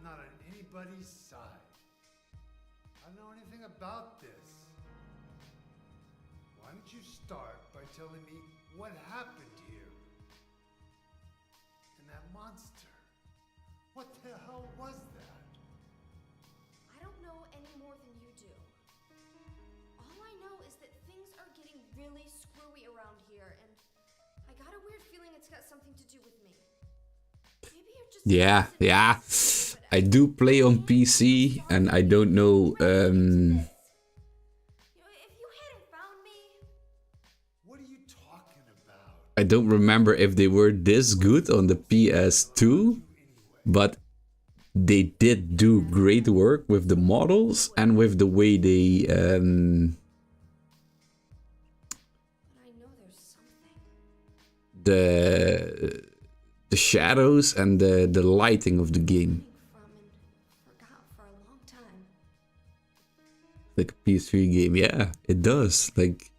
not on anybody's side. I don't know anything about this. Why don't you start by telling me what happened here? And that monster. What the hell was that? I don't know any more than you do. All I know is that things are getting really screwy around here, and I got a weird feeling it's got something to do with me. Maybe you're just Yeah. I do play on PC and I don't know You know, if you hadn't found me, What are you talking about? I don't remember if they were this good on the PS2, but they did do great work with the models and with the way they but I know there's something the shadows and the lighting of the game. from and forgot for a long time. Like a PS3 game, yeah, it does. Like,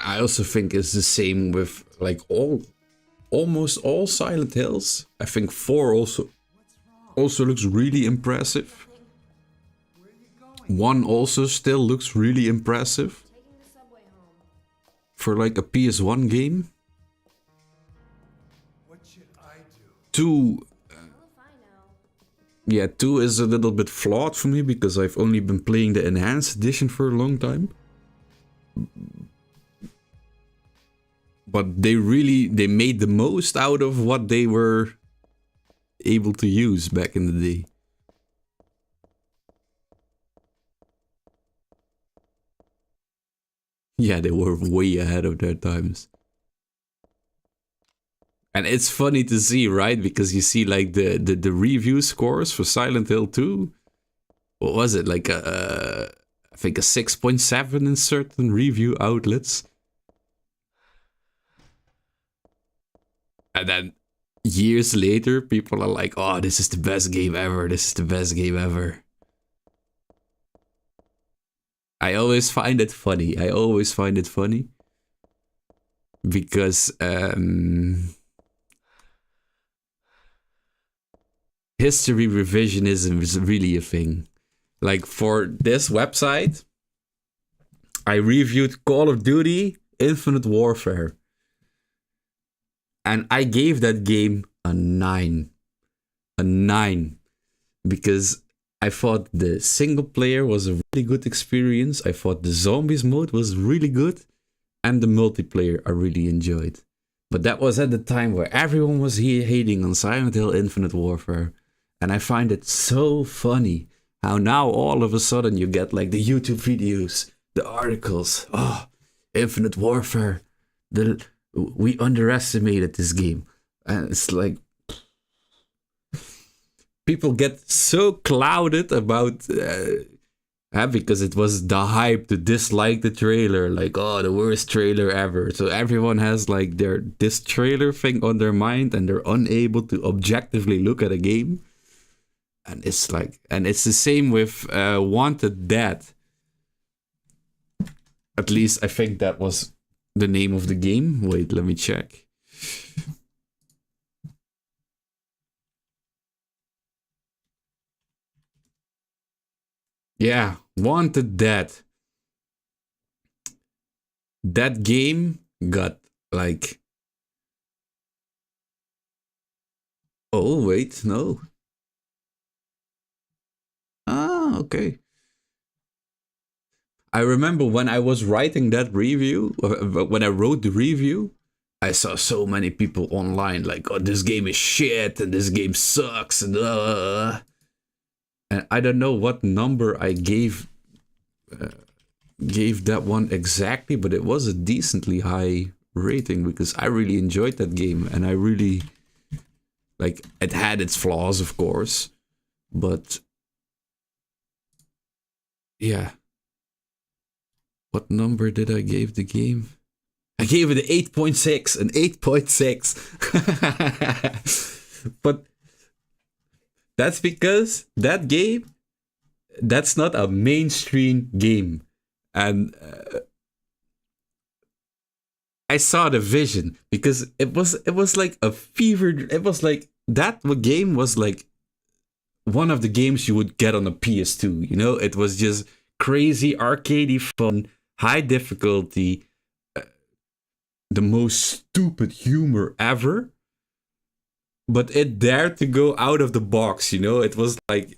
I also think it's the same with like almost all Silent Hills. I think 4 also looks really impressive. 1 also still looks really impressive Taking the subway home. for like a PS1 game. What should I do? 2, Well, if I know. yeah, 2 is a little bit flawed for me because I've only been playing the enhanced edition for a long time. But they made the most out of what they were able to use back in the day. Yeah, they were way ahead of their times. And it's funny to see, right? Because you see like the review scores for Silent Hill 2. What was it? Like I think a 6.7 in certain review outlets. And then years later, people are like, oh, this is the best game ever. This is the best game ever. I always find it funny. Because history revisionism is really a thing. Like for this website, I reviewed Call of Duty Infinite Warfare. And I gave that game a 9. A 9. Because I thought the single player was a really good experience. I thought the zombies mode was really good. And the multiplayer I really enjoyed. But that was at the time where everyone was here hating on Silent Hill Infinite Warfare. And I find it so funny how now all of a sudden you get like the YouTube videos, the articles. Oh, Infinite Warfare. We underestimated this game. And it's like people get so clouded about because it was the hype to dislike the trailer, like, oh, the worst trailer ever. So everyone has like this trailer thing on their mind and they're unable to objectively look at a game. And it's like, and it's the same with Wanted Dead. At least I think that was the name of the game. Wait, let me check. Yeah, Wanted Dead. That game got like... Oh, wait, no. Ah, okay. I remember when I was writing that review, when I wrote the review, I saw so many people online like, oh, this game is shit and this game sucks. And I don't know what number I gave that one exactly, but it was a decently high rating because I really enjoyed that game and I really, like, it had its flaws, of course, but yeah. What number did I give the game? I gave it an 8.6. An 8.6. But that's because that game, that's not a mainstream game. And I saw the vision because it was like a fever. It was like that game was like one of the games you would get on a PS2. You know, it was just crazy, arcadey fun. High difficulty, the most stupid humor ever, but it dared to go out of the box, you know? It was like,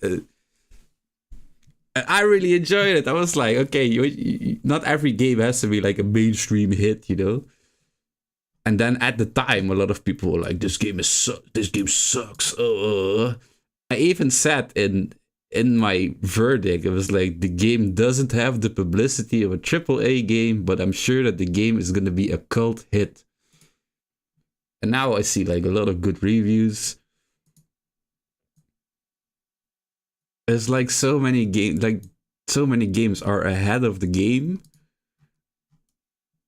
I really enjoyed it. I was like, okay, not every game has to be like a mainstream hit, you know? And then at the time, a lot of people were like, this game sucks. I even said in my verdict, it was like, the game doesn't have the publicity of a AAA game, but I'm sure that the game is going to be a cult hit. And now I see like a lot of good reviews. There's like so many games are ahead of the game.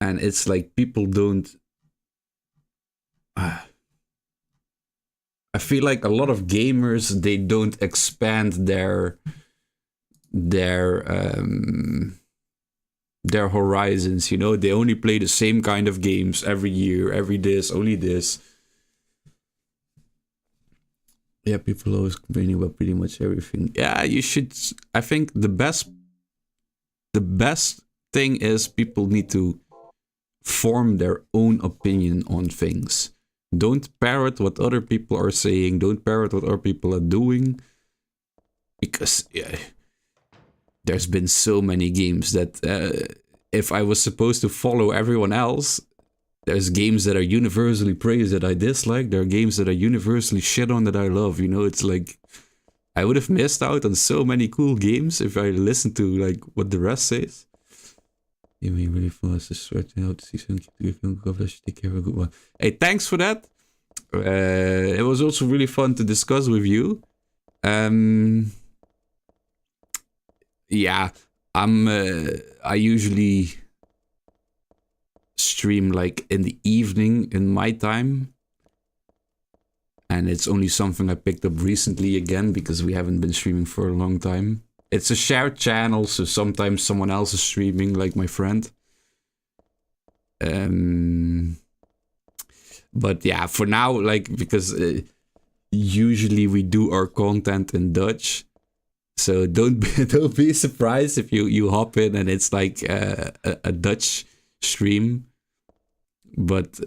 And it's like people don't... I feel like a lot of gamers, they don't expand their their horizons, you know. They only play the same kind of games every year, every this, only this. Yeah, people always complaining about pretty much everything. Yeah, you should. I think the best thing is people need to form their own opinion on things. Don't parrot what other people are saying. Don't parrot what other people are doing. Because there's been so many games that if I was supposed to follow everyone else, there's games that are universally praised that I dislike. There are games that are universally shit on that I love. You know, it's like I would have missed out on so many cool games if I listened to like what the rest says. You mean really fast to stretch out to see something to take care of a good one. Hey, thanks for that. It was also really fun to discuss with you. Yeah, I usually stream like in the evening in my time. And it's only something I picked up recently again because we haven't been streaming for a long time. It's a shared channel, so sometimes someone else is streaming, like my friend. But yeah, for now, like, because usually we do our content in Dutch. So don't be surprised if you hop in and it's like a Dutch stream. But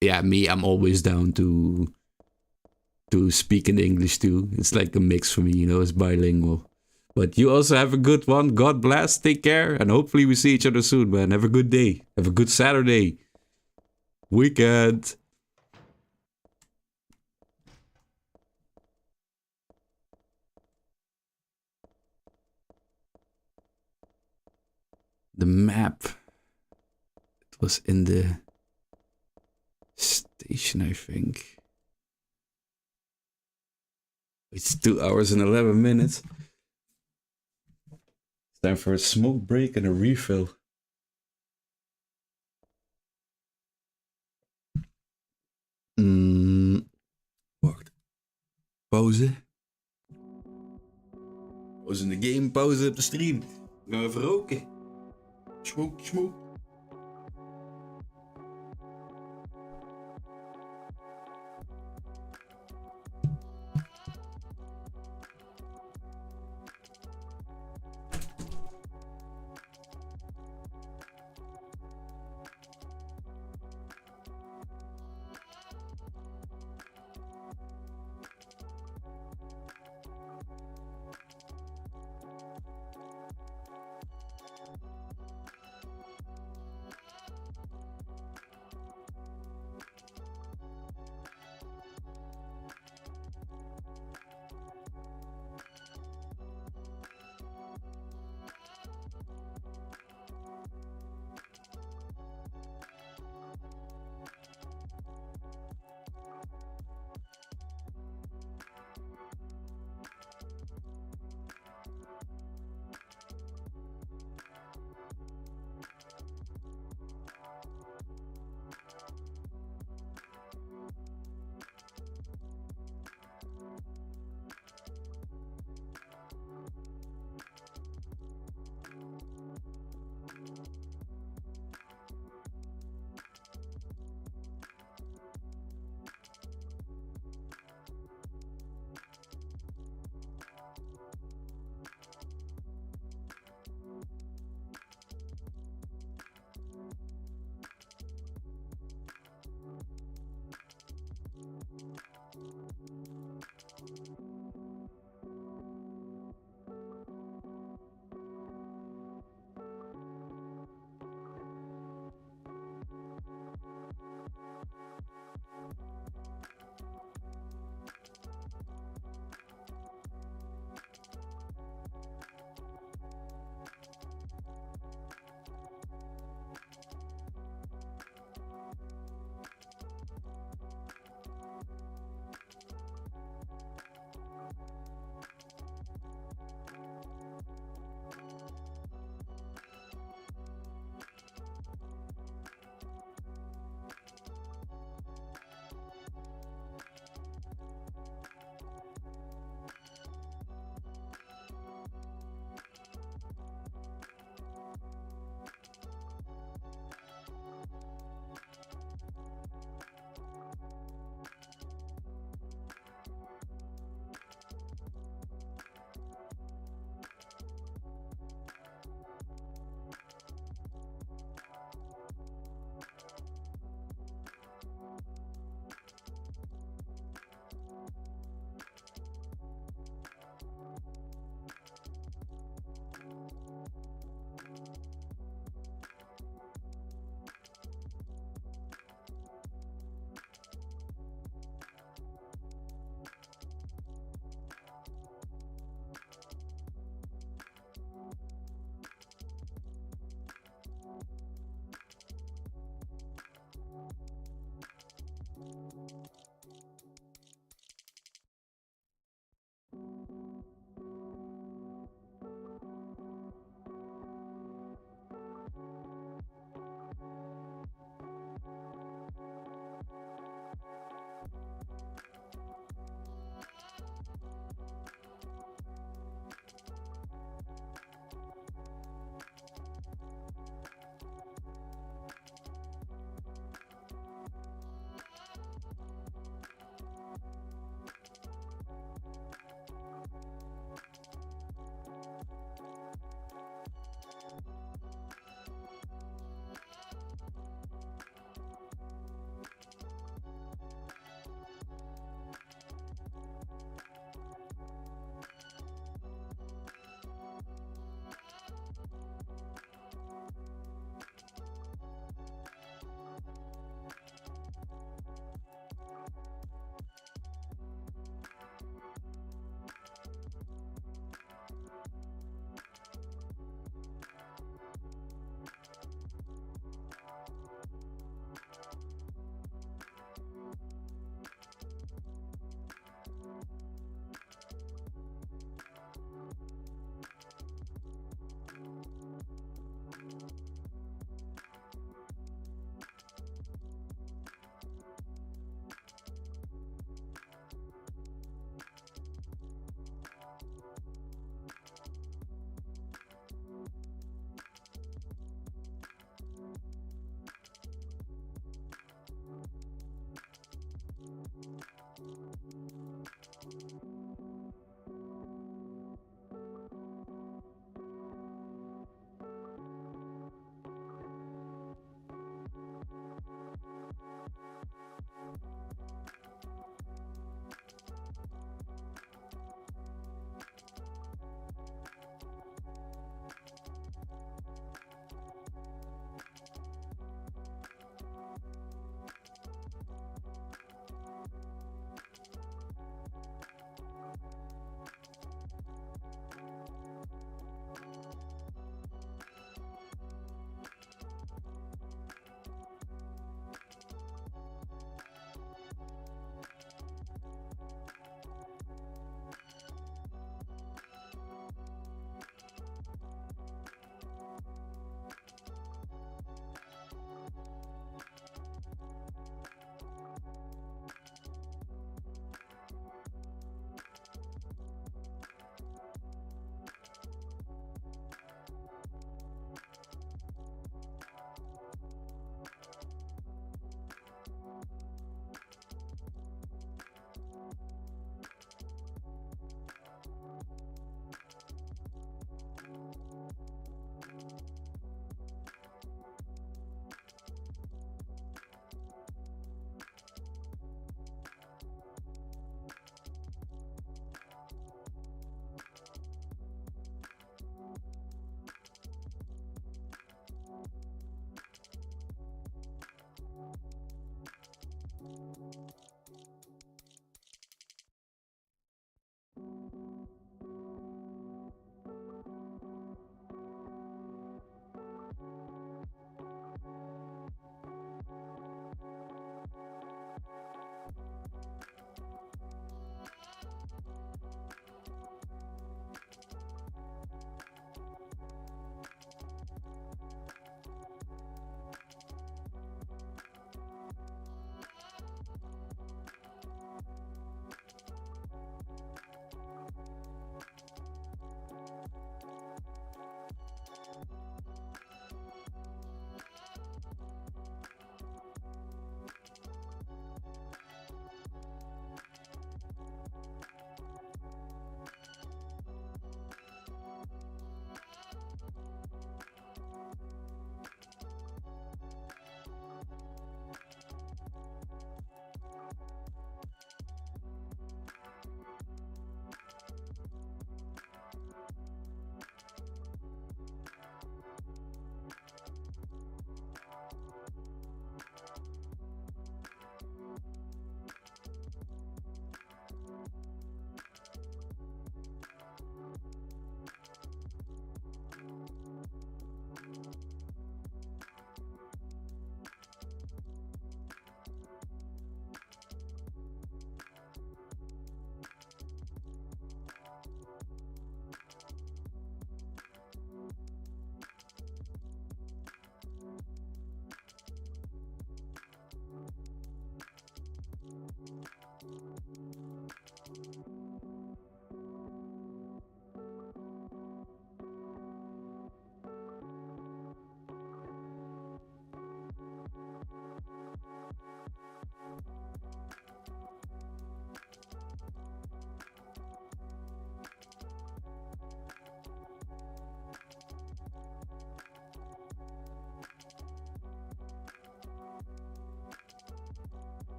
yeah, I'm always down to speak in English too. It's like a mix for me, you know, it's bilingual. But you also have a good one. God bless, take care, and hopefully we see each other soon, man. Have a good day. Have a good Saturday. Weekend. The map. It was in the station, I think. It's 2 hours and 11 minutes. It's time for a smoke break and a refill. Wacht. Pauze. Pauze in de game, pauze op de stream. Gaan we even roken. Smoke, smoke.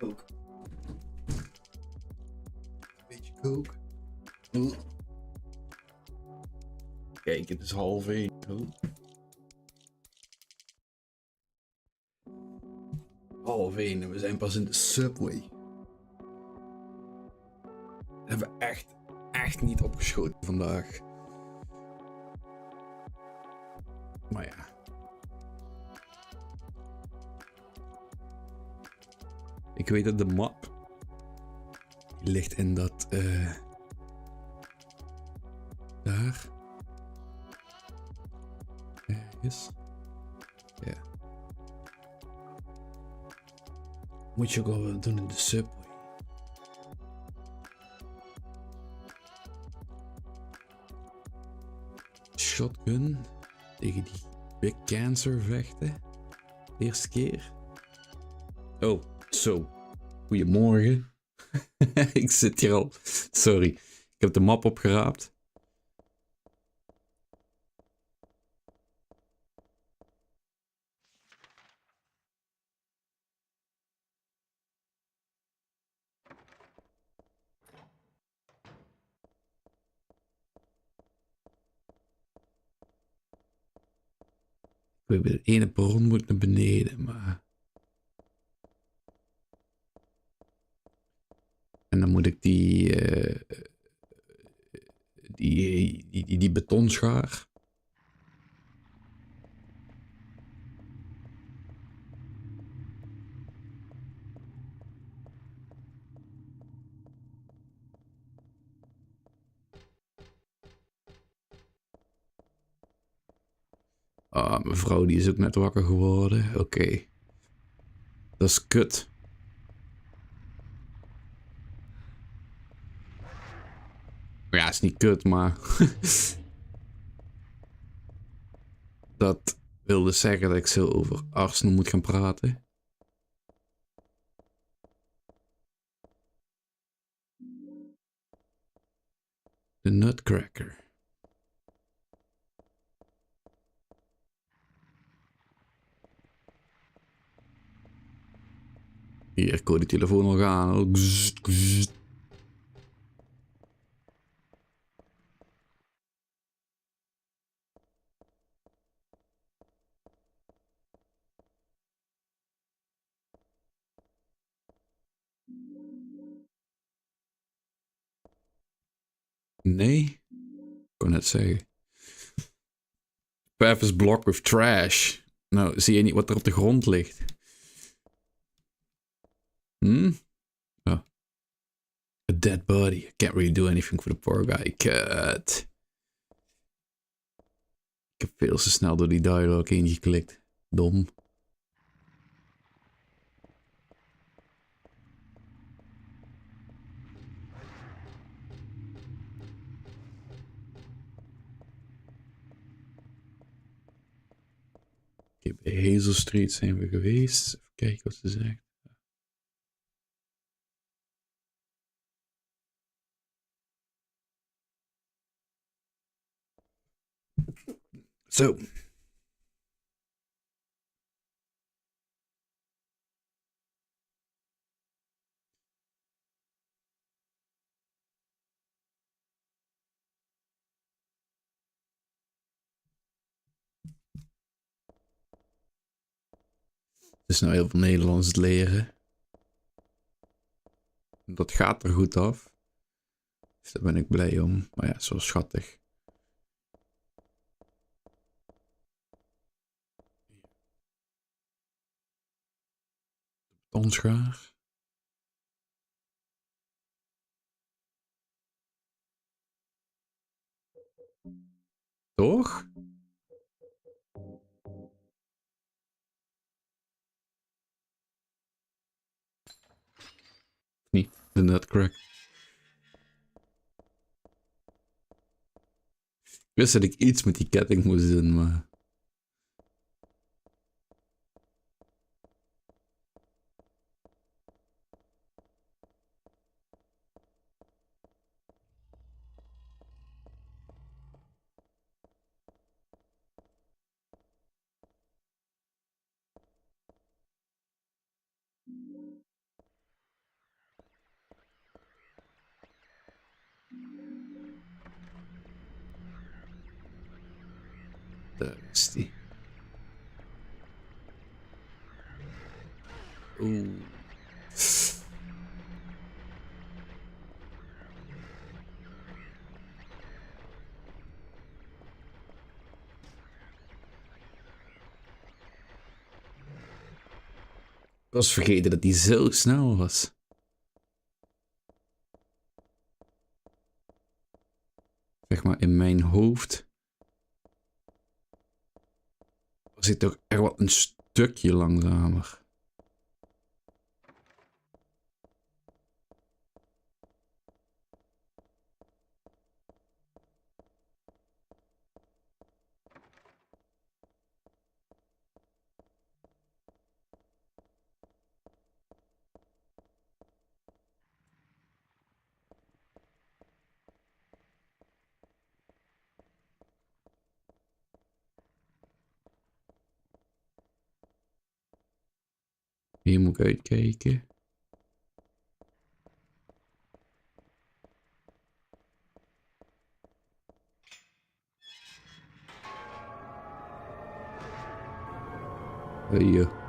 Coke. Een beetje coke. Kijk, het is half 1. Half 1 en we zijn pas in de subway. Hebben we echt niet opgeschoten vandaag. Maar ja. Ik weet dat de map die ligt in dat daar. Ergens. Ja. Moet je ook wel doen in de subway. Shotgun tegen die big cancer vechten. De eerste keer. Oh, zo. Goedemorgen. Ik zit hier al. Sorry. Ik heb de map opgeraapt. De ene perron moet naar beneden, maar... En dan moet ik die betonschaar. Ah, mevrouw die is ook net wakker geworden. Oké. Dat is kut. Ja, is niet kut, maar... Dat wil dus zeggen dat ik zo over Arsenal moet gaan praten. De Nutcracker. Hier, ik hoor die telefoon al gaan. Gzzt, gzzt. Nee? Ik kon net zeggen. Path is blocked with trash. Nou, zie je niet wat er op de grond ligt? Oh. A dead body. I can't really do anything for the poor guy. Cut. Ik heb veel te snel door die dialogue heen geklikt. Dom. Oké, bij Hazel Street zijn we geweest. Even kijken wat ze zegt. Zo. Het is nou heel veel Nederlands leren. Dat gaat er goed af. Dus daar ben ik blij om. Maar ja, zo schattig. Betonschaar. Toch? Niet, de nutcrack. Ik wist dat ik iets met die ketting moest doen, maar... Daar is die. Oeh. Ik was vergeten dat hij zo snel was. Zeg maar in mijn hoofd was hij toch echt wel een stukje langzamer. Hier moet ik uitkijken. Hier.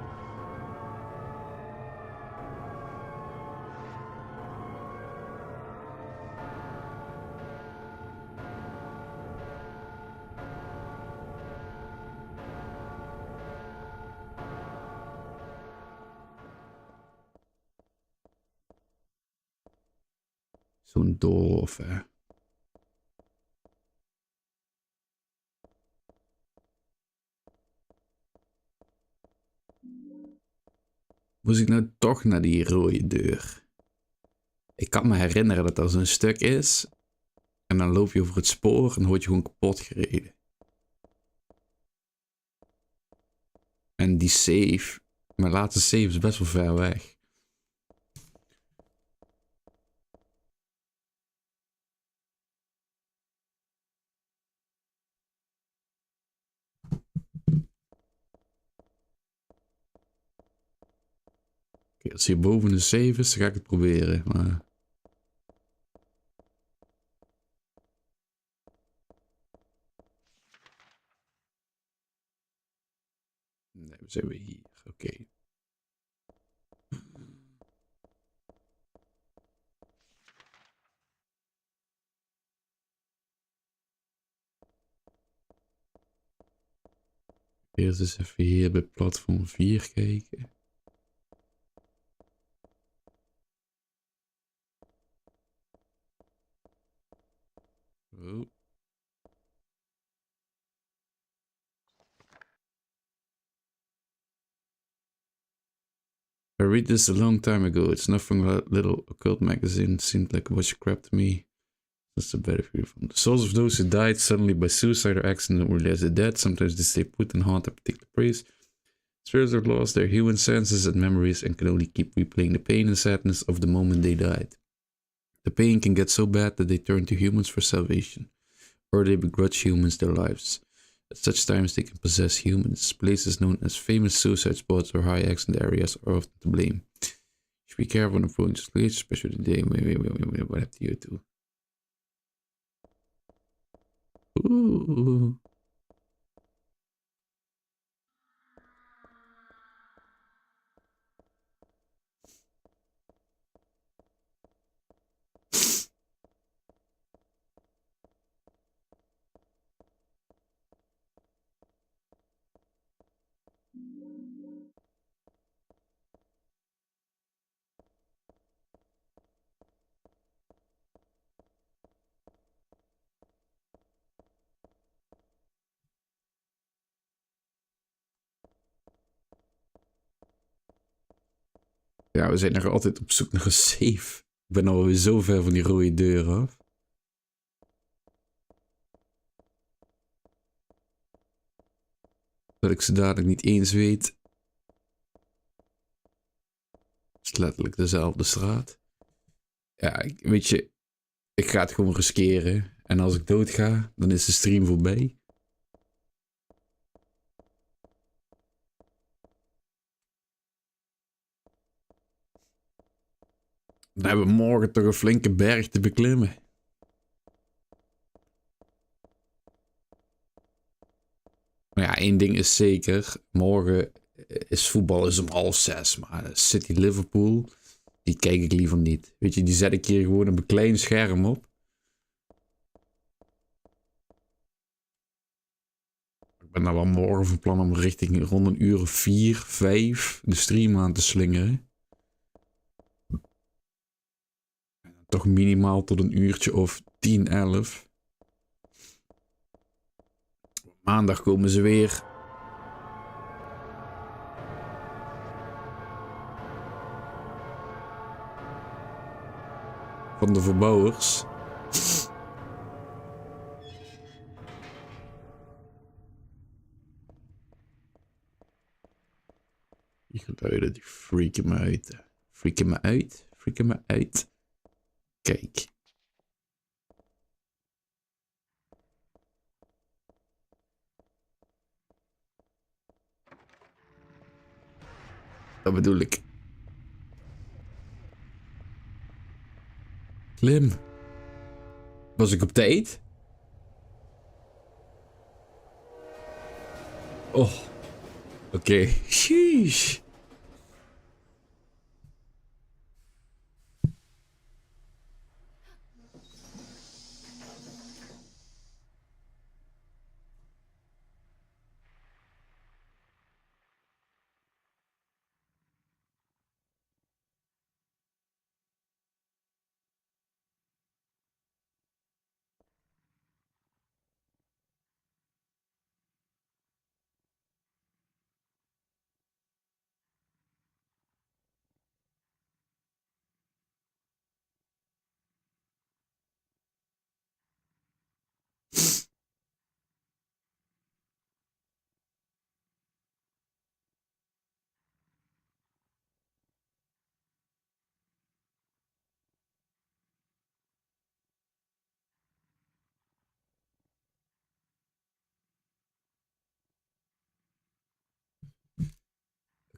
Zo'n dorp, hè. Moest ik nou toch naar die rode deur? Ik kan me herinneren dat er zo'n stuk is. En dan loop je over het spoor en word je gewoon kapot gereden. En die save, mijn laatste save is best wel ver weg. Oké, als hier boven een save is, dan ga ik het proberen. Maar... Nee, we zijn weer hier. Oké. Eerst eens even hier bij platform 4 kijken. Oh. I read this a long time ago. It's nothing but a little occult magazine. It seemed like a bunch of crap to me. That's the better view from the souls of those who died suddenly by suicide or accident or realize they're dead. Sometimes they stay put and haunt a particular place. Spirits have lost their human senses and memories and can only keep replaying the pain and sadness of the moment they died. The pain can get so bad that they turn to humans for salvation, or they begrudge humans their lives. At such times they can possess humans. Places known as famous suicide spots or high accident areas are often to blame. You should be careful when approaching this place, especially today. What happened to you two? Ooh. Ja, we zijn nog altijd op zoek naar een safe. Ik ben alweer zo ver van die rode deur af. Dat ik ze dadelijk niet eens weet. Het is letterlijk dezelfde straat. Ja, weet je, ik ga het gewoon riskeren. En als ik dood ga, dan is de stream voorbij. Dan hebben we morgen toch een flinke berg te beklimmen. Maar ja, één ding is zeker. Morgen is voetbal om 5:30. Maar City Liverpool, die kijk ik liever niet. Weet je, die zet ik hier gewoon op een klein scherm op. Ik ben daar wel morgen van plan om richting rond een uur of 4, 5 de stream aan te slingeren. Toch minimaal tot een uurtje of 10, 11. Maandag komen ze weer. Van de verbouwers. Die geluiden die freaken me uit. Freaken me uit? Freaken me uit? Kijk. Dat bedoel ik. Klim. Was ik op tijd? Oh. Oké. Sheesh.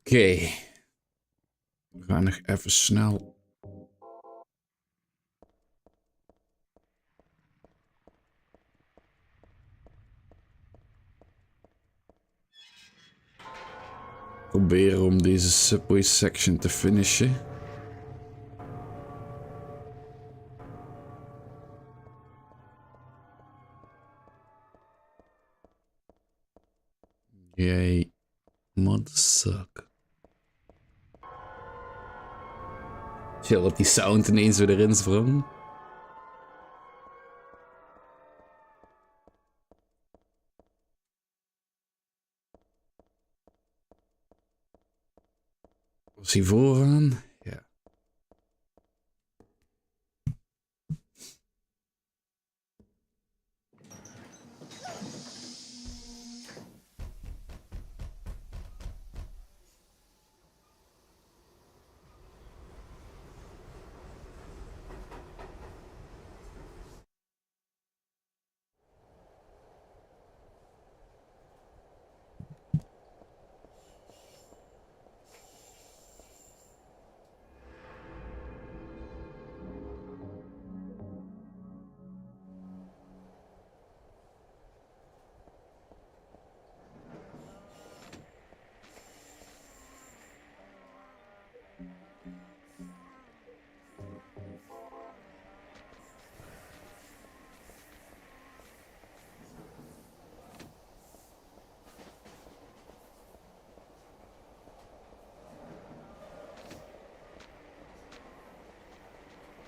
Oké. We gaan nog even snel. Proberen om deze subway section te finishen. Jij motherfucker. Chill dat die sound ineens weer erin sprong. Was hij vooraan? Ja.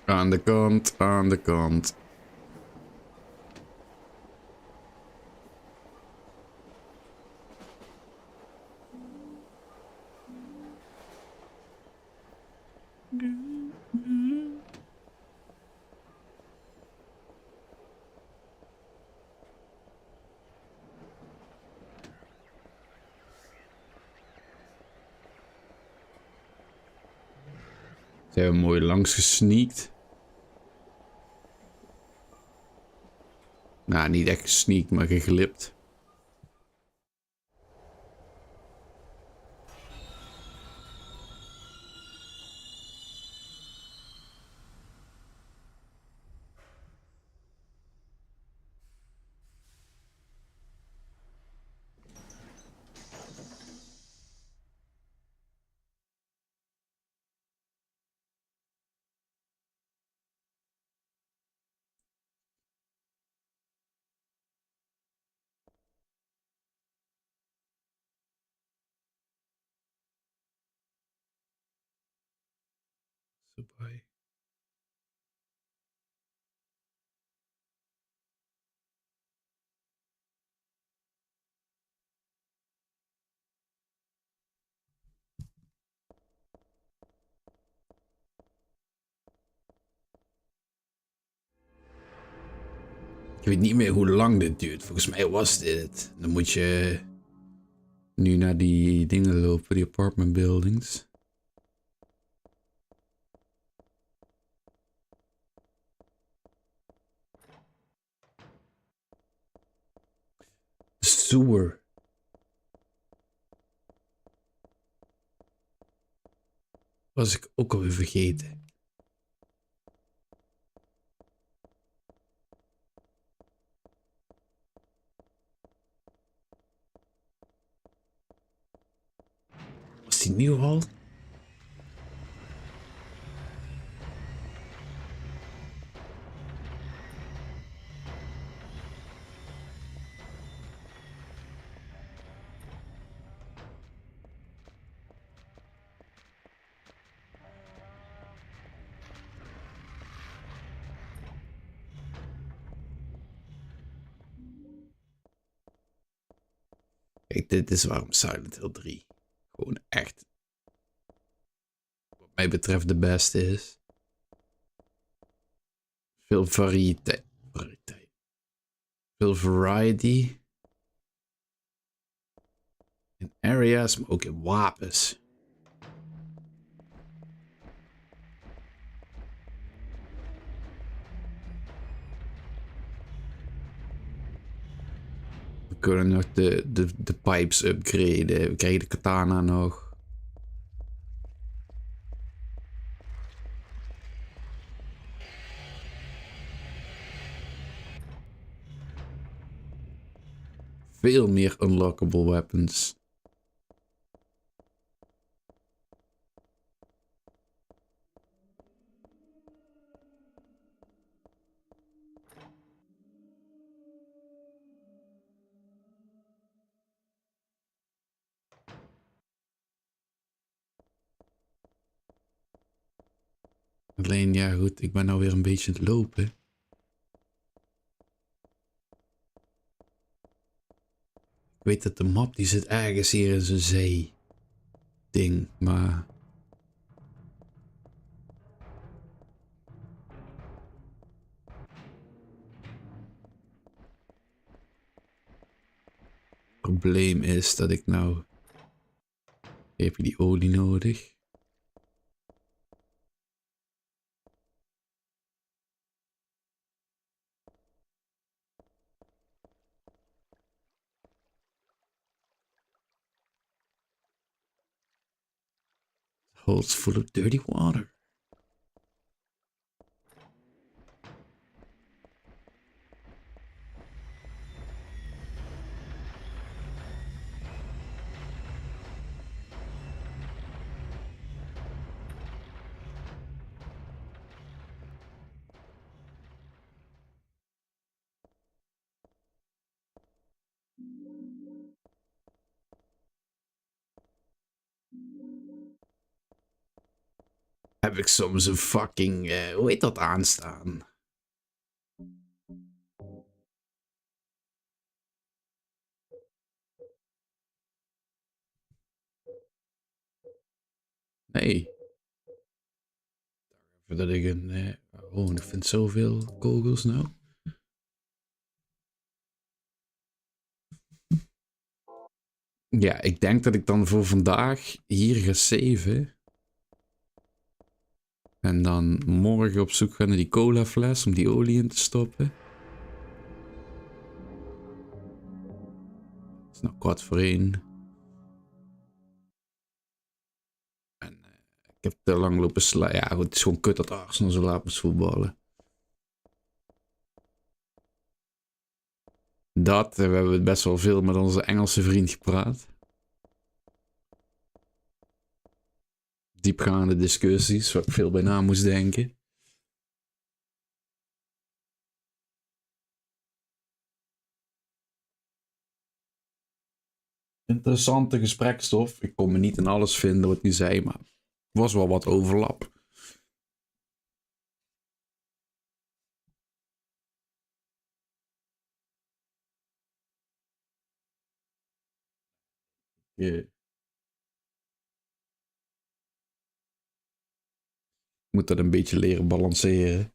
Aan de kant, aan de kant. Ze hebben mooi langs gesneakt. Nou, niet echt gesneakt, maar geglipt. erbij. Ik weet niet meer hoe lang dit duurt. Volgens mij was dit het. Dan moet je nu naar die dingen lopen, die apartment buildings. Sewer. Was ik ook alweer vergeten. Was die nieuw al? Kijk, dit is waarom Silent Hill 3 gewoon echt, wat mij betreft, de beste is. Veel variëteit. Veel variety. In areas, maar ook in wapens. We kunnen nog de pipes upgraden. We krijgen de katana nog. Veel meer unlockable weapons. Alleen, ja goed, ik ben nou weer een beetje aan het lopen. Ik weet dat de map die zit ergens hier in zo'n zee ding, maar... Het probleem is dat ik nou... Heb je die olie nodig? Holes full of dirty water. Heb ik soms een fucking, hoe heet dat, aanstaan? Nee. Even dat ik een, oh, ik vind zoveel kogels nou. Ja, ik denk dat ik dan voor vandaag hier ga saven. En dan morgen op zoek gaan naar die cola fles om die olie in te stoppen. Het is nou 1:15. En ik heb te lang lopen slaan. Ja goed, het is gewoon kut dat Arsenal zo laat moest voetballen. Dat, we hebben best wel veel met onze Engelse vriend gepraat. Diepgaande discussies, waar ik veel bij na moest denken. Interessante gesprekstof. Ik kon me niet in alles vinden wat hij zei, maar er was wel wat overlap. Yeah. Ik moet dat een beetje leren balanceren.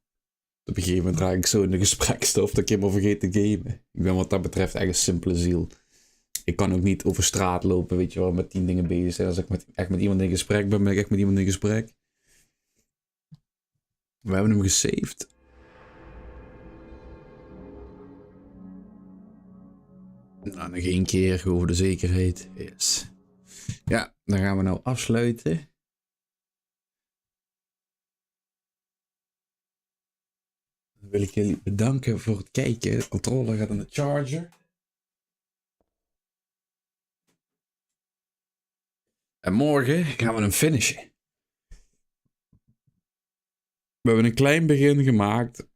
Op een gegeven moment raak ik zo in de gesprekstof dat ik helemaal vergeet te gamen. Ik ben wat dat betreft echt een simpele ziel. Ik kan ook niet over straat lopen, weet je wel, met 10 dingen bezig zijn. Als ik echt met iemand in gesprek ben, ben ik echt met iemand in gesprek. We hebben hem gesaved. Nou, nog 1 keer, gewoon voor de zekerheid. Yes. Ja, dan gaan we nou afsluiten. Dan wil ik jullie bedanken voor het kijken. De controller gaat aan de charger. En morgen gaan we hem finishen. We hebben een klein begin gemaakt.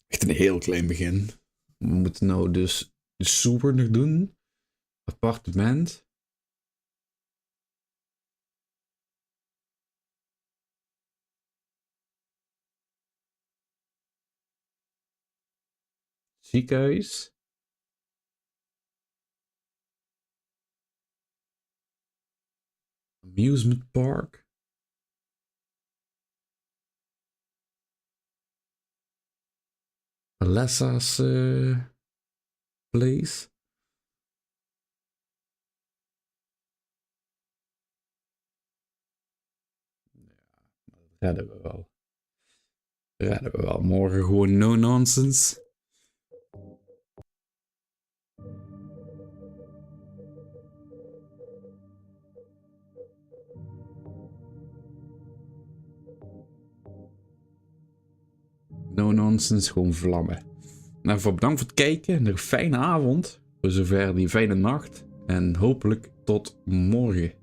Echt een heel klein begin. We moeten nou dus de sewer nog doen. Appartement. Ziekenhuis. Amusement park. Alessa's place. Ja, dat redden we wel. Redden we wel. Morgen gewoon no nonsense. No nonsense, gewoon vlammen. Nou, bedankt voor het kijken. Nog een fijne avond. Voor zover die fijne nacht. En hopelijk tot morgen.